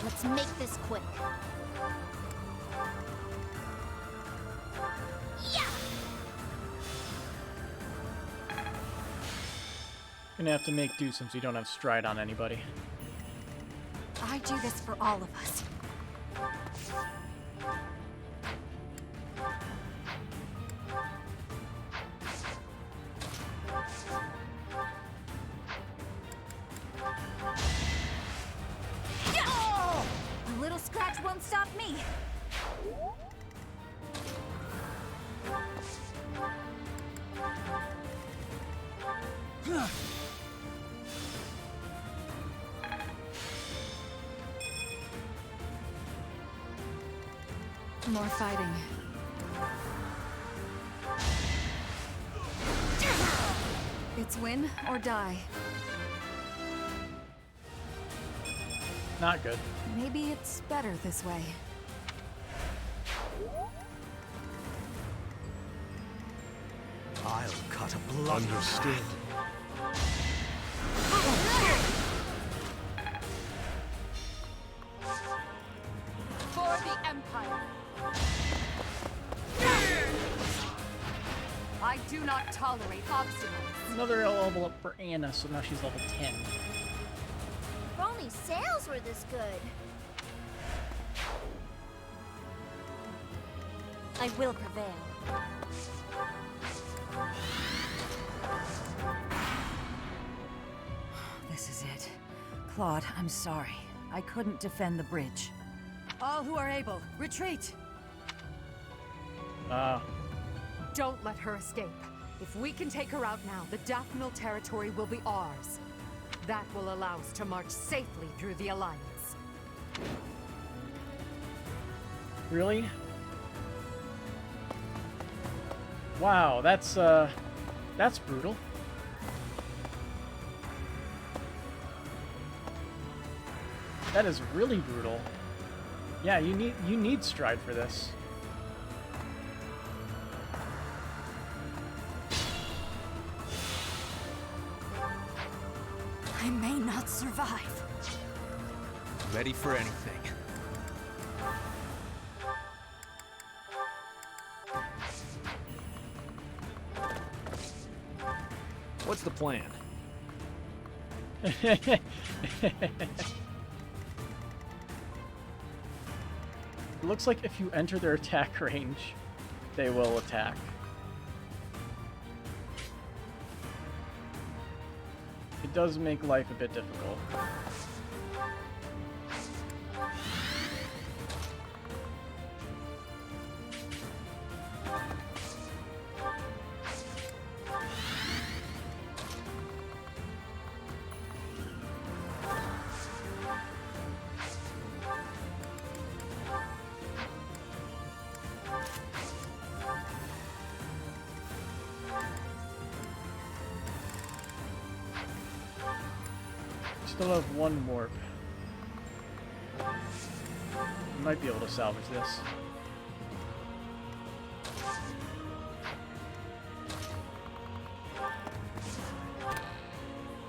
Let's make this quick. Yeah! Gonna have to make do since we don't have stride on anybody. I do this for all of us. A little scratch won't stop me. More fighting. It's win or die. Not good. Maybe it's better this way. I'll cut a bloody Understood. For the Empire. I do not tolerate obstacles. Another level up for Anna, so now she's level 10. If only sales were this good. I will prevail. This is it. Claude, I'm sorry. I couldn't defend the bridge. All who are able, retreat! Don't let her escape. If we can take her out now, the Daphne territory will be ours. That will allow us to march safely through the Alliance. Really? Wow, that's brutal. That is really brutal. Yeah, you need stride for this. I may not survive. Ready for anything. What's the plan? It looks like if you enter their attack range, they will attack. It does make life a bit difficult. Still have one warp. Might be able to salvage this.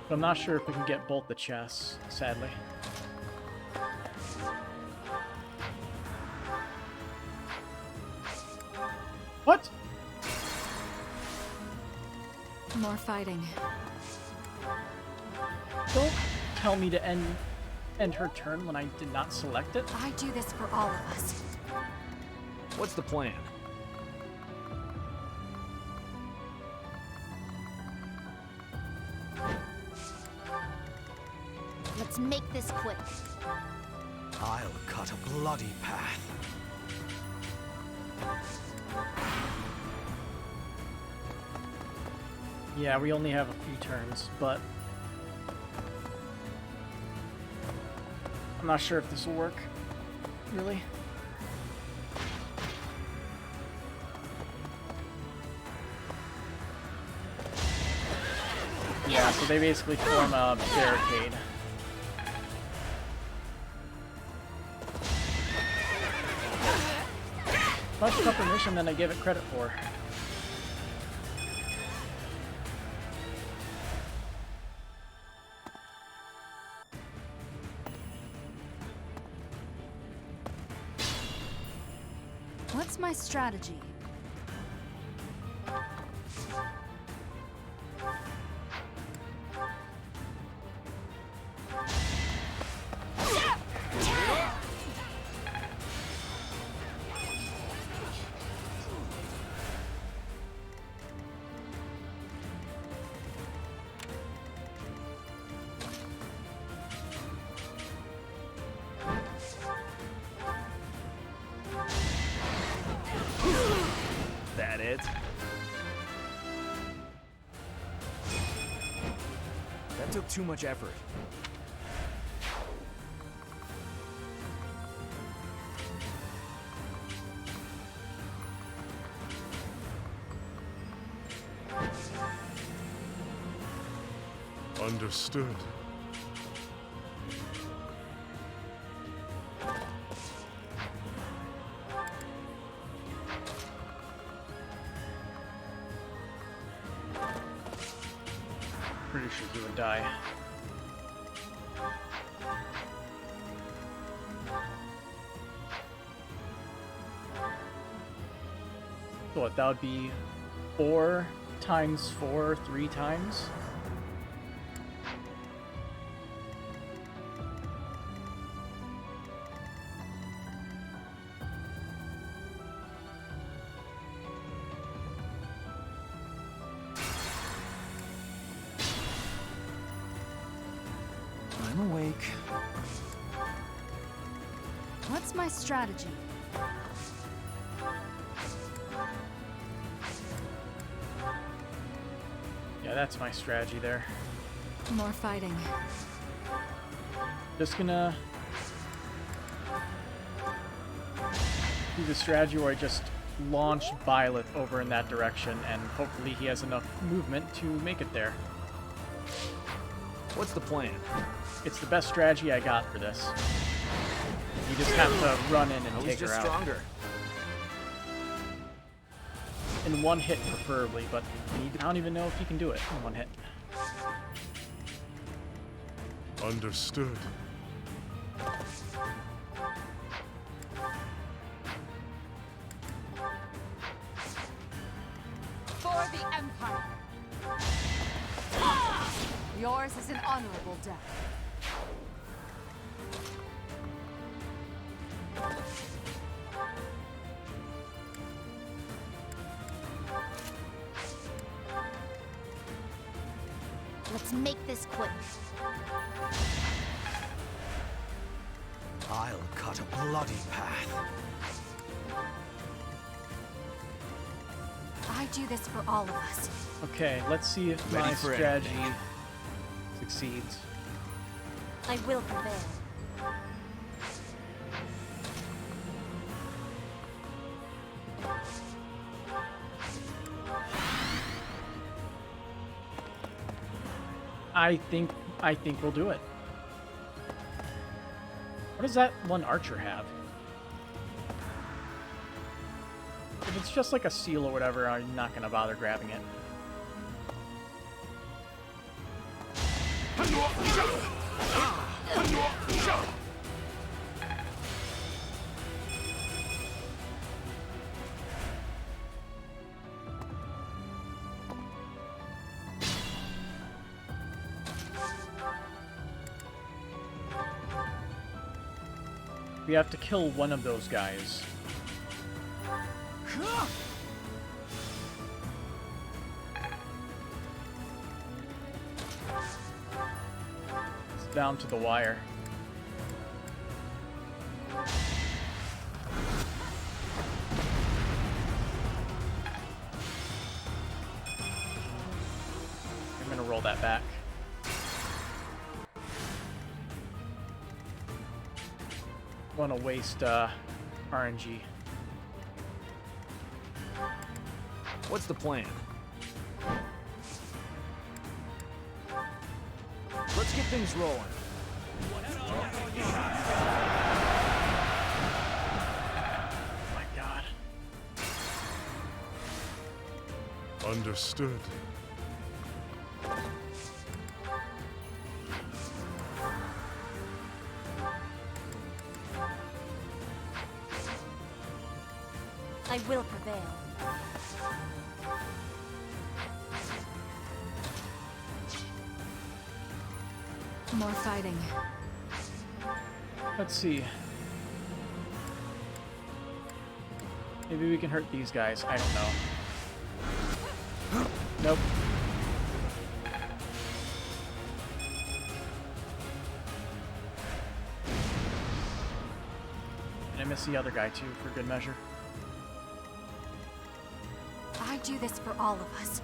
But I'm not sure if we can get both the chests, sadly. What? More fighting. Don't tell me to end her turn when I did not select it. I do this for all of us. What's the plan? Let's make this quick. I'll cut a bloody path. Yeah, we only have a few turns, but I'm not sure if this will work, really. Yeah, so they basically form a barricade. Much tougher mission than I gave it credit for. What's my strategy? it. That took too much effort. Understood. Pretty sure he would die. So what, that would be 4 times 4, 3 times? I'm awake. What's my strategy? Yeah, that's my strategy there. More fighting. Just gonna do the strategy where I just launch Violet over in that direction, and hopefully he has enough movement to make it there. What's the plan? It's the best strategy I got for this. You just have to run in and I was take her just out. stronger. In one hit, preferably, but I don't even know if you can do it in one hit. Understood. For the Empire! Yours is an honorable death. Let's make this quick. I'll cut a bloody path. I do this for all of us. Okay, let's see if Ready my for strategy anything. succeeds. I will prevail. I think we'll do it. What does that one archer have? If it's just like a seal or whatever, I'm not gonna bother grabbing it. We have to kill one of those guys. It's down to the wire. I'm gonna roll that back. Want to waste RNG. What's the plan? Let's get things rolling. Oh my god. Understood. I will prevail. More fighting. Let's see. Maybe we can hurt these guys. I don't know. Nope. And I miss the other guy too, for good measure. do this for all of us.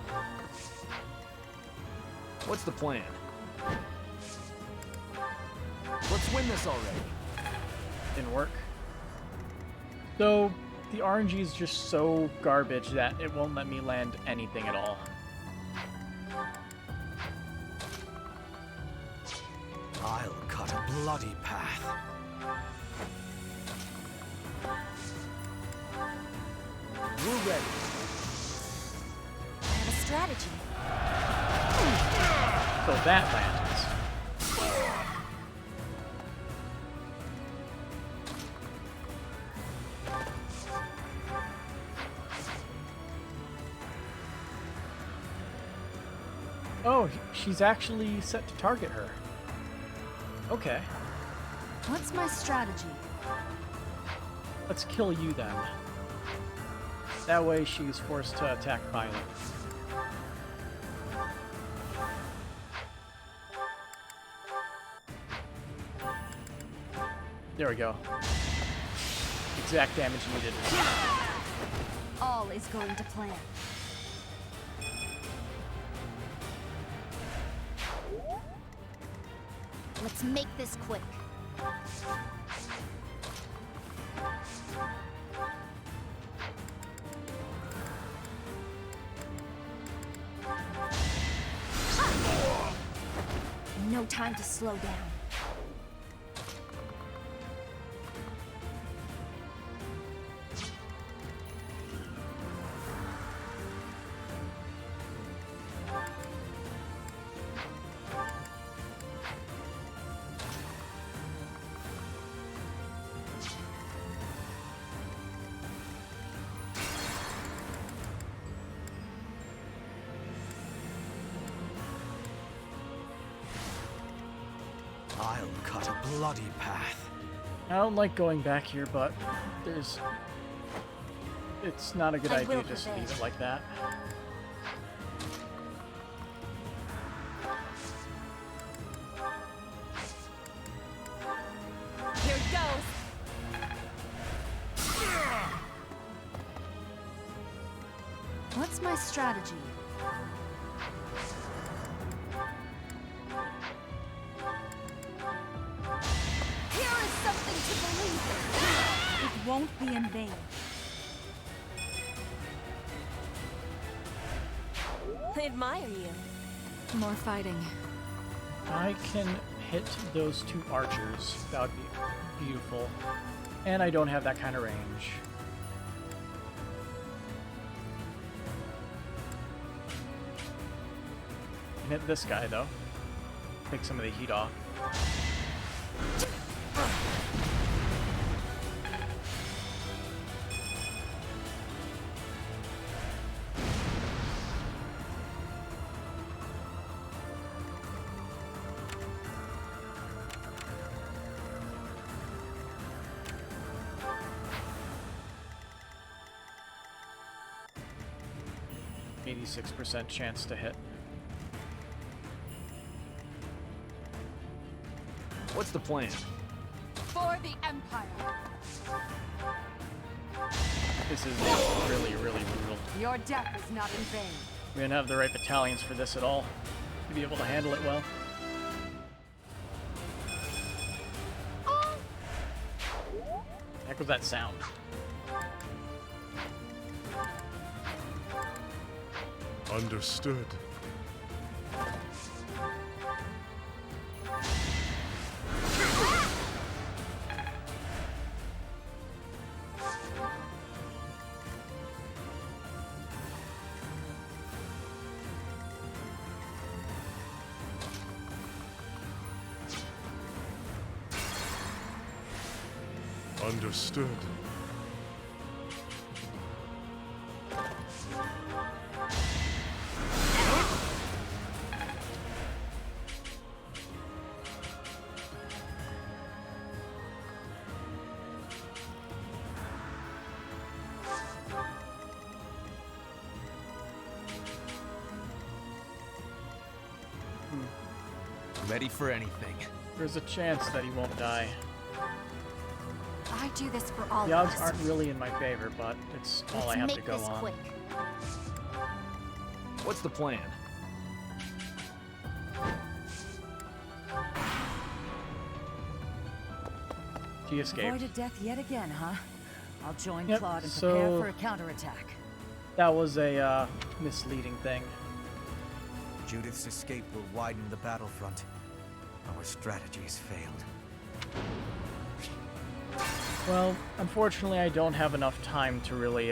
What's the plan? Let's win this already. Didn't work. So, the RNG is just so garbage that it won't let me land anything at all. I'll cut a bloody path. We're ready. I have a strategy. So that lands. Oh, she's actually set to target her. Okay. What's my strategy? Let's kill you then. That way she's forced to attack Violet. There we go. Exact damage needed. All is going to plan. Let's make this quick. No time to slow down. I'll cut a bloody path. I don't like going back here, but it's not a good I idea will to just prevail. leave it like that. Here it goes. What's my strategy? Here is something to believe in. It won't be in vain. I admire you. More fighting. I can hit those two archers. That would be beautiful. And I don't have that kind of range. Can hit this guy though. Take some of the heat off. %86 chance to hit. What's the plan? For the Empire. This is really, really brutal. Your death is not in vain. We didn't have the right battalions for this at all to be able to handle it well. Heck was that sound? Understood. Understood. Ready for anything. There's a chance that he won't die. I do this for all The of odds us. aren't really in my favor, but it's all I have to go on. Quick. What's the plan? She escaped. Avoided death yet again, huh? I'll join Yep, Claude and so- prepare for a counterattack. That was a misleading thing. Judith's escape will widen the battlefront. Our strategies failed. Well, unfortunately, I don't have enough time to really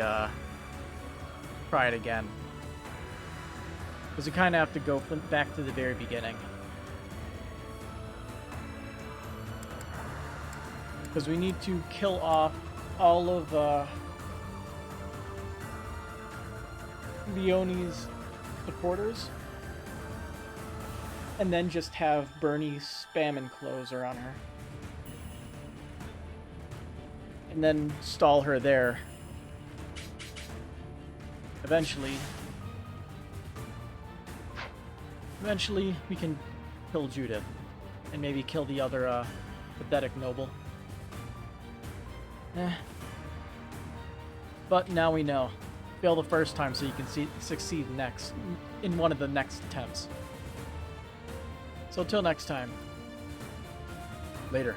try it again. Because you kind of have to go back to the very beginning. Because we need to kill off all of Leonie's supporters. And then just have Bernie spam encloser on her. And then stall her there. Eventually we can kill Judith. And maybe kill the other pathetic noble. But now we know. Fail the first time so you can succeed next in one of the next attempts. So till next time. Later.